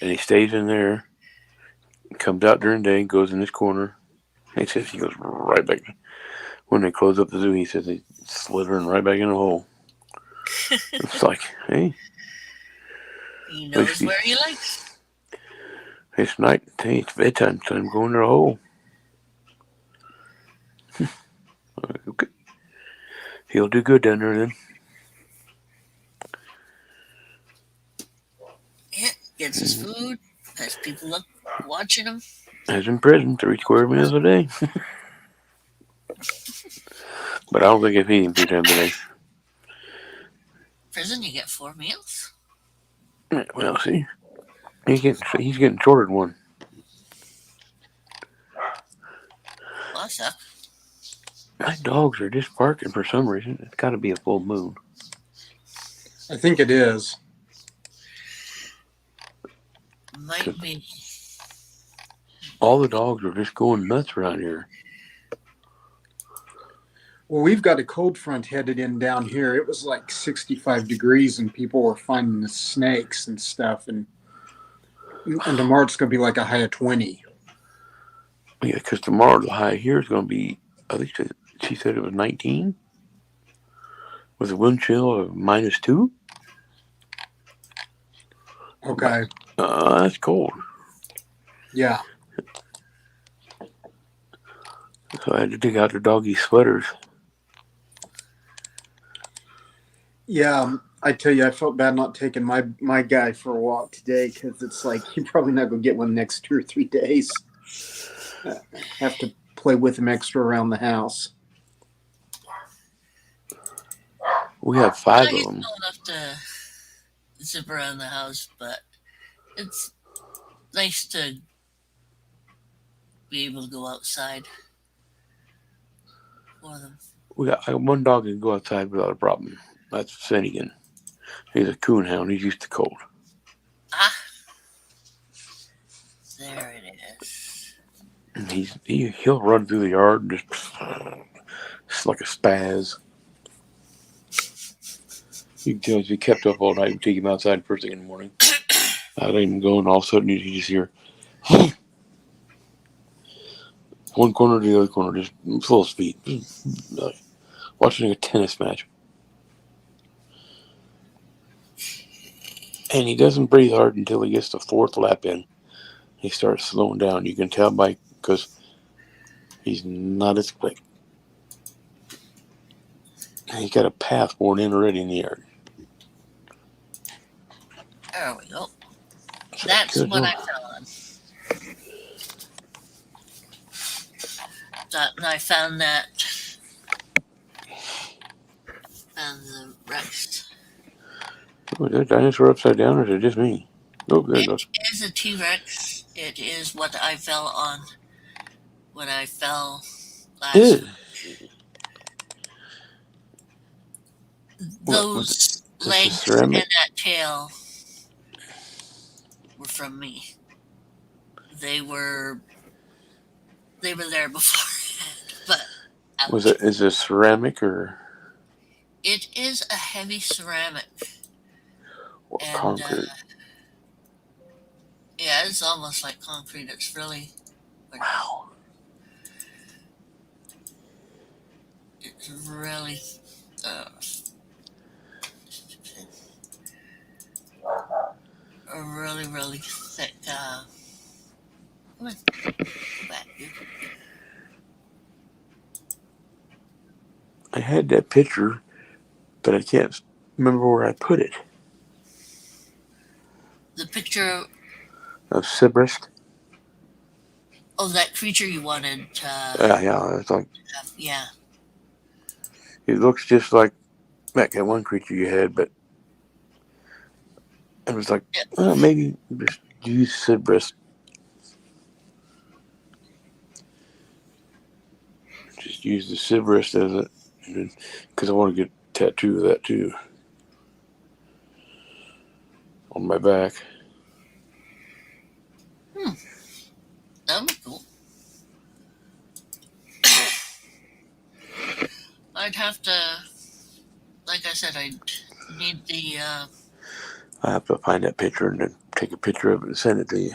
And he stays in there. Comes out during the day, goes in this corner. He says he goes right back. When they close up the zoo, he says he's slithering right back in the hole. It's like, hey. He knows where he likes. It's night. Hey, it's bedtime time. Go in the hole. Okay. He'll do good down there then. Yeah, gets his food. Has people watching him. As in prison, 3 square meals a day. But I don't think I feed him 3 times a day. Prison, you get 4 meals. Well, see, he's getting shorter than one. What's up? My dogs are just barking for some reason. It's got to be a full moon. I think it is. Might be. All the dogs are just going nuts around here. Well, we've got a cold front headed in down here. It was like 65 degrees, and people were finding the snakes and stuff. And tomorrow it's going to be like a high of 20. Yeah, because tomorrow the high here is going to be, I think she said it was 19, with a wind chill of -2. Okay. That's cold. Yeah. So I had to dig out the doggy sweaters. Yeah, I tell you, I felt bad not taking my guy for a walk today because it's like you're probably not going to get one next 2 or 3 days. Have to play with him extra around the house. We have 5 He's of them. small enough to zip around the house, but it's nice to be able to go outside for them. I got one dog that can go outside without a problem. That's Finnegan. He's a coonhound. He's used to cold. Ah, there it is. And he'll run through the yard just like a spaz. You can tell if he kept up all night. We take him outside first thing in the morning. I let him go, and all of a sudden you just hear one corner to the other corner, just full speed, like watching a tennis match. And he doesn't breathe hard until he gets the fourth lap in. He starts slowing down. You can tell because he's not as quick. And he's got a path worn in already in the yard. There we go. So, That's good what Lord. I fell on. And I found that. Found the Rex. Oh, is that dinosaur upside down, or is it just me? Oh, there it It goes. is a T-Rex. It is what I fell on when I fell last. Ew. What was it? Those It's a legs and ceramic. that tail were from me. They were there before, but Was ouch. it? Is it ceramic or It is a heavy ceramic, and concrete? yeah, it's almost like concrete. It's really, Wow. it's really, uh, a really thick. Come on, go back, dude. I had that picture, but I can't remember where I put it. The picture Of Sibrist. of that creature you wanted to Yeah. It's like have, yeah. it looks just like that one creature you had, but it was like maybe just use Sibrist. Just use the Sibrist as it, because I want to get a tattoo of that too on my back. That'd be cool. I'd have to, like I said, I'd need the. I have to find that picture and then take a picture of it and send it to you.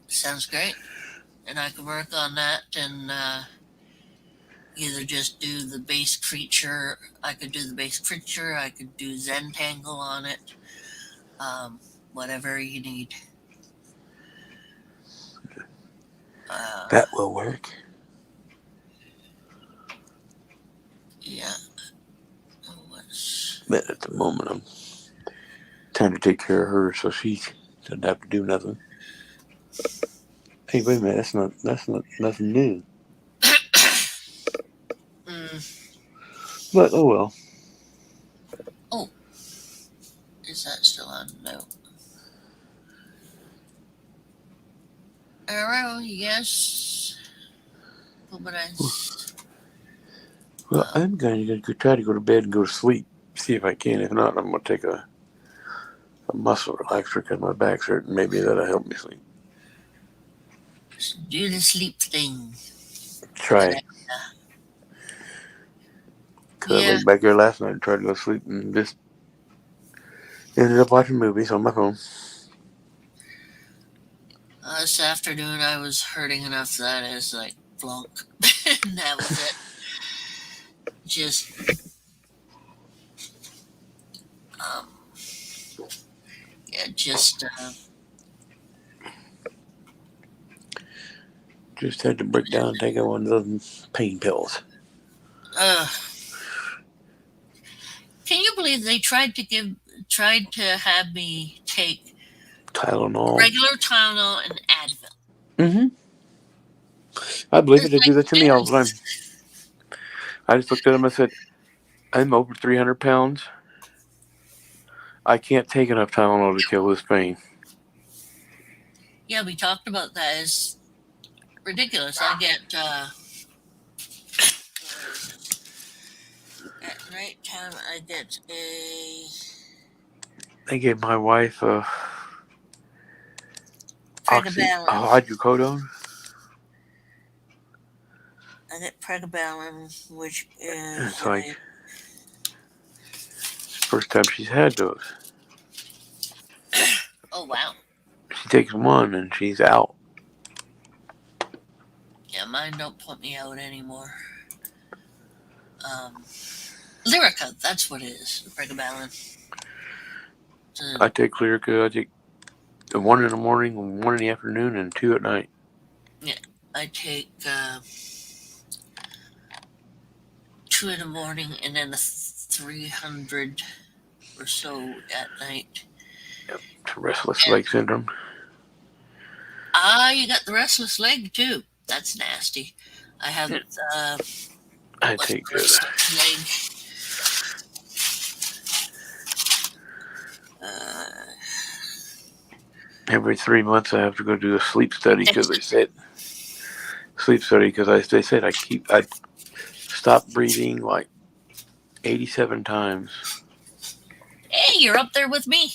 Sounds great, and I could work on that and either just do the base creature. I could do the base creature. I could do Zentangle on it. Whatever you need. That will work. Yeah. What's But at the moment, I'm trying to take care of her so she doesn't have to do nothing. Hey, wait a minute. That's not nothing new. But oh well. Oh, is that still on? No. Arrow, yes. Well, I'm going to try to go to bed and go to sleep. See if I can. If not, I'm going to take a muscle relaxer because my back's hurting. Maybe that'll help me sleep. Do the sleep thing. Try. Because I laid back here last night and tried to go to sleep and just ended up watching movies on my phone. This afternoon I was hurting enough that it's like flunk. And that was it. Just just Just had to break down and take one of those pain pills. Can you believe they tried to have me take Tylenol. regular Tylenol and Advil? Mm-hmm. I believe it. They do that to me all the time. I just looked at them and said, I'm over 300 pounds. I can't take enough Tylenol to kill this pain. Yeah, we talked about that. It's ridiculous. I get right night time I get a They gave my wife pregabalin. hydrocodone. I get pregabalin, which And is it's like first time she's had those. oh wow. She takes one and she's out. Yeah, mine don't put me out anymore. Lyrica, that's what it is. Pregabalin. I take Clearco. I take one in the morning, one in the afternoon, and two at night. Yeah, I take 2 in the morning and then 300 or so at night. It's restless leg syndrome. Ah, you got the restless leg too. That's nasty. I have I take restless leg. Every 3 months. I have to go do a sleep study because they said they said I stopped breathing like 87 times. Hey, you're up there with me.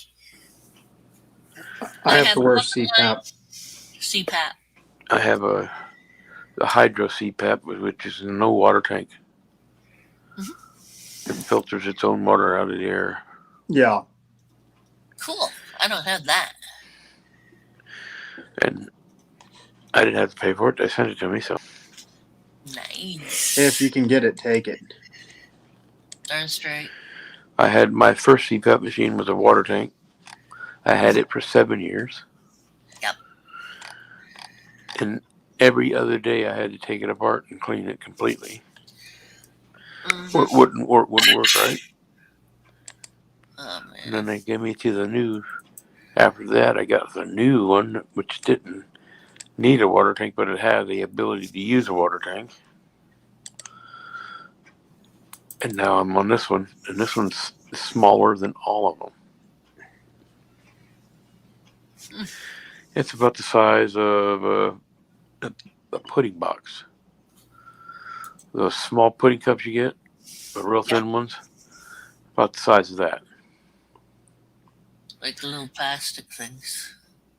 I have have to wear one CPAP. CPAP. I have a hydro CPAP, which is a no water tank. It filters its own water out of the air. Yeah. Cool. I don't have that. And I didn't have to pay for it. They sent it to me, so. Nice. If you can get it, take it. Darn straight. I had my first CPAP machine was a water tank. I had it for 7 years. Yep. And every other day I had to take it apart and clean it completely. Or it wouldn't work right. Oh man. And then they gave me to the new. After that, I got the new one, which didn't need a water tank, but it had the ability to use a water tank. And now I'm on this one, and this one's smaller than all of them. It's about the size of a pudding box. Those small pudding cups you get, the real thin ones, about the size of that. Like the little plastic things.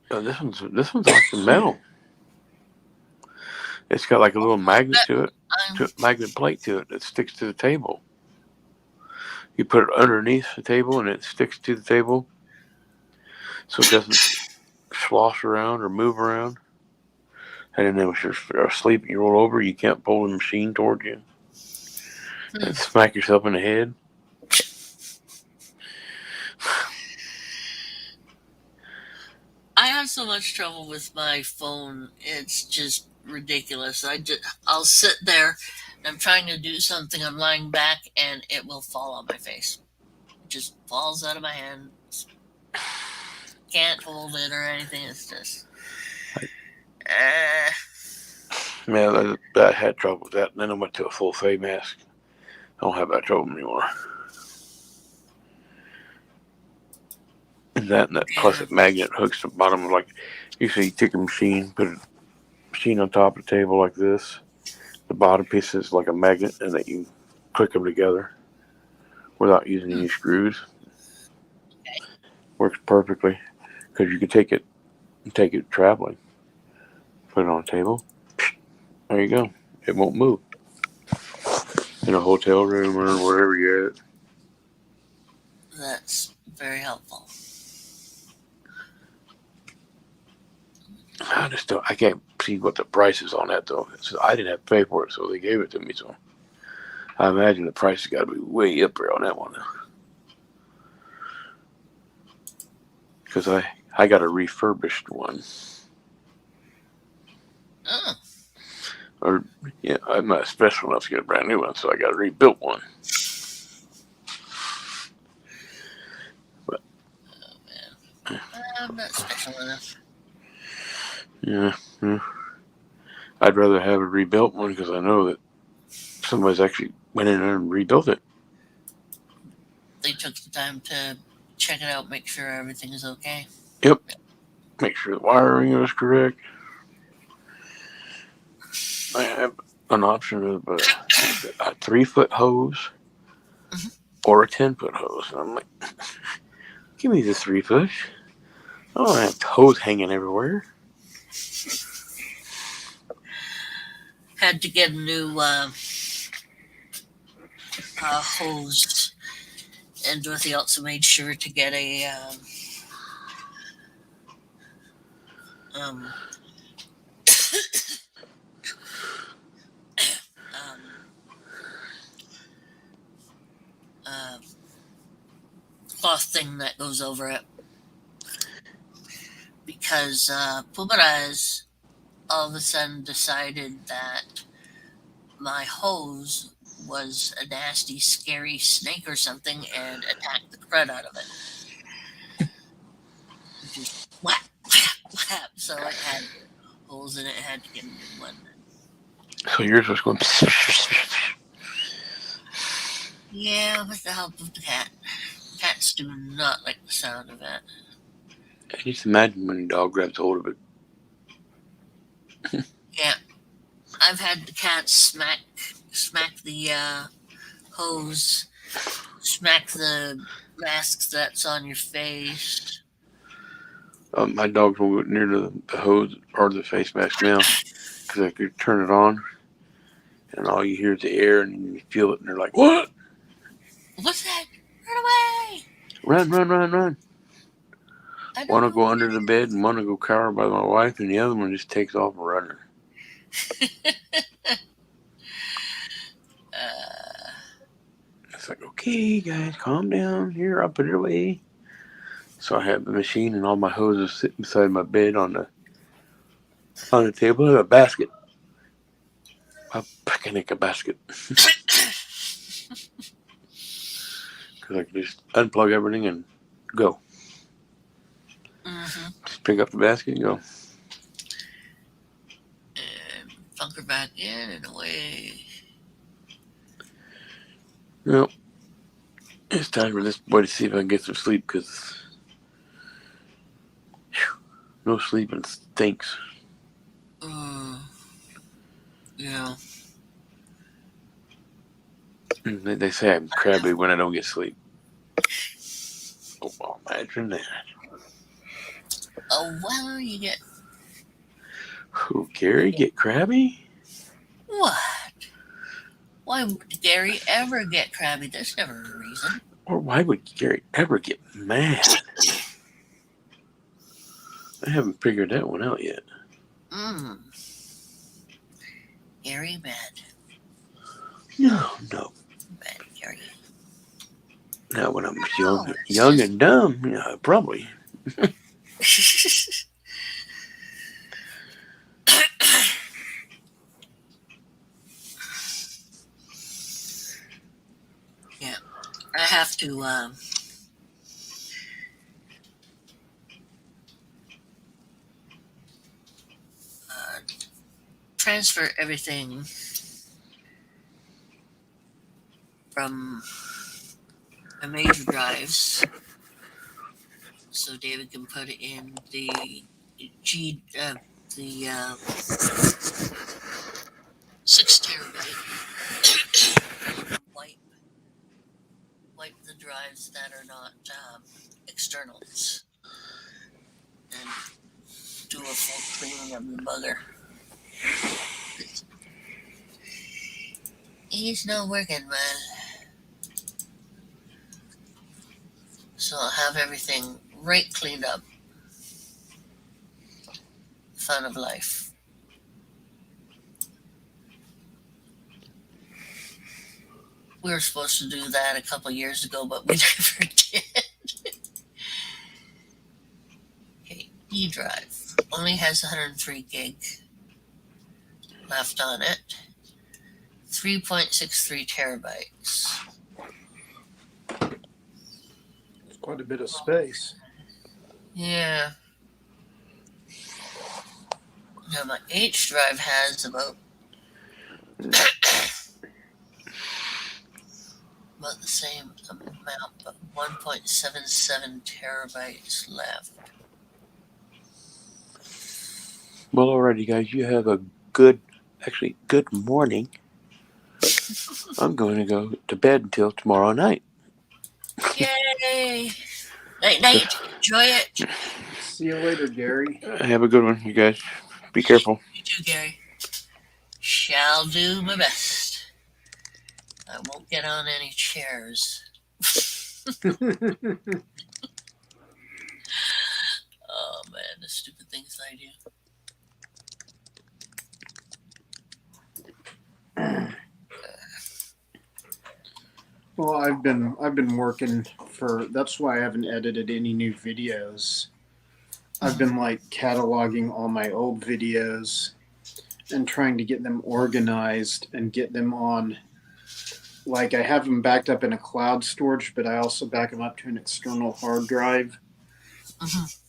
This one's actually metal. It's got like a little magnet to it, magnet plate to it that sticks to the table. You put it underneath the table and it sticks to the table, so it doesn't slosh around or move around. And then if you're asleep and you roll over, you can't pull the machine toward you and smack yourself in the head. I have so much trouble with my phone. It's just ridiculous. I'll sit there. I'm trying to do something. I'm lying back, and it will fall on my face. It just falls out of my hand. Can't hold it or anything. It's just. Man, I had trouble with that, and then I went to a full face mask. I don't have that trouble anymore. And that plus a magnet hooks to the bottom. Like you take a machine, put a machine on top of the table like this. The bottom piece is like a magnet, and that you click them together without using any screws. Works perfectly because you can take it traveling. Put it on a table. There you go. It won't move. In a hotel room or wherever you're at. That's very helpful. I can't see what the price is on that though. So I didn't have to pay for it, so they gave it to me. So I imagine the price has got to be way up there on that one. Because I got a refurbished one. Oh. Or yeah, I'm not special enough to get a brand new one, so I got a rebuilt one. But Oh man, I'm not special enough. Yeah. I'd rather have a rebuilt one because I know that somebody's actually went in there and rebuilt it. They took the time to check it out, make sure everything is okay. Yep. Make sure the wiring is correct. I have an option of a 3-foot hose or a 10-foot hose. And I'm like, give me the 3-foot. I don't have hose hanging everywhere. Had to get a new hose, and Dorothy also made sure to get a um, um, uh, cloth thing that goes over it, because Pumaraz all of a sudden decided that my hose was a nasty, scary snake or something and attacked the crud out of it. Just whap, whap, whap. So it had holes in it, had to get a new one. So yours was going. Yeah, with the help of the cat. Cats do not like the sound of it. I just imagine when a dog grabs hold of it. Yeah, I've had the cat smack the hose, smack the mask that's on your face. My dogs won't go near the hose or the face mask now because I could turn it on, and all you hear is the air, and you feel it, and they're like, "What? What's that? Run away!" Run, run, run, run!" I One don't will know go what under it the bed, and one will go cower by my wife, and the other one just takes off running. It's like, okay, guys, calm down. Here, I'll put it away. So I have the machine and all my hoses sitting beside my bed on the table in a basket. A picnic basket. Because I can just unplug everything and go. Mm-hmm. Just pick up the basket and go. And bunker back in and away. Well, it's time for this boy to see if I can get some sleep because no sleeping stinks. Yeah. They say I'm crabby when I don't get sleep. Oh, well, imagine that. Oh, well, you get Who, Gary, get crabby? what? Why would Gary ever get crabby? There's never a reason. Or why would Gary ever get mad? I haven't figured that one out yet. Gary mad. No. Mad Gary. Now when I'm No, young just... and dumb, probably. Yeah, I have to transfer everything from my major drives so David can put it in the the 6 terabyte. wipe the drives that are not externals and do a full cleaning of the bugger. He's not working, man. So I'll have everything right cleaned up. Fun of life. We were supposed to do that a couple years ago, but we never did. Okay, E drive only has 103 gig left on it. 3.63 terabytes. Quite a bit of space. Yeah. Now my H drive has about the same amount, but 1.77 terabytes left. Well, alrighty, guys, you have a good morning. I'm going to go to bed until tomorrow night. Okay. Night, night. Enjoy it. See you later, Gary. Have a good one, you guys. Be careful. You too, Gary. Shall do my best. I won't get on any chairs. Oh man, the stupid things I do. Well, I've been working for. That's why I haven't edited any new videos. I've been like cataloging all my old videos and trying to get them organized and get them on. Like I have them backed up in a cloud storage, but I also back them up to an external hard drive.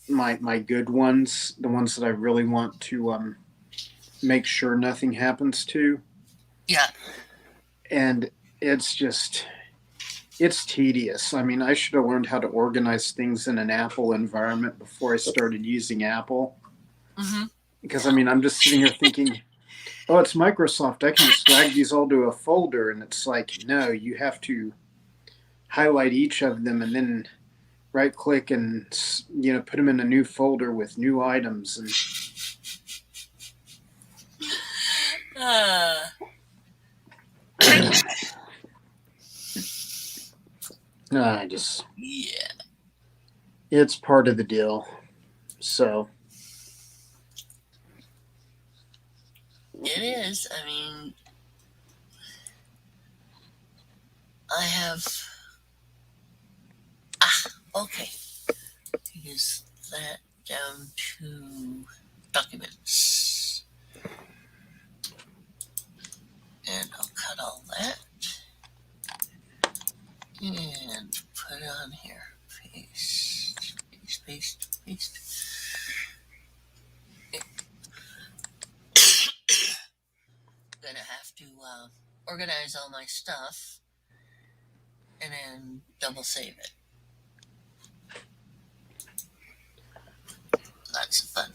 My good ones, the ones that I really want to make sure nothing happens to. Yeah. And it's just it's tedious. I mean, I should have learned how to organize things in an Apple environment before I started using Apple. Because I mean, I'm just sitting here thinking, oh, it's Microsoft. I can just drag these all to a folder, and it's like, no, you have to highlight each of them and then right click and put them in a new folder with new items. And I just Yeah. it's part of the deal. So It is. I mean, I have. Okay. Use that down to documents. And I'll cut all that. And put it on here. Paste, paste, paste, paste. Gonna have to organize all my stuff and then double save it. Lots of fun.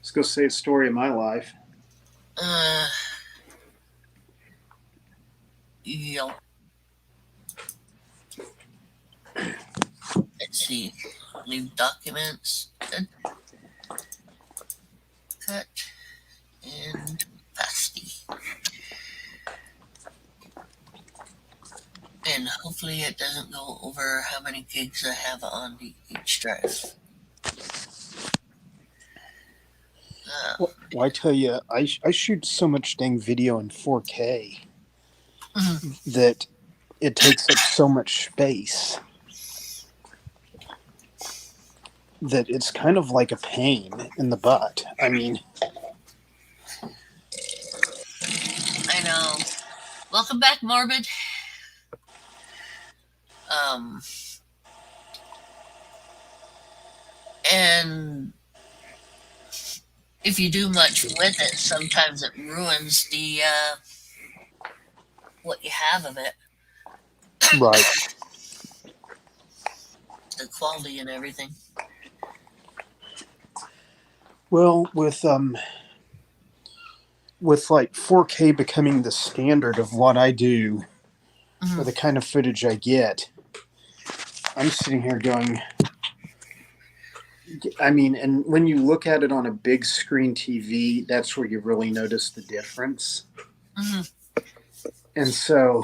let's go say a story of my life. Yep. Let's see. New documents. Good. Cut. And pasty. And hopefully it doesn't go over how many gigs I have on each drive. Well, I tell you, I shoot so much dang video in 4K that it takes up so much space that it's kind of like a pain in the butt. I mean, I know. Welcome back, Morbid. And if you do much with it, sometimes it ruins the what you have of it, right. the quality and everything. Well, with like 4K becoming the standard of what I do, or the kind of footage I get, I'm sitting here going, I mean, and when you look at it on a big screen TV, that's where you really notice the difference. And so,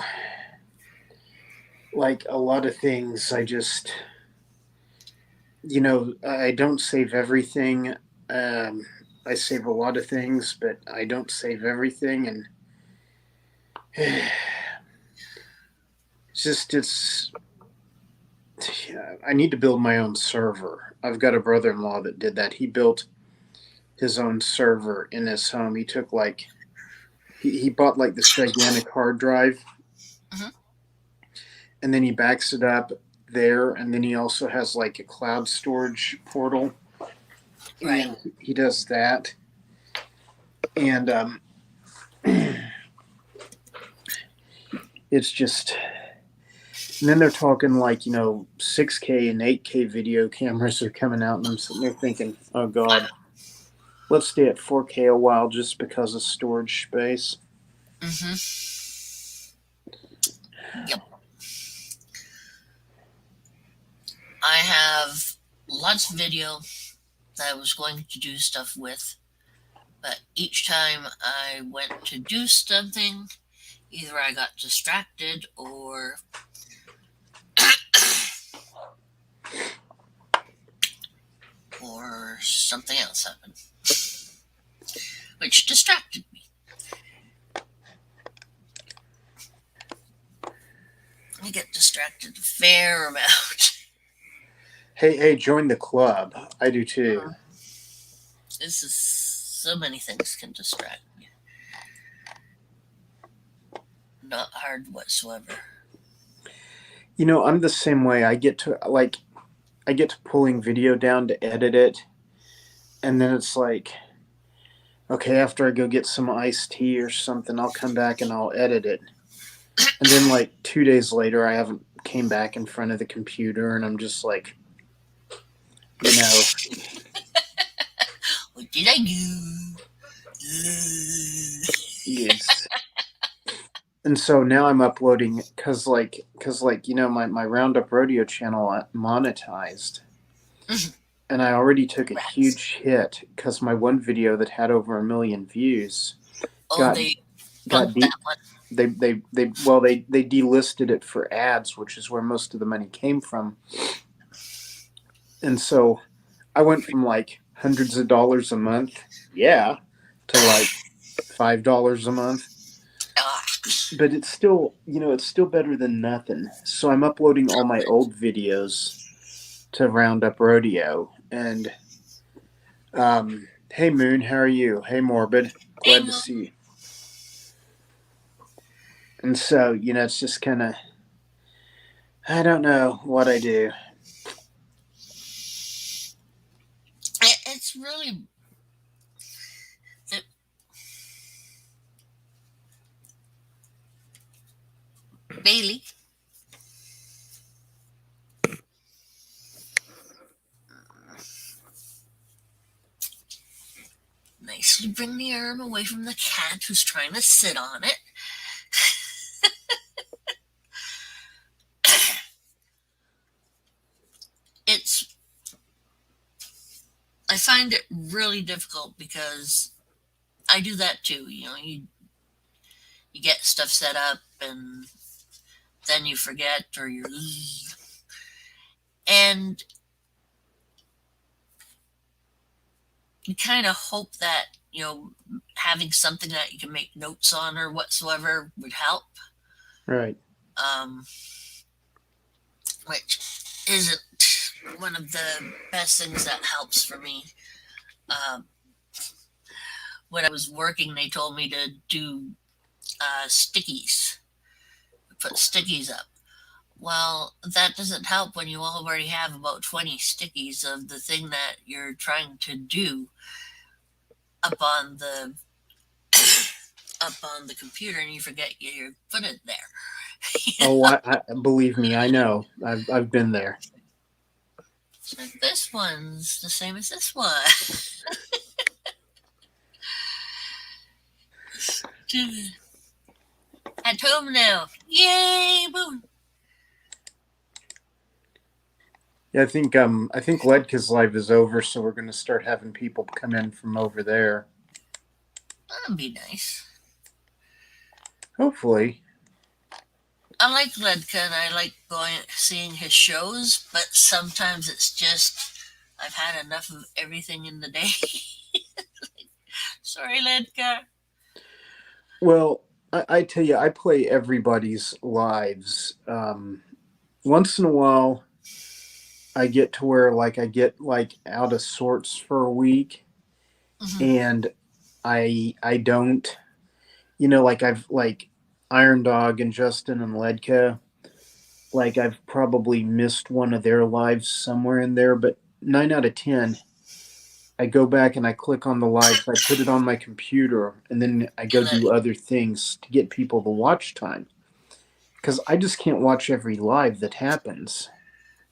like a lot of things, I just, I don't save everything. I save a lot of things, but I don't save everything. And I need to build my own server. I've got a brother-in-law that did that. He built his own server in his home. He took he bought like this gigantic hard drive, and then he backs it up there, and then he also has like a cloud storage portal, and he does that. And it's just, and then they're talking like 6K and 8K video cameras are coming out, and I'm sitting there thinking, oh god, let's stay at 4K a while just because of storage space. Yep. have lots of video that I was going to do stuff with, but each time I went to do something, either I got distracted or something else happened, which distracted me. I get distracted a fair amount. Hey, join the club. I do too. This is so many things can distract me. Not hard whatsoever. You know, I'm the same way. I get to pulling video down to edit it, and then it's like, okay, after I go get some iced tea or something, I'll come back and I'll edit it. And then like 2 days later, I haven't came back in front of the computer, and I'm just like, you know, What did I do? yes. And so now I'm uploading because you know my Roundup Rodeo channel monetized, and I already took a huge hit because my one video that had over 1 million views got They got bumped that one. they delisted it for ads, which is where most of the money came from. And so I went from like hundreds of dollars a month, to like $5 a month. But it's still, it's still better than nothing. So I'm uploading all my old videos to Roundup Rodeo. And hey Moon, how are you? Hey Morbid, glad to see you. And so, it's just kind of, I don't know what I do. It's really Bailey. Nicely bring the arm away from the cat who's trying to sit on it. I find it really difficult because I do that too. You get stuff set up and then you forget or and you kind of hope that having something that you can make notes on or whatsoever would help. Right. Which isn't one of the best things that helps for me. When I was working, they told me to do stickies, put stickies up. Well, that doesn't help when you already have about 20 stickies of the thing that you're trying to do up on the computer, and you forget you put it there. Oh, I believe me, I know. I've been there. So this one's the same as this one. At home now. Yay, boom. Yeah, I think Ledka's live is over, so we're going to start having people come in from over there. That'd be nice. Hopefully. I like Ledka and I like seeing his shows, but sometimes it's just I've had enough of everything in the day. Sorry, Ledka. Well, I tell you, I play everybody's lives. Once in a while, I get to where I get out of sorts for a week, and I don't, I've Iron Dog and Justin and Ledka, I've probably missed one of their lives somewhere in there, but 9 out of 10, I go back and I click on the lives, I put it on my computer, and then I go do other things to get people the watch time. Because I just can't watch every live that happens.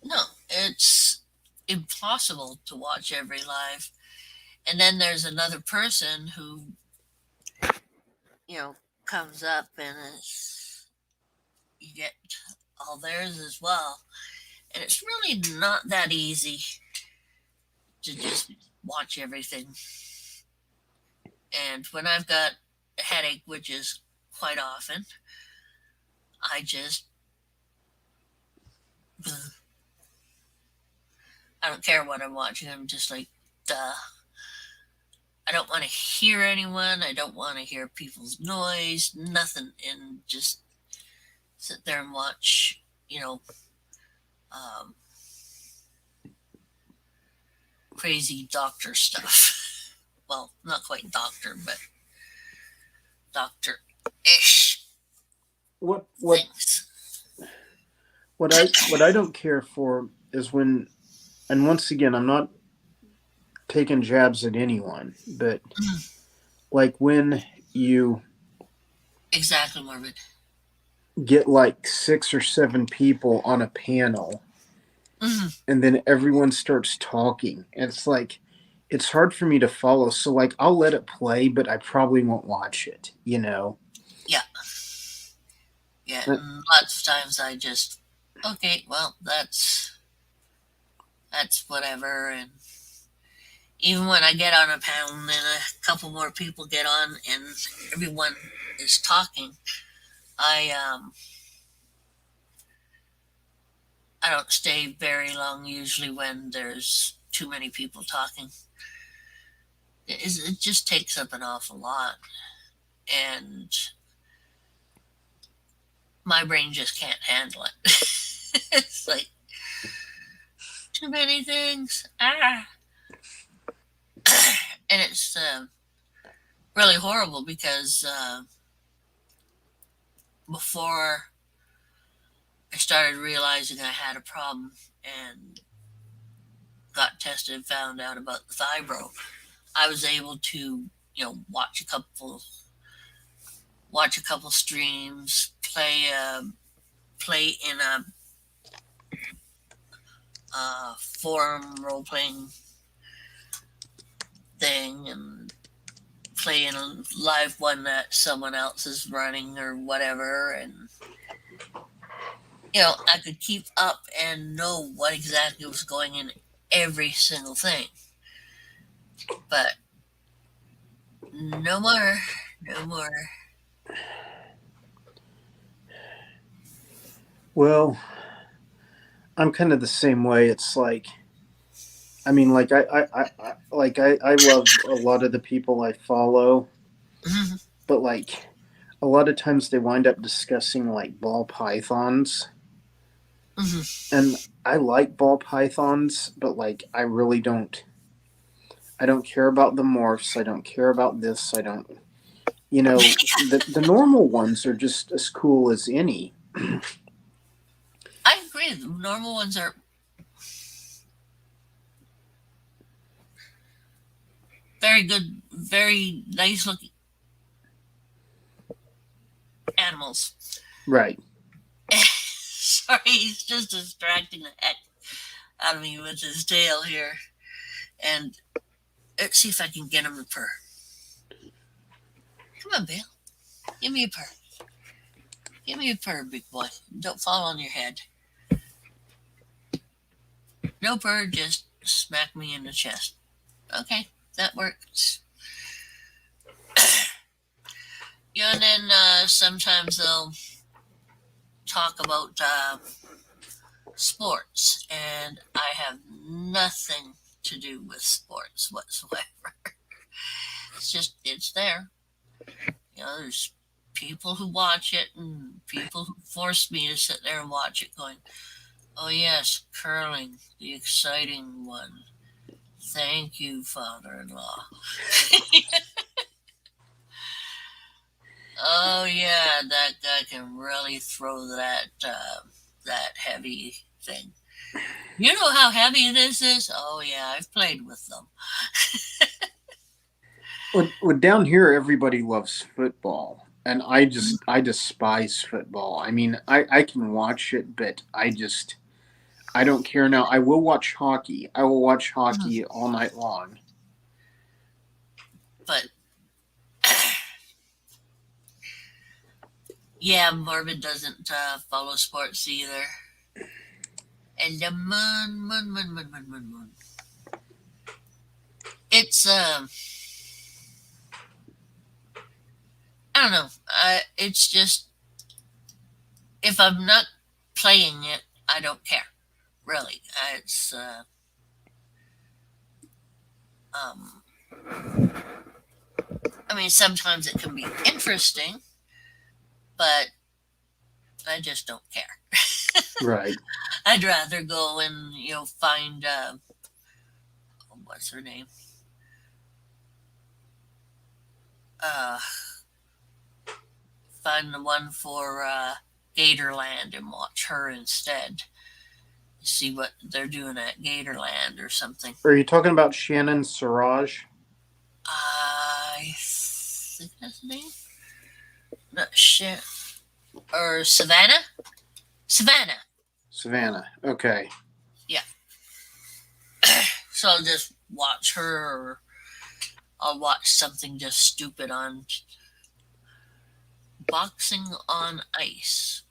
No, it's impossible to watch every live. And then there's another person who, comes up and you get all theirs as well. And it's really not that easy to just watch everything. And when I've got a headache, which is quite often, I just, I don't care what I'm watching. I'm just like, duh. I don't want to hear anyone. I don't want to hear people's noise, nothing. And just sit there and watch, um, crazy doctor stuff. Well, not quite doctor, but doctor-ish What things. what I don't care for is when, and once again, I'm not taking jabs at anyone, but like when you Exactly, Morbid. get like 6 or 7 people on a panel Hmm. and then everyone starts talking. It's like it's hard for me to follow. So like I'll let it play, but I probably won't watch it, you know. Yeah, yeah. Uh, And lots of times I just, okay, well, that's whatever. And even when I get on a panel and then a couple more people get on and everyone is talking, I I don't stay very long usually when there's too many people talking. It just takes up an awful lot, and my brain just can't handle it. It's like too many things. And it's really horrible because before I started realizing I had a problem and got tested and found out about the fibro, I was able to, watch a couple streams, play in a forum role playing thing, and play in a live one that someone else is running or whatever, and I could keep up and know what exactly was going in every single thing. But no more, no more. well, I'm kind of the same way. It's like I mean, like I love a lot of the people I follow, Mhm, but like a lot of times they wind up discussing like ball pythons, mhm. and I like ball pythons, but like I really don't. I don't care about the morphs. I don't care about this. I don't. The normal ones are just as cool as any. I agree. The normal ones are very good, very nice looking animals. Right. Sorry, he's just distracting the heck out of me with his tail here. And let's see if I can get him to purr. Come on, Bill. Give me a purr. Give me a purr, big boy. Don't fall on your head. No purr, just smack me in the chest. Okay, that works. And then sometimes they'll talk about sports, and I have nothing to do with sports whatsoever. It's there. There's people who watch it and people who force me to sit there and watch it going, oh yes, curling, the exciting one. Thank you, father-in-law. Oh yeah, that guy can really throw that heavy thing. You know how heavy this is? Oh yeah, I've played with them. Well, down here, everybody loves football, and I despise football. I mean, I can watch it, but I don't care now. I will watch hockey. I will watch hockey all night long. But yeah, Marvin doesn't follow sports either. And the moon. It's I don't know. It's just if I'm not playing it, I don't care. Really, it's um. I mean, sometimes it can be interesting, but I just don't care. Right. I'd rather go and find what's her name? Uh, find the one for Gatorland and watch her instead. See what they're doing at Gatorland or something. Are you talking about Shannon Siraj? I think that's the name. Not shit. Or Savannah. Savannah. Okay. So I'll just watch her, or I'll watch something just stupid on boxing on ice.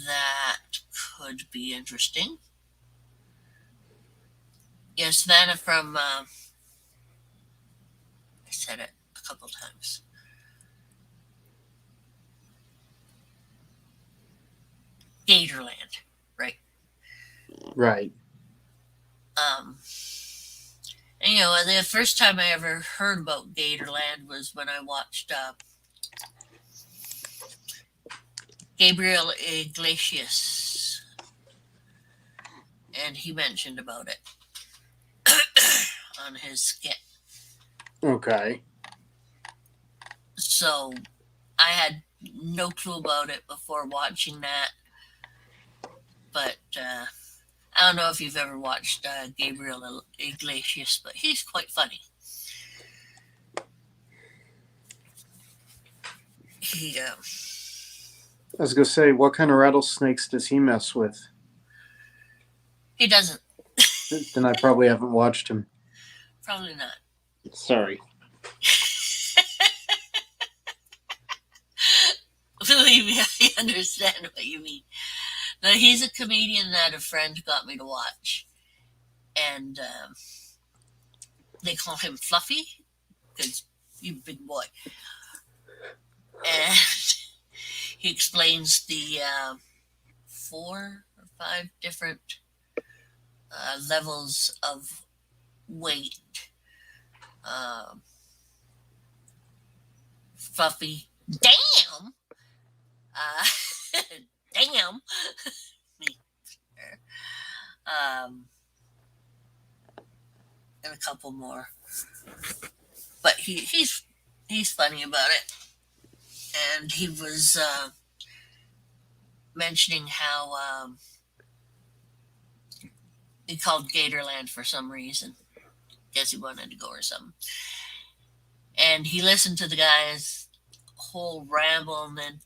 That could be interesting. Yeah, Savannah from. I said it a couple times. Gatorland, right? Right. And the first time I ever heard about Gatorland was when I watched Gabriel Iglesias, and he mentioned about it on his skit. Okay. So I had no clue about it before watching that, but I don't know if you've ever watched Gabriel Iglesias, but he's quite funny. He I was gonna say, what kind of rattlesnakes does he mess with? he doesn't. Then I probably haven't watched him. Probably not. Sorry. Believe me, I understand what you mean. Now, he's a comedian that a friend got me to watch, and they call him Fluffy because he's a big boy. And he explains the 4 or 5 different levels of weight. Fluffy, damn, damn, and a couple more. But he's funny about it, and he was mentioning how he called Gatorland for some reason. Guess he wanted to go or something. And he listened to the guy's whole ramble, and then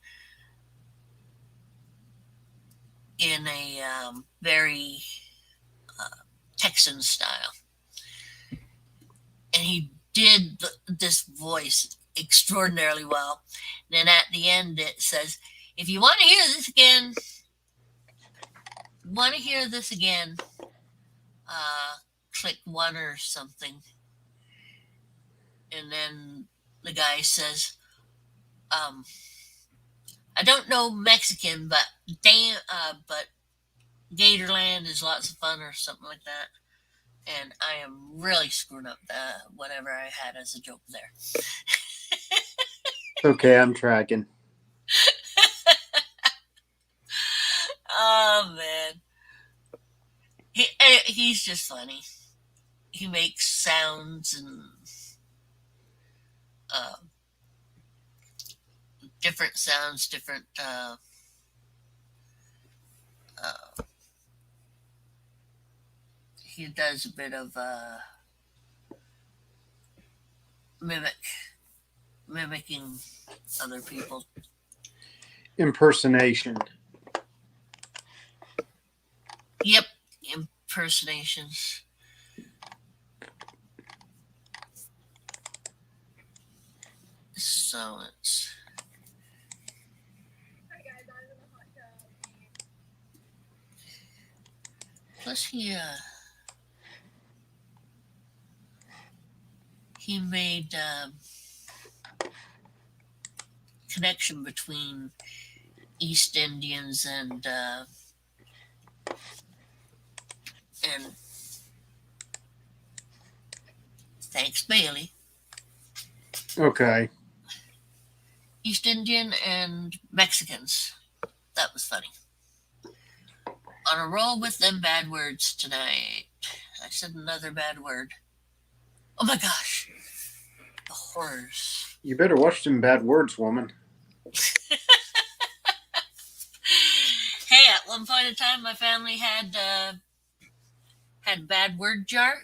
in a very Texan style. And he did this voice extraordinarily well. And then at the end it says, if you want to hear this again, click 1 or something. And then the guy says, I don't know Mexican, but but Gatorland is lots of fun or something like that. And I am really screwing up whatever I had as a joke there. Okay, I'm tracking. Oh man, he's just funny. He makes sounds and different sounds, different he does a bit of mimicking other people. Impersonation. Yep, impersonations. So Plus, he made connection between East Indians and thanks Bailey, Okay. East Indian and Mexicans. That was funny. On a roll with them bad words tonight. I said another bad word. Oh my gosh, the horrors. You better watch them bad words, woman. Hey, at one point in time, my family had bad word jar.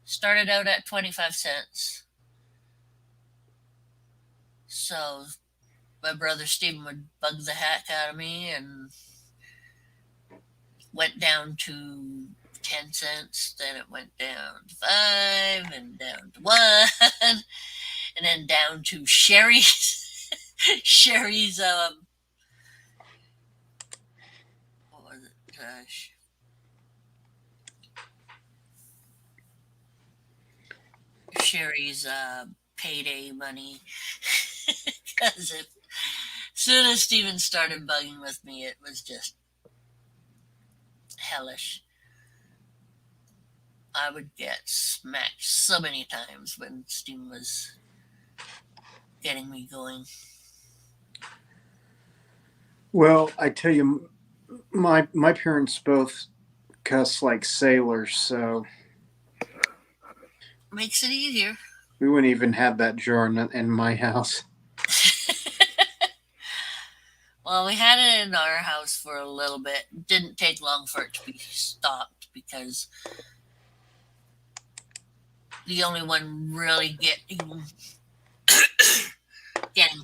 Started out at 25 cents. So my brother Stephen would bug the heck out of me and went down to 10 cents. Then it went down to 5 and down to 1 and then down to Sherry's. Sherry's, what was it? Sherry's payday money. Because as soon as Steven started bugging with me, it was just hellish. I would get smacked so many times when Steven was getting me going. Well, I tell you, my parents both cuss like sailors, so Makes it easier. we wouldn't even have that jar in my house. Well, we had it in our house for a little bit. It didn't take long for it to be stopped because the only one really getting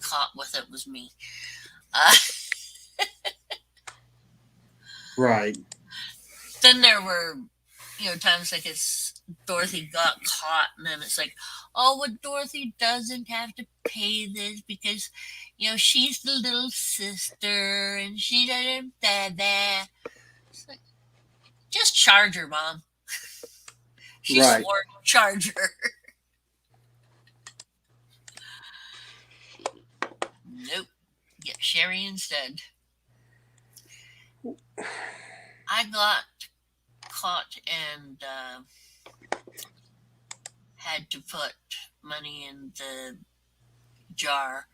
caught with it was me. Right. Then there were, times like Dorothy got caught, and then it's like, oh, well, Dorothy doesn't have to pay this because, she's the little sister and she doesn't that. It's like, just charge her, Mom. She Right. swore to charge her. Nope. Get Sherry instead. I got caught and had to put money in the jar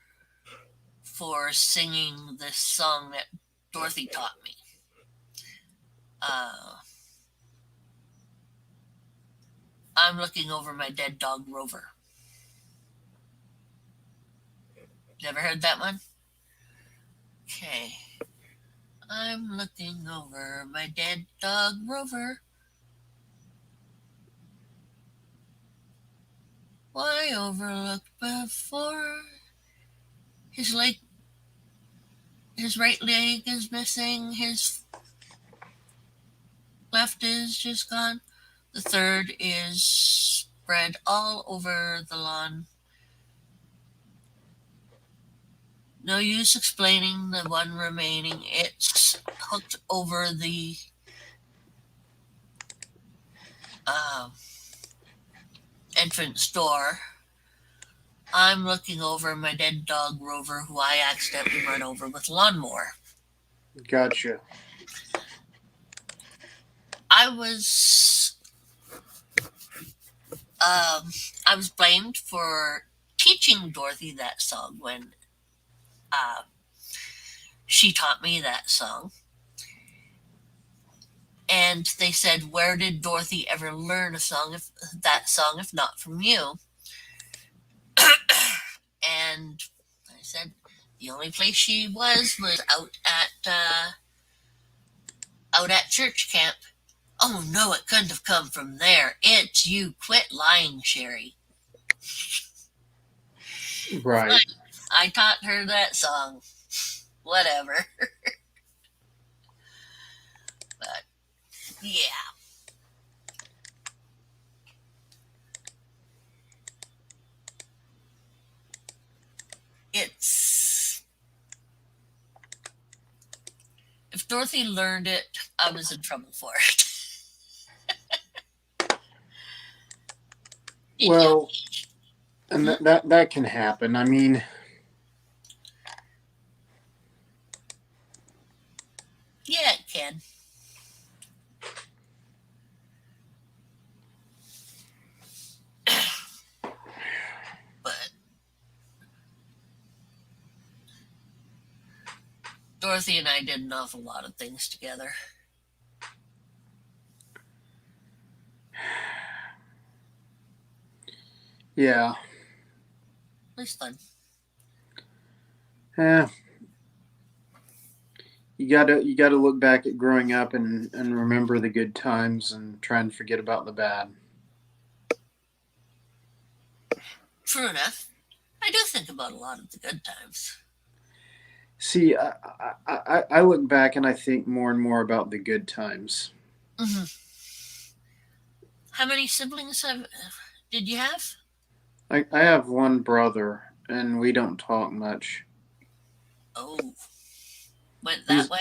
for singing this song that Dorothy taught me. I'm looking over my dead dog Rover. Never heard that one? Okay. I'm looking over my dead dog Rover. Why overlooked before? His right leg is missing. His left is just gone. The third is spread all over the lawn. No use explaining the one remaining. It's hooked over the entrance door. I'm looking over my dead dog Rover, who I accidentally run over with a lawnmower. Gotcha. I was blamed for teaching Dorothy that song when she taught me that song. And they said, where did Dorothy ever learn that song if not from you? And I said, the only place she was out at church camp. Oh no, it couldn't have come from there. It's you. Quit lying, Sherry. Right. I taught her that song. Whatever. But yeah. If Dorothy learned it, I was in trouble for it. Yeah. Well, and that can happen. I mean, Yeah, it can. But Dorothy and I did an awful lot of things together. yeah, It was fun. eh, you gotta look back at growing up and remember the good times and try and forget about the bad. True enough. I do think about a lot of the good times. See, I look back and I think more and more about the good times. Hmm. How many siblings did you have? I have one brother, and we don't talk much. Oh, went that He's way.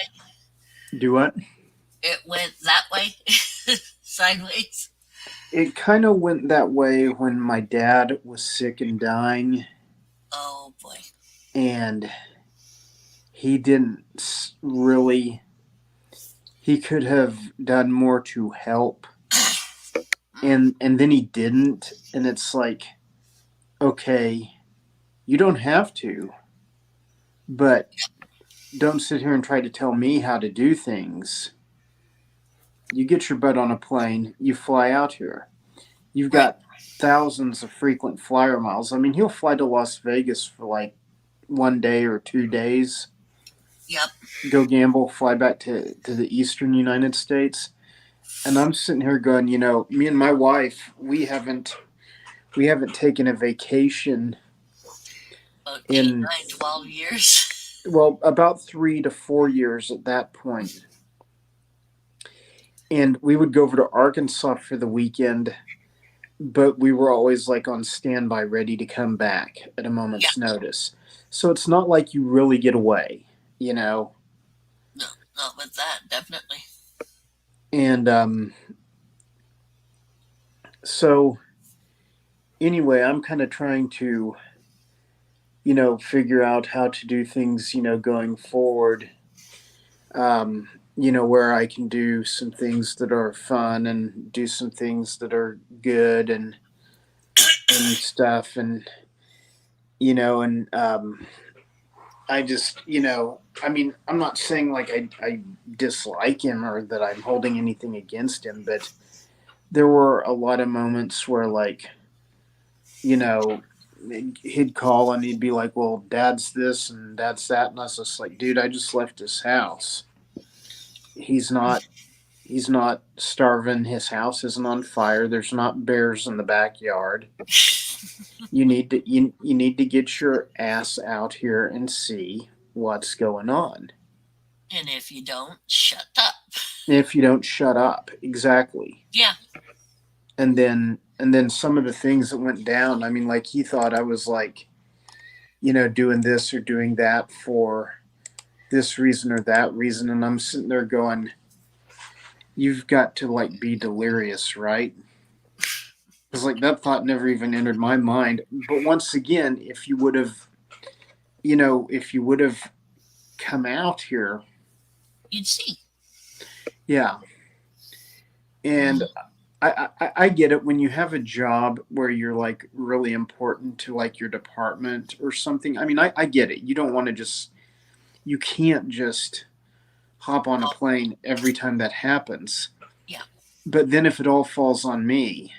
do what? It went that way, sideways. It kind of went that way when my dad was sick and dying, Oh boy. and he didn't really. He could have done more to help, and then he didn't, and it's like, okay, you don't have to, but don't sit here and try to tell me how to do things. You get your butt on a plane, you fly out here. You've Right. got thousands of frequent flyer miles. I mean, he'll fly to Las Vegas for like 1 day or 2 days, Yep. go gamble, fly back to the eastern United States. And I'm sitting here going, me and my wife, we haven't taken a vacation About eight, in, 9, 12 years. well, about 3 to 4 years at that point. And we would go over to Arkansas for the weekend, but we were always like on standby, ready to come back at a Yeah. moment's notice. So it's not like you really get away, you know. No, not with that. Definitely. And so anyway, I'm kind of trying to, figure out how to do things, going forward. Where I can do some things that are fun and do some things that are good and stuff, and I just, I mean, I'm not saying like I dislike him or that I'm holding anything against him, but there were a lot of moments where, like, you know, he'd call and he'd be like, well, dad's this and dad's that. And I was just like, dude, I just left his house. He's not. He's not starving. His house isn't on fire. There's not bears in the backyard. You need to get your ass out here and see what's going on. And if you don't, shut up. If you don't shut up, exactly. Yeah. And then some of the things that went down, I mean, like, he thought I was like, doing this or doing that for this reason or that reason, and I'm sitting there going, you've got to like be delirious, right? Because like that thought never even entered my mind. But once again, if you would have come out here, You'd see. yeah. And I get it when you have a job where you're like really important to like your department or something. I mean, I get it. You don't want to you can't just hop on a Oh, plane every time that happens. yeah. But then if it all falls on me,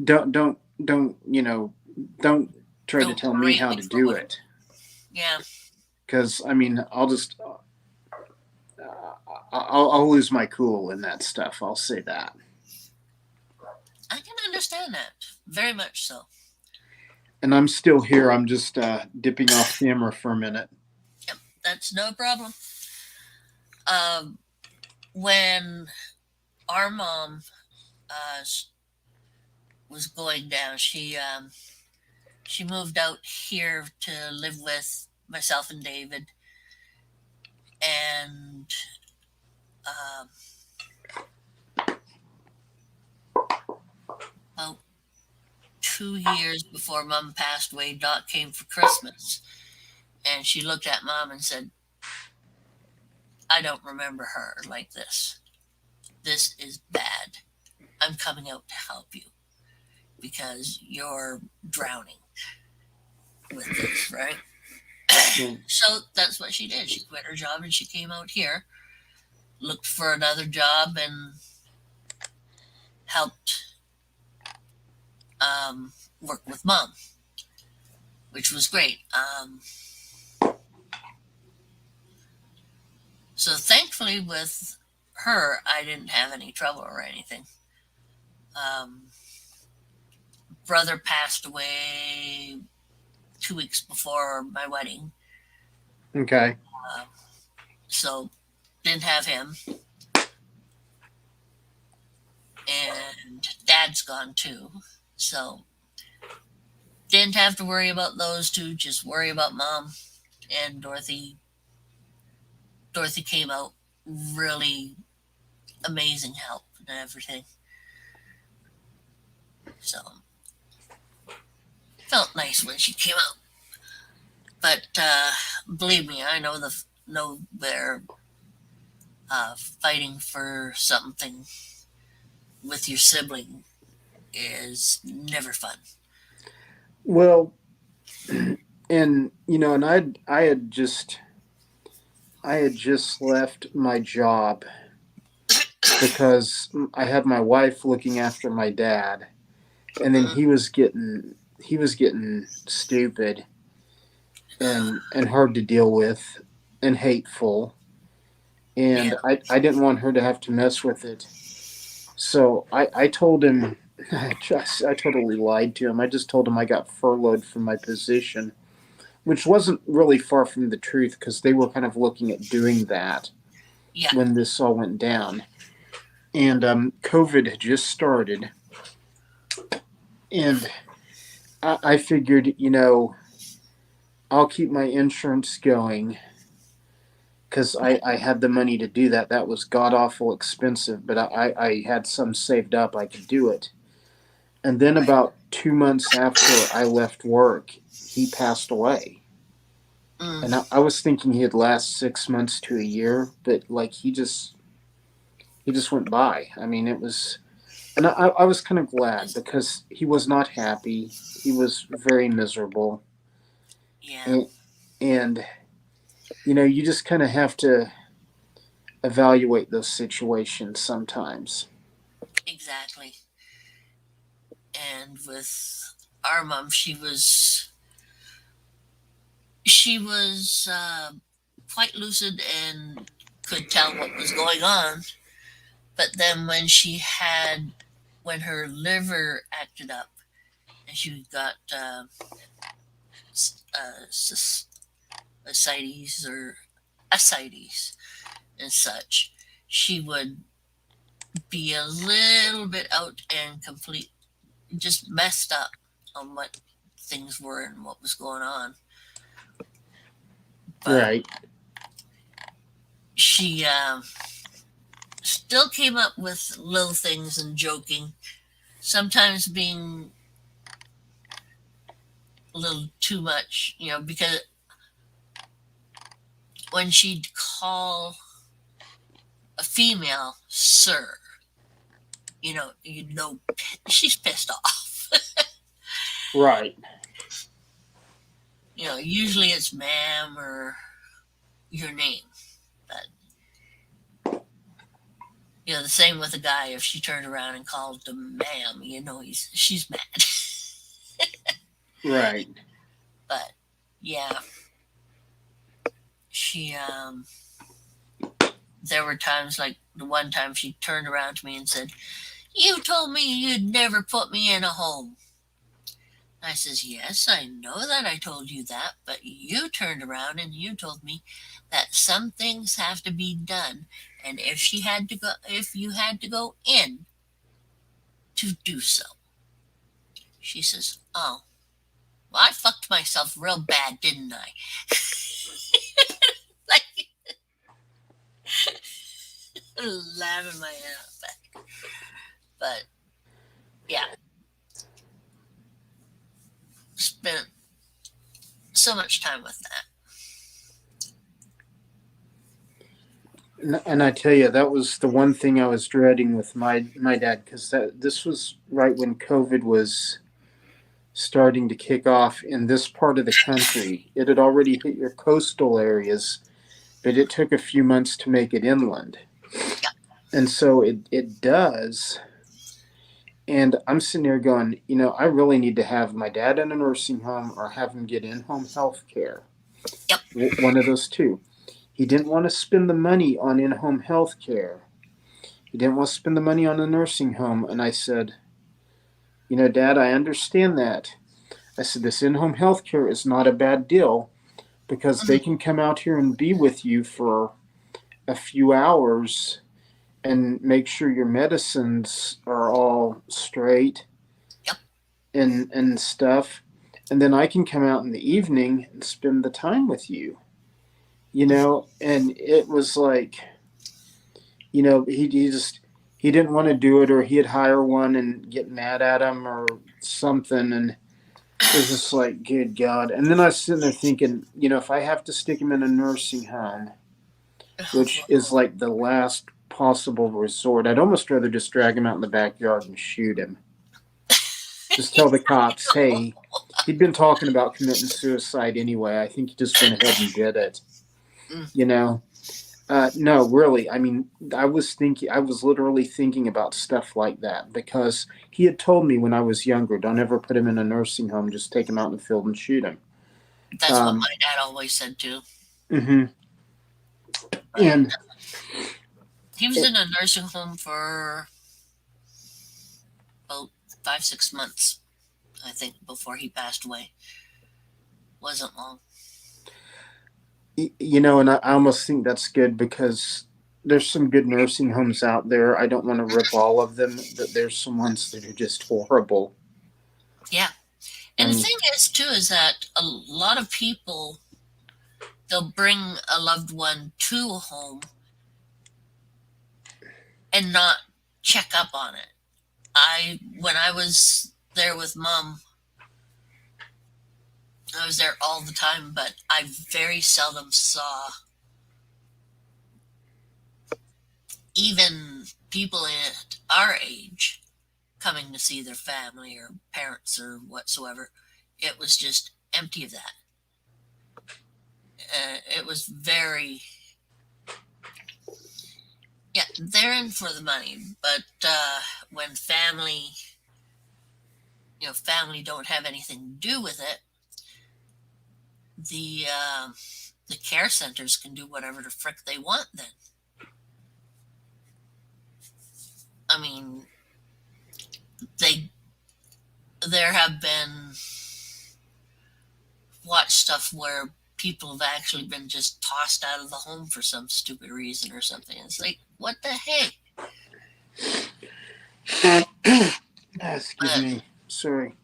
don't don't try to Don't tell me berate how me to for do what. it. Yeah. Because I mean, I'll lose my cool in that stuff. I'll say that. I can understand that. Very much so. And I'm still here. I'm just dipping off camera for a minute. Yep. That's no problem. Um, when our mom uh, was going down, she moved out here to live with myself and David, and um, about 2 years before Mom passed away, Doc came for Christmas, and she looked at Mom and said, "I don't remember her like this. This is bad. I'm coming out to help you because you're drowning with this, right?" So that's what she did. She quit her job and she came out here, looked for another job, and helped work with Mom, which was great. So thankfully, with her, I didn't have any trouble or anything. Um, Brother passed away 2 weeks before my wedding, Okay. so didn't have him. And Dad's gone too, so didn't have to worry about those two. Just worry about Mom and Dorothy. Dorothy came out really amazing help and everything. So felt nice when she came out. But believe me, I know they're fighting for something with your sibling is never fun. Well, and and I had just left my job because I had my wife looking after my dad, and then he was getting stupid and hard to deal with and hateful, Yeah, and I didn't want her to have to mess with it. So I told him I totally lied to him. I just told him I got furloughed from my position, which wasn't really far from the truth because they were kind of looking at doing that yeah, when this all went down. And COVID had just started, and I figured, I'll keep my insurance going because I had the money to do that. That was god awful expensive, but I had some saved up. I could do it. And then right. about 2 months after I left work, he passed away. And Mm, I was thinking he'd last 6 months to a year, but like he just went by. I mean, it was, and I was kind of glad because he was not happy. He was very miserable, yeah, and you just kind of have to evaluate those situations sometimes. exactly. And with our mom, she was quite lucid and could tell what was going on. But then when her liver acted up and she got ascites or ascites and such, she would be a little bit out and complete, just messed up on what things were and what was going on. But Right. she still came up with little things and joking, sometimes being a little too much, because when she'd call a female sir, she's pissed off. Right. Usually it's ma'am or your name. But the same with a guy. If she turned around and called him ma'am, she's mad. Right. But yeah, she there were times like the one time she turned around to me and said, "You told me you'd never put me in a home." I says, "Yes, I know that I told you that, but you turned around and you told me that some things have to be done, and if you had to go in to do so." She says, "Oh, well, I fucked myself real bad, didn't I?" Like, laughing my head off. But yeah, spent so much time with that. And I tell you, that was the one thing I was dreading with my dad, because this was right when COVID was starting to kick off in this part of the country. It had already hit your coastal areas, but it took a few months to make it inland. And so it does. And I'm sitting there going, I really need to have my dad in a nursing home or have him get in home health care. Yep. One of those two. He didn't want to spend the money on in home health care. He didn't want to spend the money on a nursing home. And I said, Dad, I understand that. I said, this in home health care is not a bad deal because they can come out here and be with you for a few hours and make sure your medicines are all straight. Yep. and stuff. And then I can come out in the evening and spend the time with you. And it was like, he didn't want to do it, or he'd hire one and get mad at him or something. And it was just like, good God. And then I was sitting there thinking, if I have to stick him in a nursing home, which is like the last possible resort, I'd almost rather just drag him out in the backyard and shoot him. Just tell the cops, hey, he'd been talking about committing suicide anyway. I think he just went ahead and did it. No, really. I mean, I was literally thinking about stuff like that because he had told me when I was younger, don't ever put him in a nursing home, just take him out in the field and shoot him. That's what my dad always said too. Mm-hmm. And he was in a nursing home for about 5-6 months, I think, before he passed away. Wasn't long. And I almost think that's good because there's some good nursing homes out there. I don't want to rip all of them, but there's some ones that are just horrible. Yeah. And the thing is, too, is that a lot of people, they'll bring a loved one to a home and not check up on it. When I was there with Mom, I was there all the time, but I very seldom saw even people at our age coming to see their family or parents or whatsoever. It was just empty of that. It was very, they're in for the money, but when family don't have anything to do with it, the care centers can do whatever the frick they want then. I mean, there have been watch stuff where people have actually been just tossed out of the home for some stupid reason or something. It's like, what the heck? Excuse me. Sorry.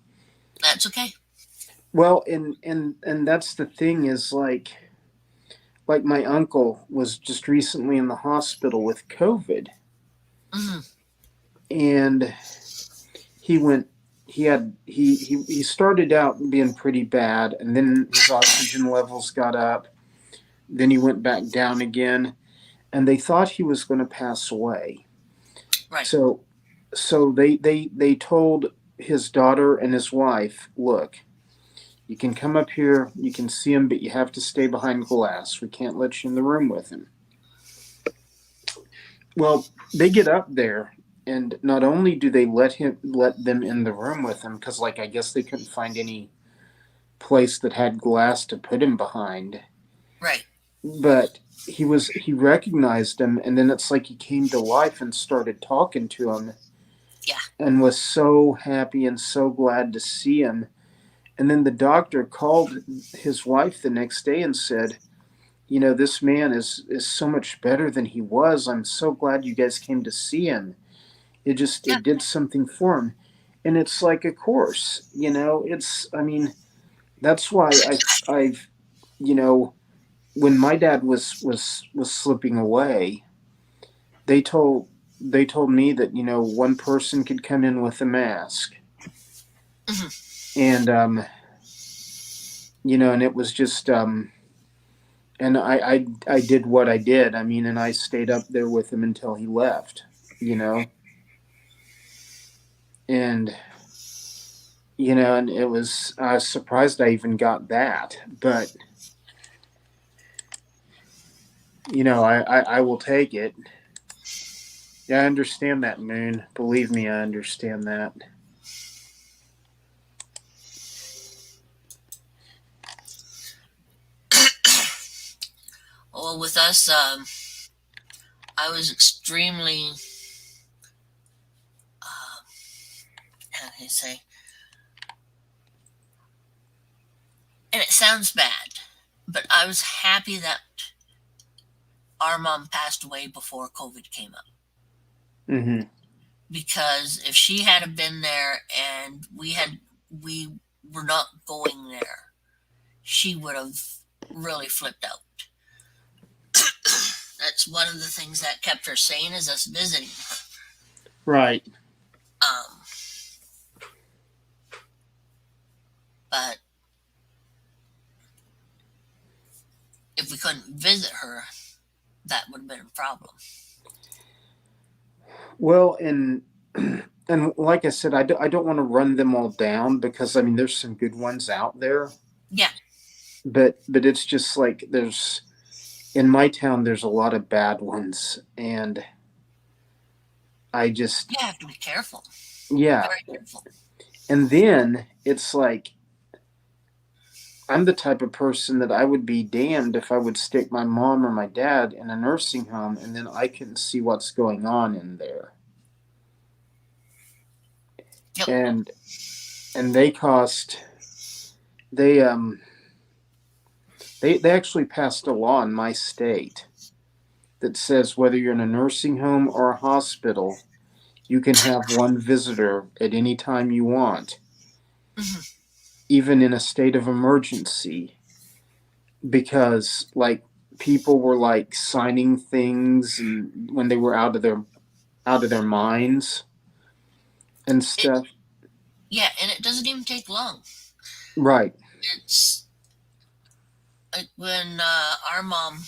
That's okay. Well, and that's the thing is like my uncle was just recently in the hospital with COVID. Mm-hmm. And he started out being pretty bad, and then his oxygen levels got up. Then he went back down again, and they thought he was going to pass away. Right. So they told his daughter and his wife, look, you can come up here, you can see him, but you have to stay behind glass. We can't let you in the room with him. Well, they get up there, and not only do they let them in the room with him, because I guess they couldn't find any place that had glass to put him behind. Right. But he recognized him, and then it's like he came to life and started talking to him. Yeah. And was so happy and so glad to see him. And then the doctor called his wife the next day and said, this man is so much better than he was. I'm so glad you guys came to see him. It did something for him. And it's like, of course, that's why I've when my dad was slipping away, they told me that, one person could come in with a mask. Mm-hmm. And and it was just, and I did what I did. I mean, and I stayed up there with him until he left, you know, and and it was, I was surprised I even got that, but I will take it. Yeah, I understand that, Moon. Believe me, I understand that. Well, with us, I was extremely, uh, how can I say, and it sounds bad, but I was happy that our mom passed away before COVID came up. Hmm. Because if she had been there and we were not going there, she would have really flipped out. That's one of the things that kept her sane is us visiting her. Right. Um, but if we couldn't visit her, that would have been a problem. Well, and like I said, I don't want to run them all down because I mean there's some good ones out there, Yeah, but it's just like there's in my town there's a lot of bad ones, and I just you have to be careful, yeah, very careful. and then it's like I'm the type of person that I would be damned if I would stick my mom or my dad in a nursing home and then I couldn't see what's going on in there. Yep. And they cost they they actually passed a law in my state that says whether you're in a nursing home or a hospital, you can have one visitor at any time you want, Mhm. even in a state of emergency, because like people were like signing things and when they were out of their minds and It, stuff. yeah, and it doesn't even take long. Right. It's like when our mom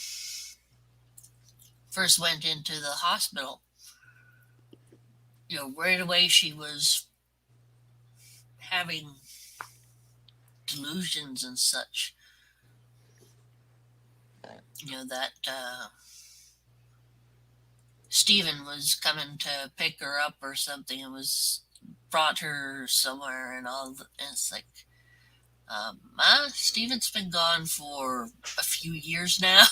first went into the hospital, right away she was having delusions and such. That Stephen was coming to pick her up or something and was brought her somewhere and and it's like, Stephen's been gone for a few years now,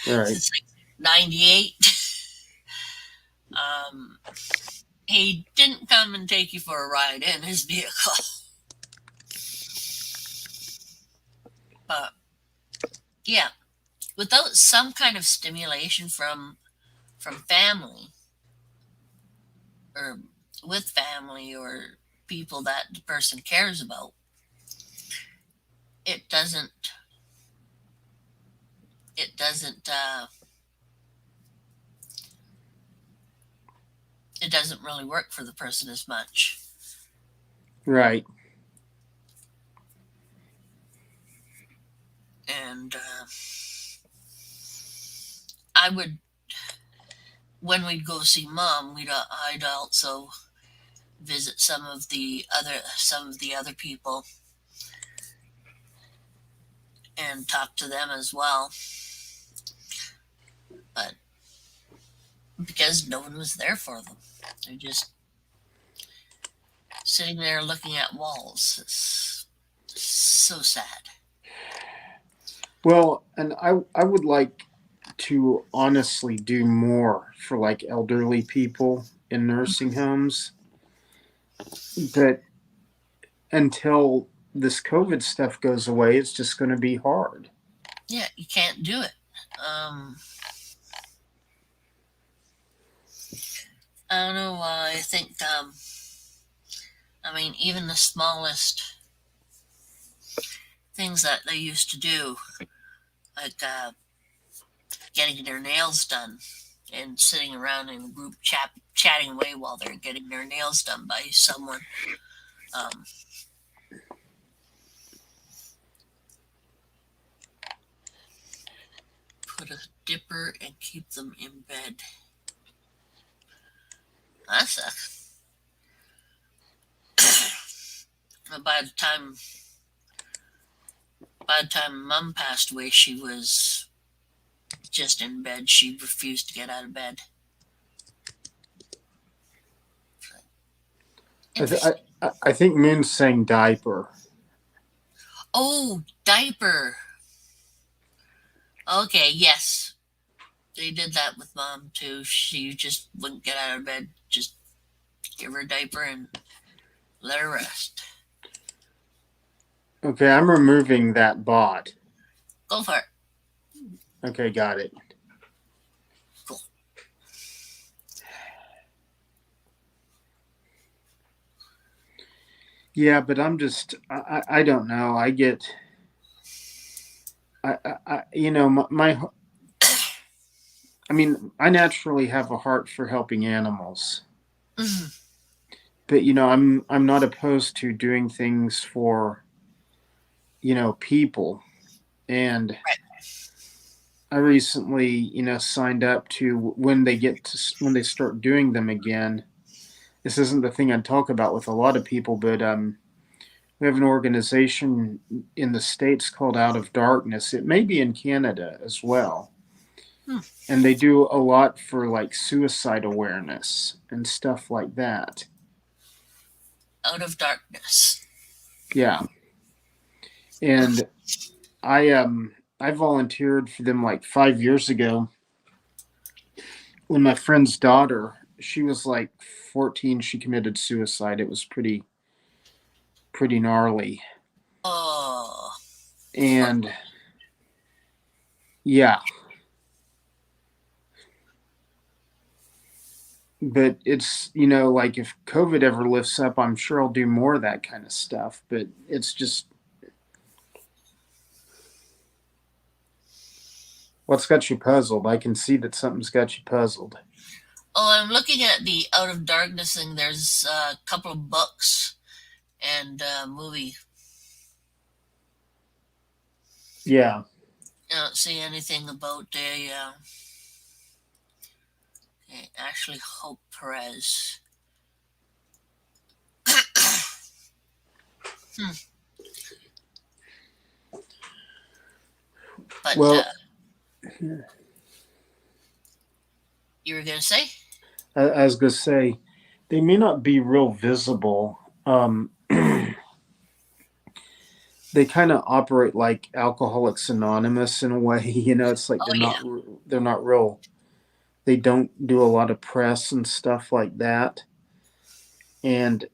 Right. since like 98. Um, he didn't come and take you for a ride in his vehicle, but yeah, without some kind of stimulation from family or with family or people that the person cares about, it doesn't it doesn't it doesn't really work for the person as much. Right. And I would, when we'd go see mom, I'd also visit some of the other people and talk to them as well. But because no one was there for them, they're just sitting there looking at walls. It's so sad. Well, and I would like to honestly do more for like elderly people in nursing homes, but until this COVID stuff goes away, it's just going to be hard. Yeah, you can't do it. Um, I don't know why. I think, I mean, even the smallest things that they used to do, like getting their nails done and sitting around in a group chatting away while they're getting their nails done by someone. Um, put a dipper and keep them in bed. That sucks. by the time by the time Mom passed away, she was just in bed. She refused to get out of bed. Interesting. I think Moon's saying diaper. Oh, diaper. Okay, yes. They did that with Mom too. She just wouldn't get out of bed. Just give her a diaper and let her rest. Okay, I'm removing that bot. Go for it. Okay, got it. Cool. Yeah, but I'm just I don't know. I get I you know my I mean I naturally have a heart for helping animals, Mhm. but I'm not opposed to doing things for people. And I recently signed up to when they start doing them again. This isn't the thing I'd talk about with a lot of people, but we have an organization in the States called Out of Darkness. It may be in Canada as well. Hmm. And they do a lot for like suicide awareness and stuff like that. Out of darkness. Yeah. And I volunteered for them like 5 years ago when my friend's daughter, she was like 14, she committed suicide. It was pretty gnarly. Oh, And yeah, but it's like if COVID ever lifts up, I'm sure I'll do more of that kind of stuff. But it's just what's got you puzzled. I can see that something's got you puzzled. oh, I'm looking at the Out of Darkness thing. There's a couple of books and a movie. Yeah. I don't see anything about Ashley Hope Perez. Hmm. But Well, you were gonna say? I was gonna say they may not be real visible. They kind of operate like Alcoholics Anonymous in a way. It's like Oh yeah. they're not real. They don't do a lot of press and stuff like that. And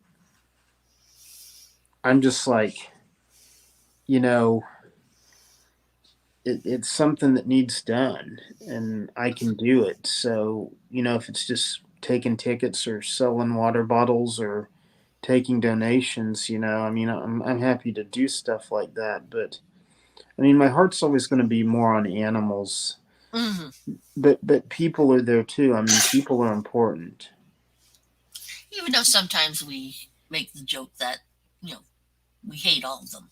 I'm just like, you know, it's something that needs done, and I can do it. So if it's just taking tickets or selling water bottles or taking donations, I mean, I'm happy to do stuff like that. But I mean, my heart's always going to be more on animals. Hmm. But people are there too. I mean, people are important. Even though sometimes we make the joke that you know we hate all of them.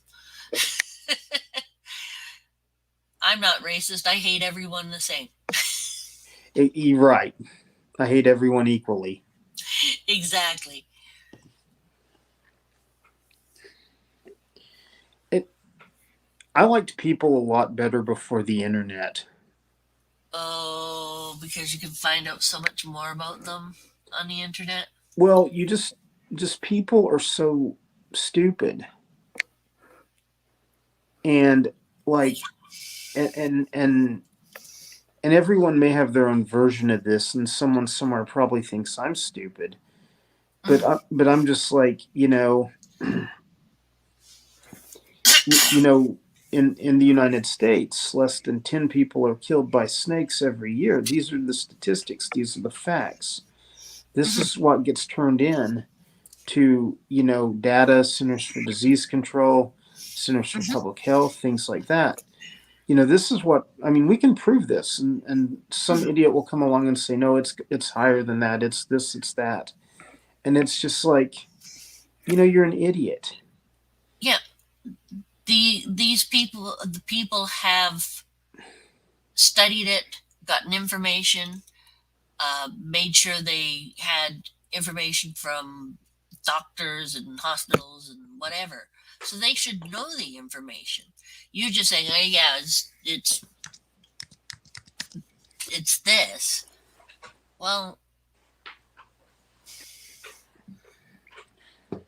I'm not racist. I hate everyone the same. You're right. I hate everyone equally. Exactly. It. I liked people a lot better before the internet. Oh, because you can find out so much more about them on the internet. Well, you just people are so stupid, and like and everyone may have their own version of this, and someone somewhere probably thinks I'm stupid. But Mm. I'm just like you know in the United States, less than 10 people are killed by snakes every year. These are the statistics. These are the facts. This Mhm. is what gets turned in to data, Centers for Disease Control, Centers for Mhm. Public Health, things like that. This is what I mean. We can prove this, and some Mhm. idiot will come along and say, no, it's higher than that. It's this, it's that, and it's just like, you're an idiot. Yeah, the people have studied it, gotten information, made sure they had information from doctors and hospitals and whatever. So they should know the information. You just saying, "Oh yeah, it's this." Well,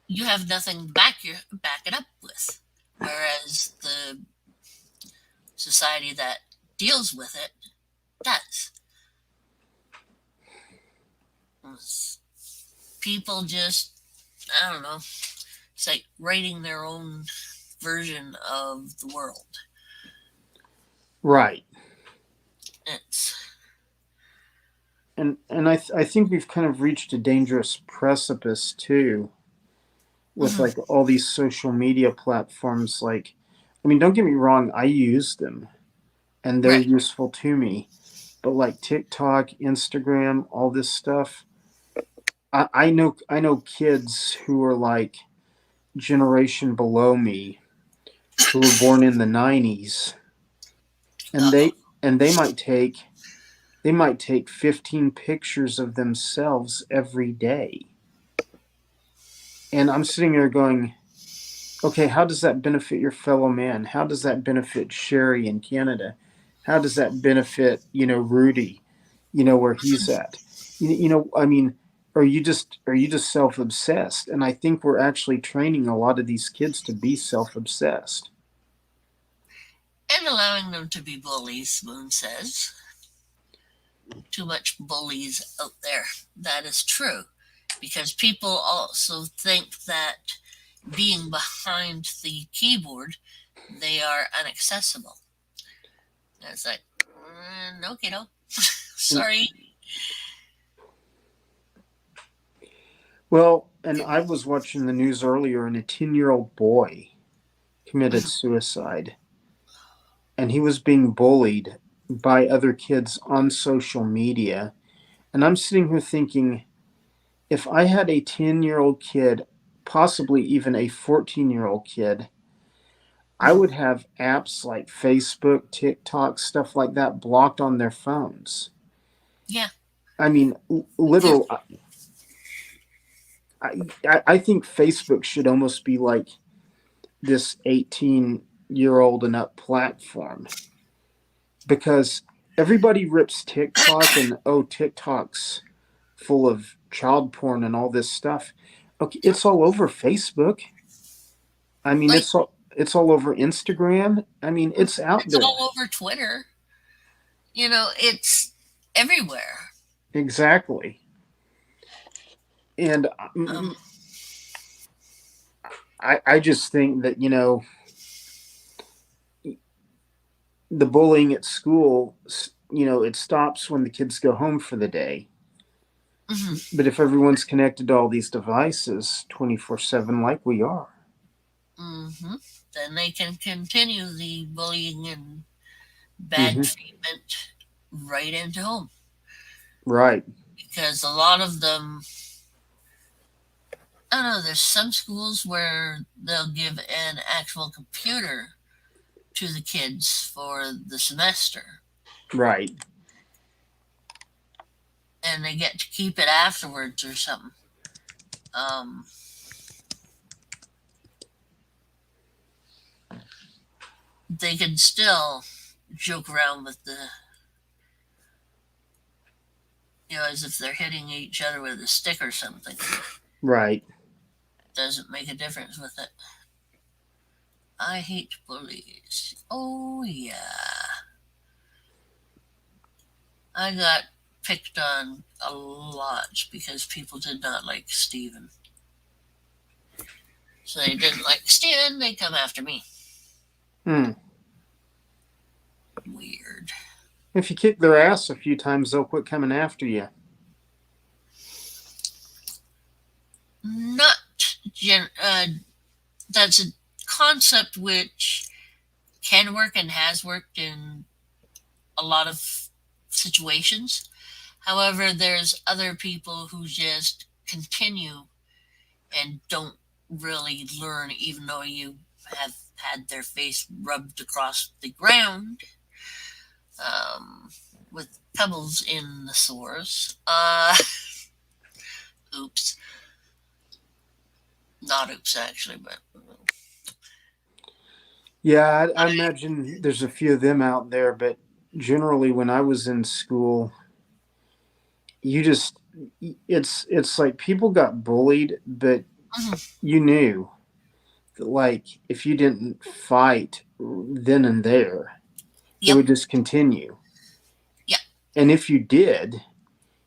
you have nothing back it up with. Whereas the society that deals with it does. People just, I don't know, it's like writing their own version of the world. Right. It's I think we've kind of reached a dangerous precipice too with mhm, like all these social media platforms. Like, I mean, don't get me wrong, I use them and they're right. useful to me, but like TikTok, Instagram, all this stuff, I know kids who are like generation below me who were born in the 90s, and Uh-oh. they might take 15 pictures of themselves every day. And I'm sitting there going, okay, how does that benefit your fellow man? How does that benefit Sherry in Canada? How does that benefit, Rudy, where he's at? I mean, are you just self-obsessed? And I think we're actually training a lot of these kids to be self-obsessed. And allowing them to be bullies, Moon says. Too much bullies out there. That is true. Because people also think that being behind the keyboard, they are inaccessible. And it's like, no, kiddo. Sorry. Well, and I was watching the news earlier, and a 10-year-old boy committed suicide, and he was being bullied by other kids on social media. And I'm sitting here thinking, if I had a 10-year-old kid, possibly even a 14-year-old kid, I would have apps like Facebook, TikTok, stuff like that blocked on their phones. Yeah, I mean, too. literal. I think Facebook should almost be like this 18-year-old and up platform, because everybody rips TikTok and, oh, TikTok's full of child porn and all this stuff. Okay, it's all over Facebook. I mean, Like, it's all over Instagram. I mean, it's out it's there. all over Twitter. It's everywhere. Exactly. And Um, I just think that, the bullying at school, it stops when the kids go home for the day. mhm, But if everyone's connected to all these devices 24/7, like we are. mhm. Then they can continue the bullying and bad Hmm. treatment right into home. Right. Because a lot of them, I don't know, there's some schools where they'll give an actual computer to the kids for the semester Right. and they get to keep it afterwards or something. Um, they can still joke around with as if they're hitting each other with a stick or something. Right. It doesn't make a difference with it. I hate bullies. Oh, yeah. I got picked on a lot because people did not like Steven. So they didn't like Steven, they come after me. Hmm. Weird. If you kick their ass a few times, they'll quit coming after you. Not that's a concept which can work and has worked in a lot of situations. However, there's other people who just continue and don't really learn, even though you have had their face rubbed across the ground with pebbles in the sores. Oops. Not oops, actually, but Yeah, I imagine there's a few of them out there, but generally when I was in school, you just it's like people got bullied, but you knew that, like, if you didn't fight then and there, it yep, would just continue. yep. And if you did,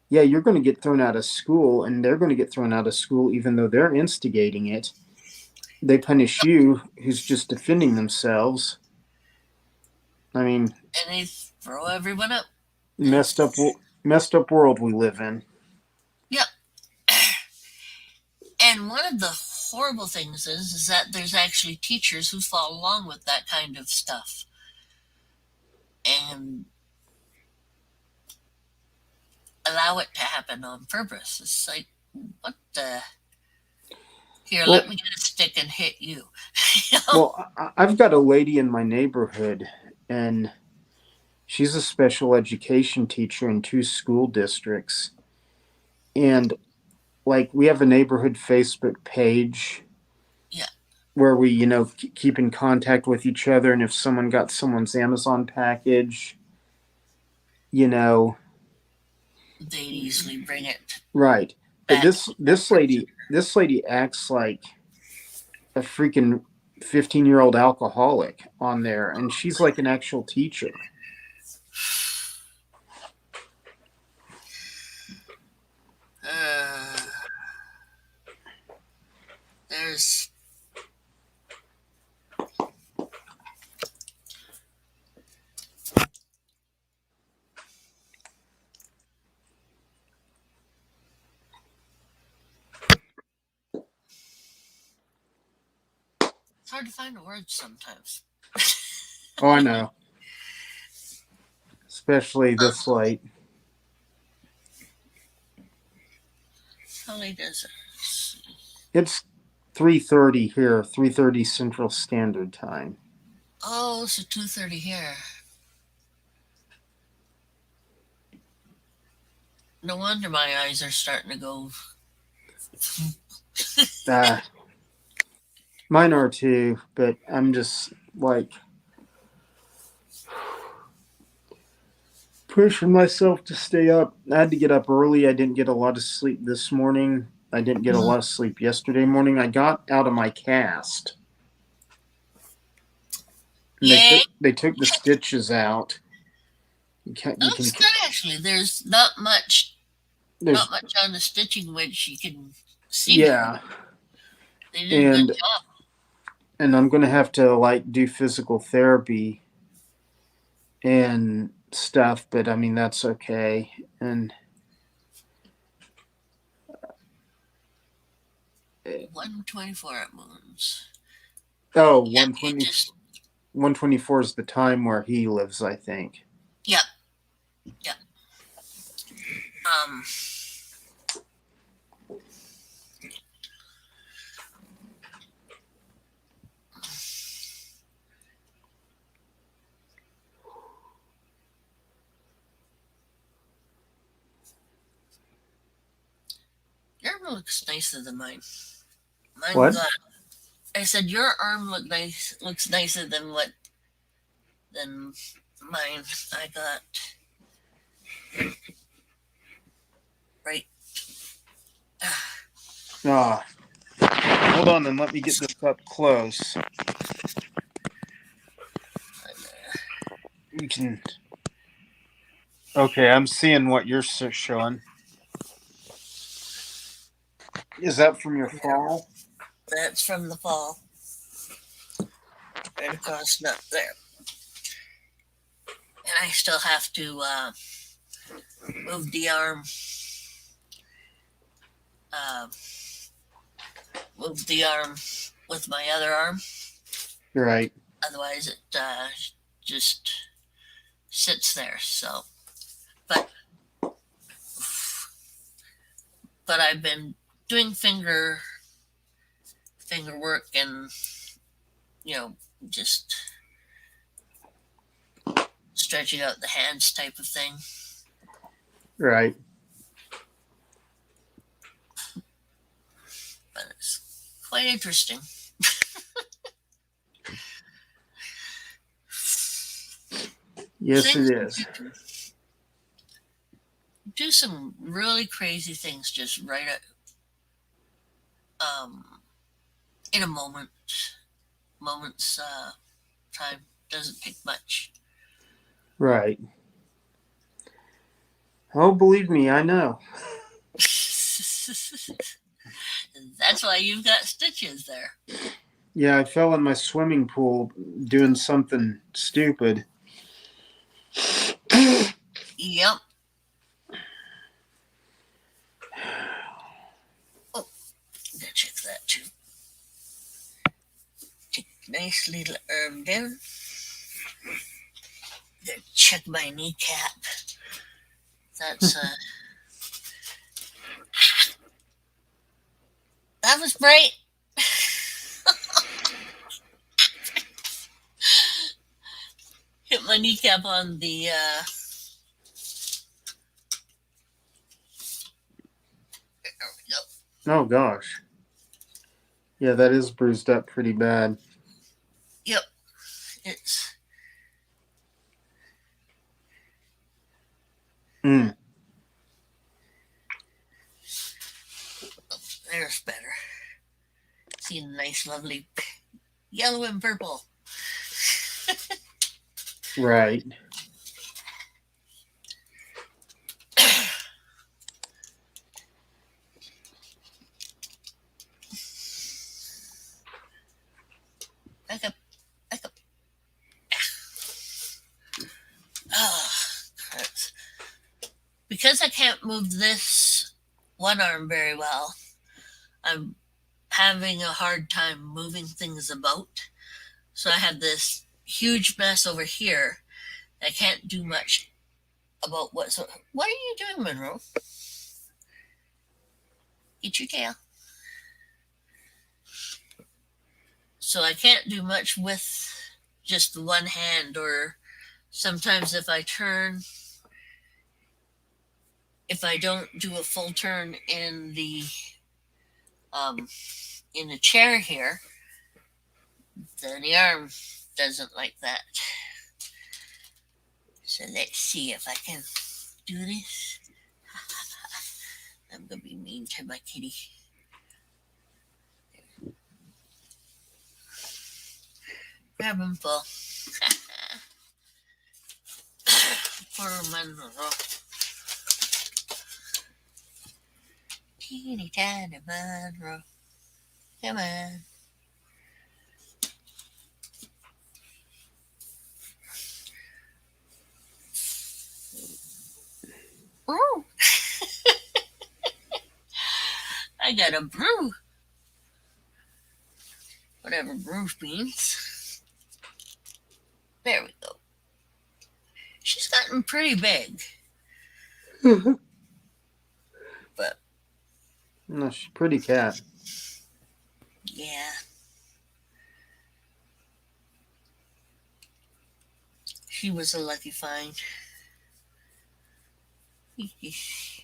yeah, you're going to get thrown out of school, and they're going to get thrown out of school even though they're instigating it. They punish you, who's just defending themselves. I mean, And they throw everyone up. messed up, It's messed up world we live in. yep. And one of the horrible things is that there's actually teachers who follow along with that kind of stuff and allow it to happen on purpose. It's like, what the? Here, Well, let me get a stick and hit you. You know? well, I've got a lady in my neighborhood, and she's a special education teacher in two school districts. And like, we have a neighborhood Facebook page Yeah, where we, keep in contact with each other. And if someone got someone's Amazon package, you know, they'd easily bring it right. But back. this lady acts like a freaking 15-year-old alcoholic on there, and she's like an actual teacher. Uh, there's it's hard to find a word sometimes. Oh, I know. Especially this late. How late is it? It's 3:30 here, 3:30 Central Standard Time. Oh, it's 2:30 here. No wonder my eyes are starting to go. Uh, Mine are too, but I'm just like pushing myself to stay up. I had to get up early. I didn't get a lot of sleep this morning. I didn't get a lot of sleep yesterday morning. I got out of my cast. And Yay! they took the stitches out. You can Looks good actually. There's not much there's on the stitching which you can see very. yeah, They did a good and job. I'm gonna have to like do physical therapy and stuff, but I mean that's okay. And 124 at Moons. oh, Yeah, it just 124 is the time where he lives, I think. yep, yep. Um, your arm looks nicer than mine. Mine What? got. I said your arm looks nicer than mine. I got right. Ah, hold on and let me get this up close. You can. Okay, I'm seeing what you're showing. Is that from your fall? That's from the fall. Right across up there. And I still have to move the arm. Uh, Move the arm with my other arm. You're right. Otherwise, it just sits there. So, but I've been doing finger work and just stretching out the hands type of thing. Right. But it's quite interesting. Yes, Things it is. do some really crazy things just right at in a moment's time. Doesn't take much. Right. Oh, believe me, I know. That's why you've got stitches there. Yeah, I fell in my swimming pool doing something stupid. Yep. Oh, gotta check that too. Take a nice little arm down. Gotta check my kneecap. That's that was bright. Hit my kneecap on the there we go. Oh, gosh. Yeah, that is bruised up pretty bad. Yep. It's Mm. there's better. See a nice lovely yellow and purple. Right. Back up. Back up. Ah, that's because I can't move this one arm very well. I'm having a hard time moving things about. So I have this huge mess over here. I can't do much about what. So, what are you doing, Monroe? Eat your tail. So I can't do much with just one hand, or sometimes if I turn, if I don't do a full turn um, in the chair here, then the arm doesn't like that. So let's see if I can do this. I'm gonna be mean to my kitty. Grab him full. Poor Monroe. Teeny tiny Monroe. Come on. Oh, I got a brew. Whatever brew means. There we go. She's gotten pretty big, but No, she's a pretty cat. yeah. She was a lucky find. She's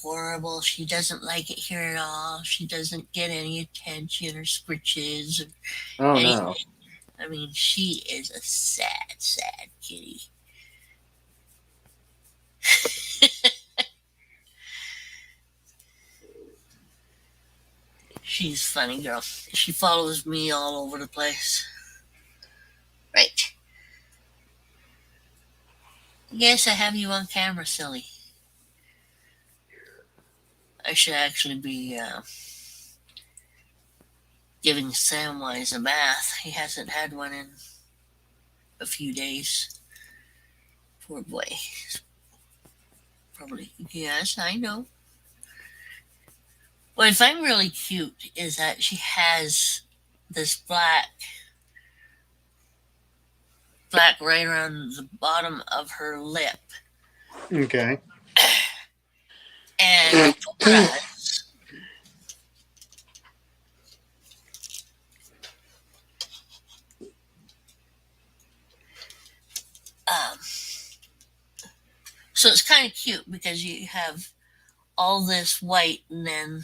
horrible. She doesn't like it here at all. She doesn't get any attention or scritches or Oh, anything. no. I mean, she is a sad, sad kitty. She's a funny girl. She follows me all over the place. Right. Yes, I have you on camera, silly. I should actually be giving Samwise a bath. He hasn't had one in a few days. Poor boy. Probably. Yes, I know. What I find really cute is that she has this black right around the bottom of her lip. Okay. And um, So it's kind of cute because you have all this white and then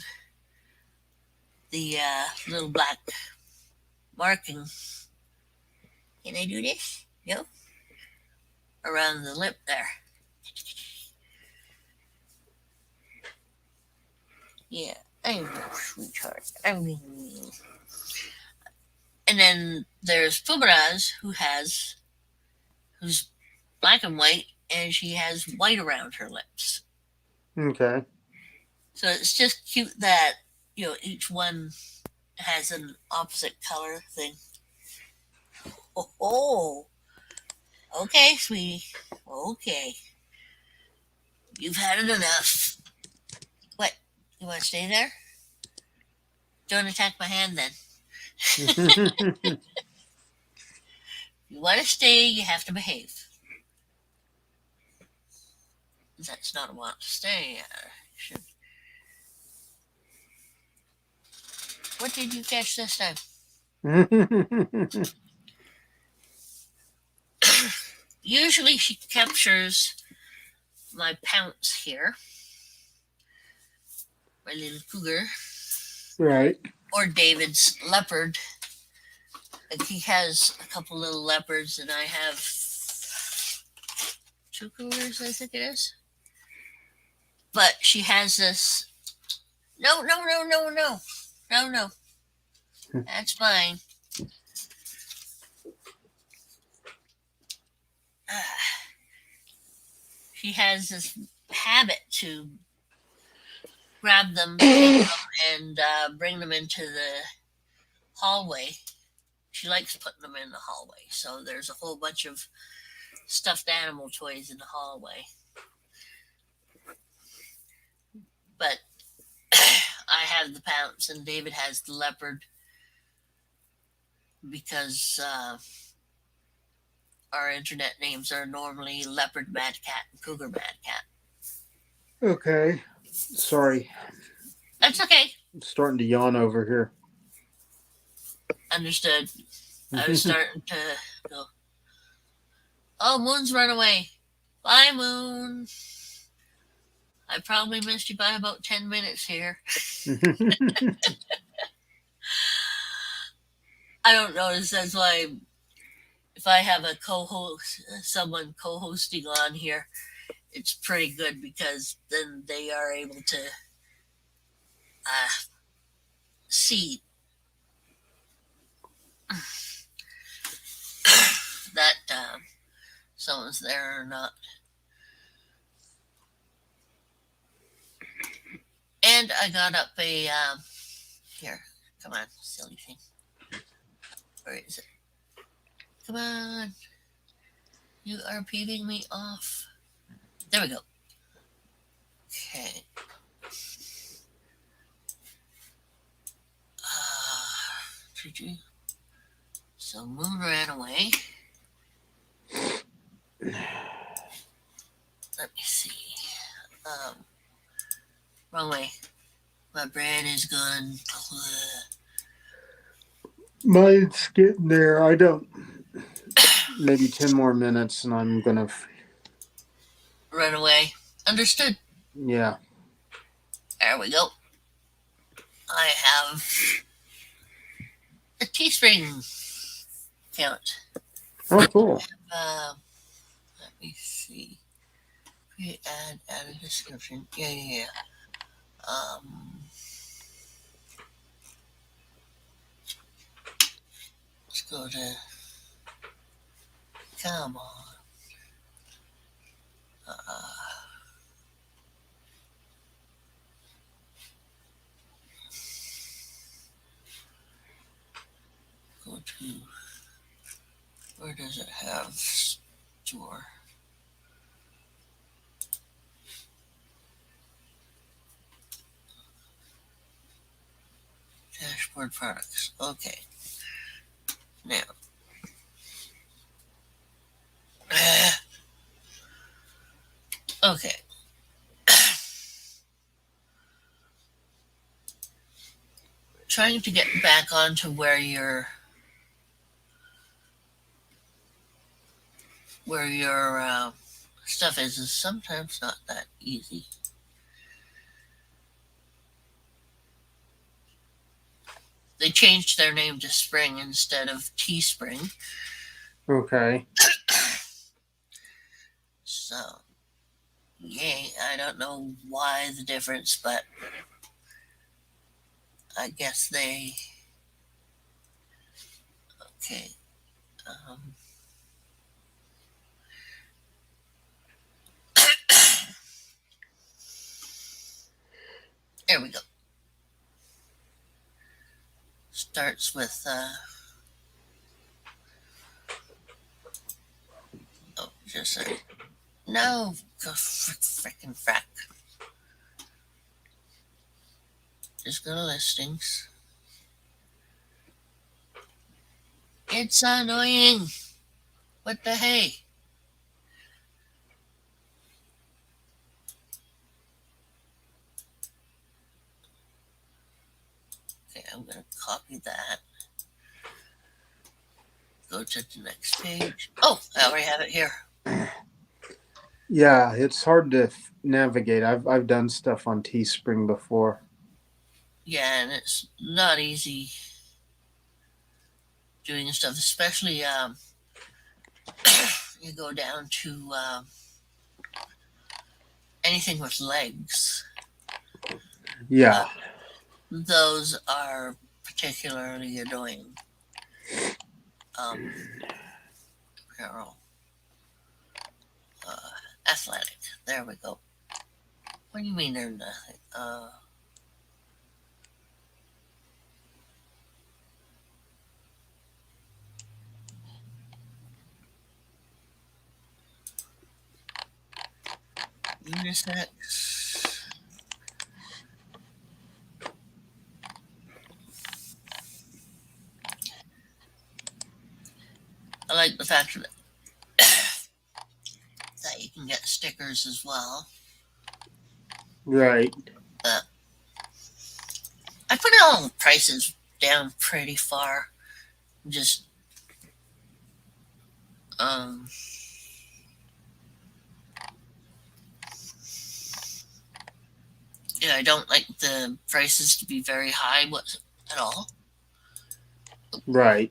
the little black marking. Can I do this? No. Around the lip there. Yeah, I'm a sweetheart. I mean, and then there's Fubras who's black and white, and she has white around her lips. Okay. So it's just cute that each one has an opposite color thing. Oh, okay, sweetie. Okay, you've had it enough. What? You want to stay there? Don't attack my hand then. You want to stay, you have to behave. That's not a want to stay. What did you catch this time? Usually she captures my pounce here, my little cougar, Right. or David's leopard. Like he has a couple little leopards, and I have 2 cougars, I think it is. But she has this. No. That's mine. She has this habit to grab them, take them, and bring them into the hallway. She likes putting them in the hallway. So there's a whole bunch of stuffed animal toys in the hallway. But I have the pounce and David has the leopard because our internet names are normally Leopard MadCat and Cougar MadCat. Okay. Sorry. That's okay. I'm starting to yawn over here. Understood. I was starting to go, oh, Moon's run away. Bye, Moon. I probably missed you by about 10 minutes here. I don't notice. That's why if I have a co-host, someone co-hosting on here, it's pretty good because then they are able to see that someone's there or not. And I got up a here. Come on, silly thing. Where is it? Come on. You are peeving me off. There we go. Okay. So Moon ran away. Let me see. Wrong way. My brain is gone. Mine's getting there. I don't. Maybe 10 more minutes and I'm going to. Run away. Understood. Yeah. There we go. I have a teespring count. Oh, cool. Let me see. Create add a description. Yeah. Let's go to. Come on. Go to. Where does it have store? Dashboard products. Okay. Now. Okay. Trying to get back onto where your stuff is sometimes not that easy. They changed their name to Spring instead of Teespring. Okay. So, yay. I don't know why the difference, but I guess they. Okay. Um, there we go. Starts with. Oh, just a. No. Go frickin' frack. Just go to listings. It's annoying. What the hey? Okay, I'm gonna copy that. Go to the next page. Oh, I already have it here. Yeah, it's hard to navigate. I've done stuff on Teespring before. Yeah, and it's not easy doing stuff, especially you go down to anything with legs. Yeah. Those are particularly annoying. Apparel. Athletic. There we go. What do you mean they're nothing? Unisex. I like the fact that you can get stickers as well. Right. I put all the prices down pretty far. Just yeah, I don't like the prices to be very high at all. Right.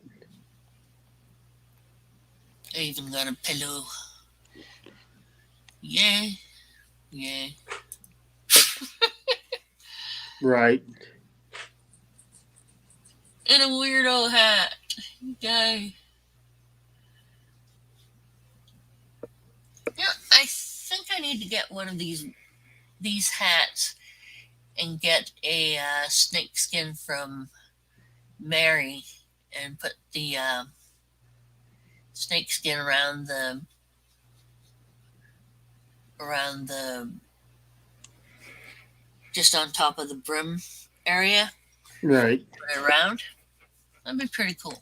I even got a pillow. Yeah, yeah. Right. And a weirdo hat. Guy. Yeah, I think I need to get one of these hats and get a snake skin from Mary and put the snake skin around the just on top of the brim area. Right. Put it around. That'd be pretty cool.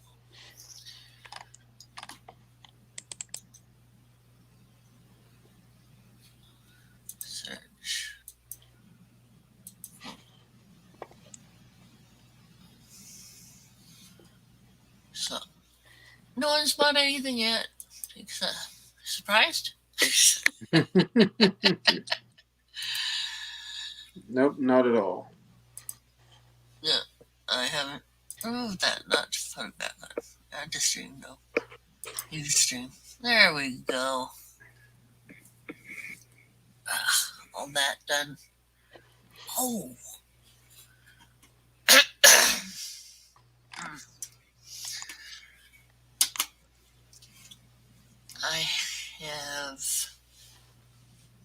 Search. So, no one's bought anything yet. Surprised? Nope, not at all. No, I haven't. Remove that. Not photograph that. Add to stream though. Use stream. There we go. All that done. Oh. I have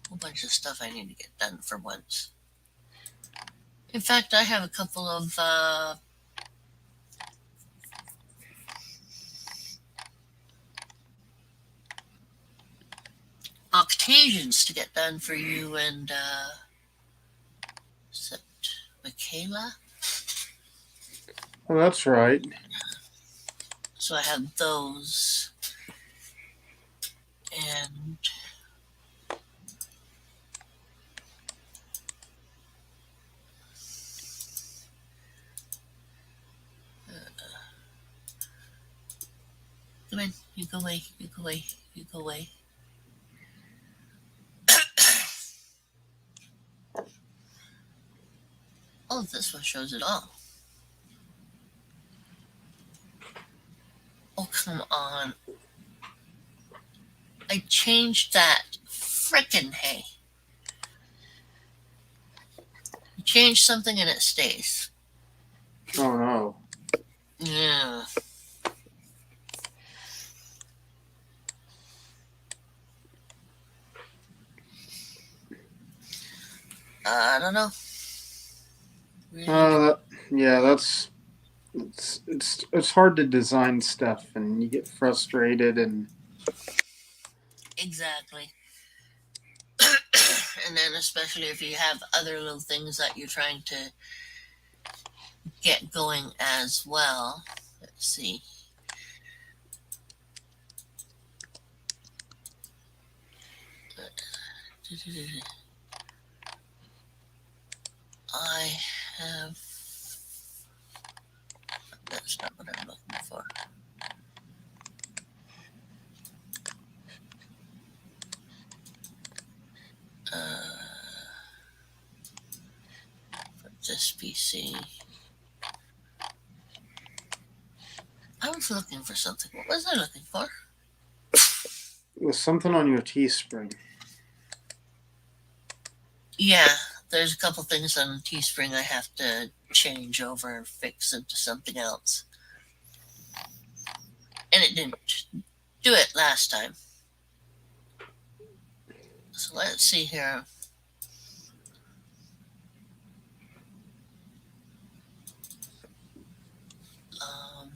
a whole bunch of stuff I need to get done for once. In fact, I have a couple of occasions to get done for you and is it Michaela? Well, that's right. So I have those. And come in, you go away, you go away, you go away. Oh, this one shows it all. Oh, come on. I changed that. Frickin' hey. You change something and it stays. Oh no. Yeah. I don't know. Really? Yeah, it's hard to design stuff, and you get frustrated, and Exactly. And then especially if you have other little things that you're trying to get going as well. Let's see. I have. That's not what I'm looking for. For this PC. I was looking for something. What was I looking for? it was something on your Teespring. Yeah, there's a couple things on Teespring I have to change over and fix into something else. And it didn't do it last time. So let's see here. Um,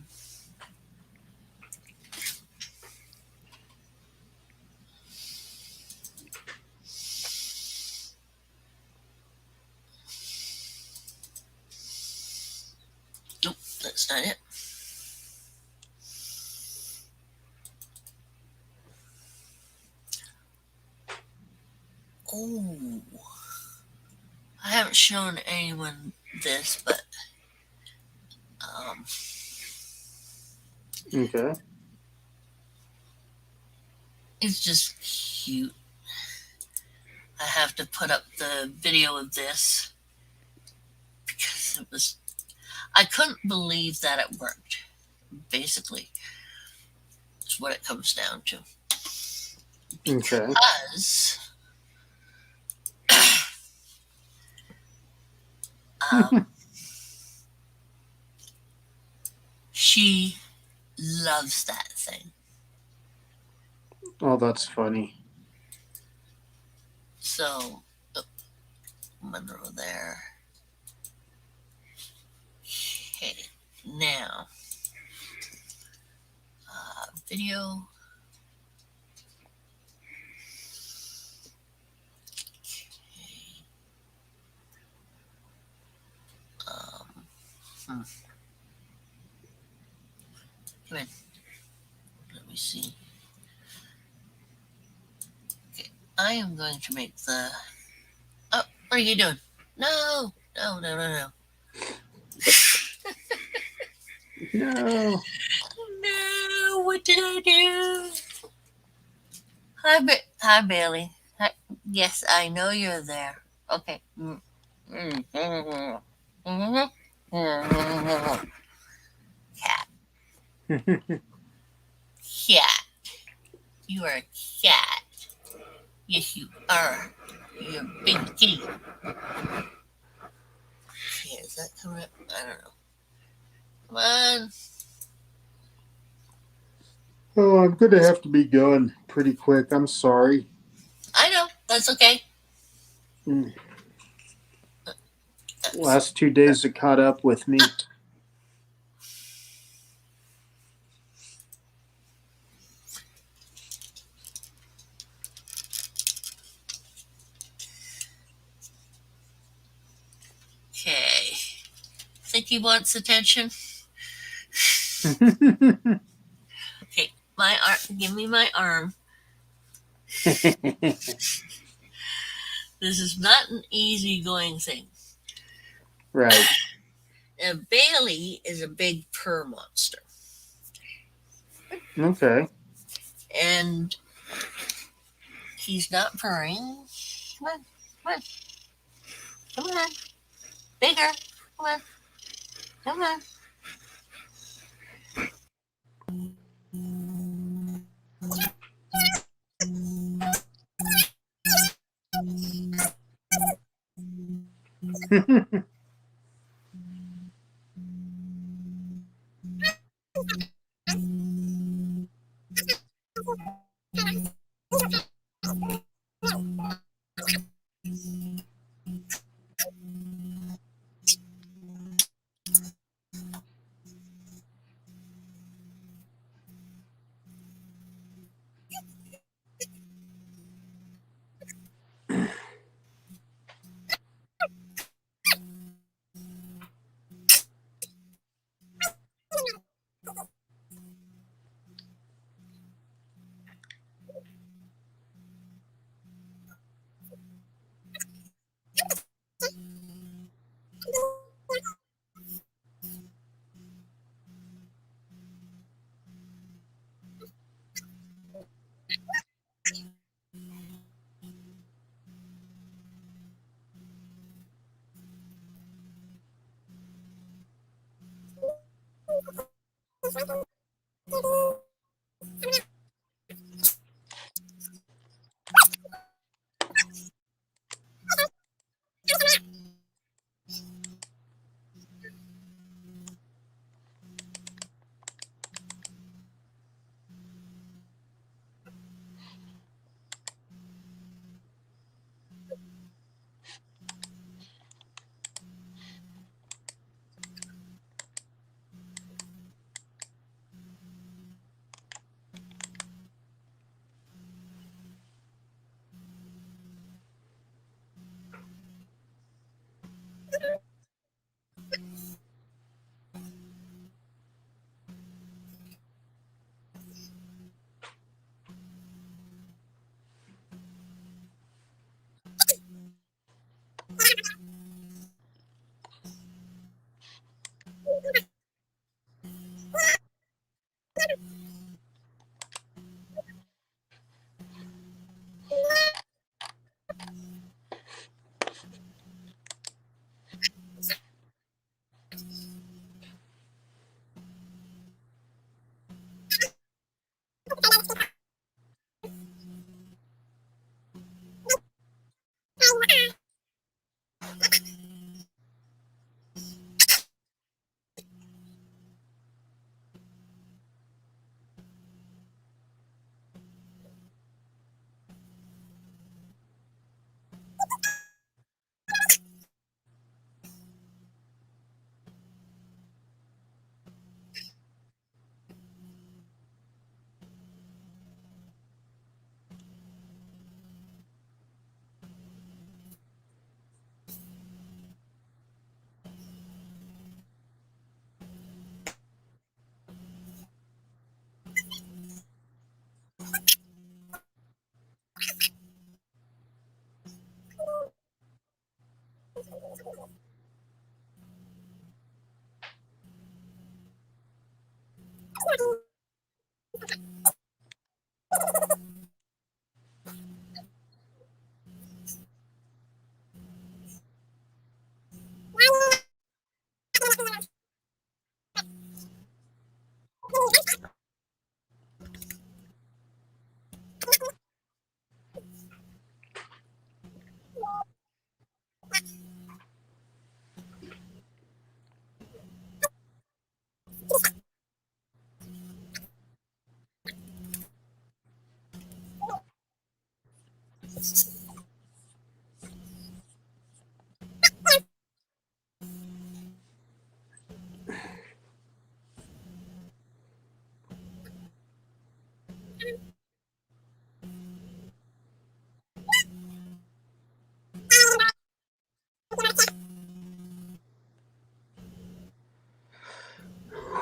nope, that's not it. Oh, I haven't shown anyone this, but Okay. it's just cute. I have to put up the video of this because it was. I couldn't believe that it worked. Basically, it's what it comes down to. Okay. Because um, she loves that thing. Oh, that's funny. So, Monroe there. Okay, now, video. Okay. Hmm. Come in. Let me see. Okay, I am going to make the. Oh, what are you doing? No, no, no, no, no. No. No, what did I do? Hi, Bailey. Hi. Yes, I know you're there. Okay. Cat. Cat. You are a cat. Yes, you are. You're a big kitty. Okay, is that coming up? I don't know. Come on. Oh, I'm gonna have to be going pretty quick. I'm sorry. I know. That's okay. Mm. Last 2 days have caught up with me. Okay. Think he wants attention? Okay, my arm. Give me my arm. This is not an easy going thing. Right. Bailey is a big purr monster. Okay. And he's not purring. Come on, come on, come on. Bigger. Come on. Come on.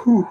Whew.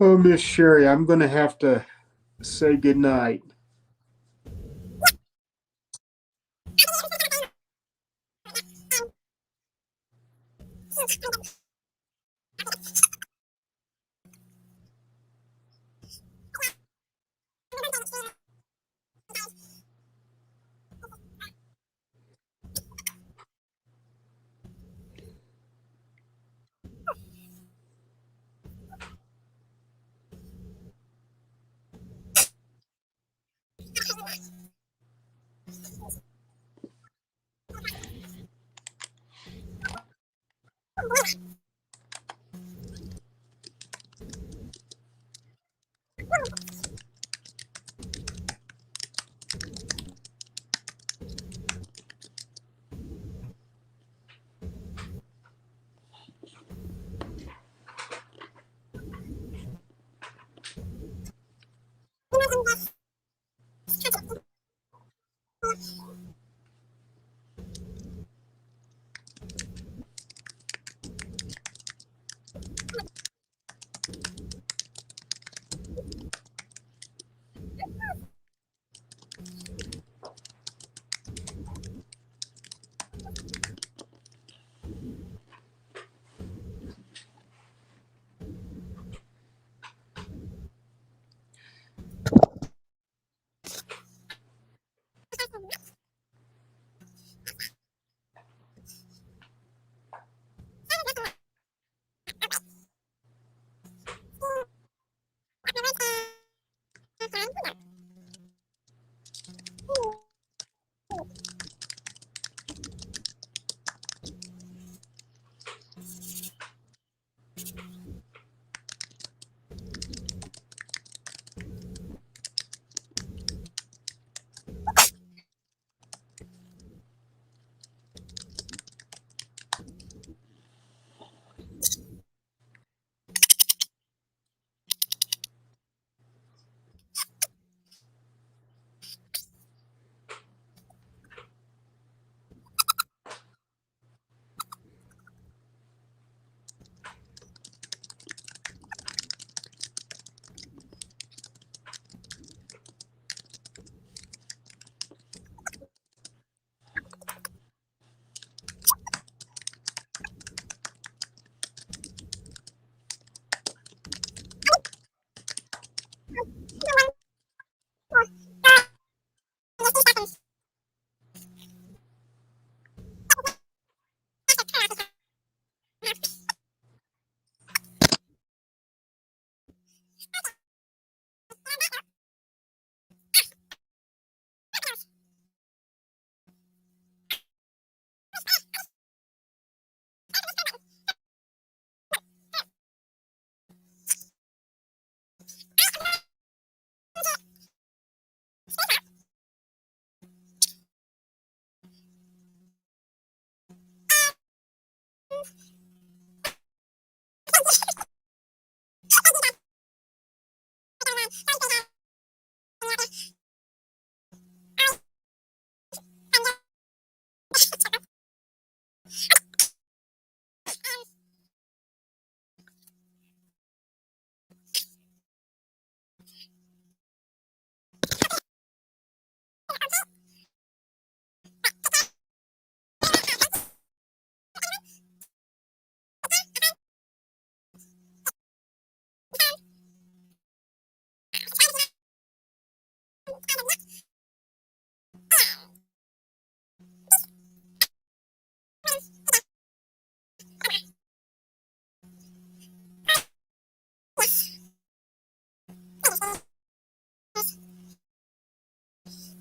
Oh, Miss Sherry, I'm going to have to say goodnight.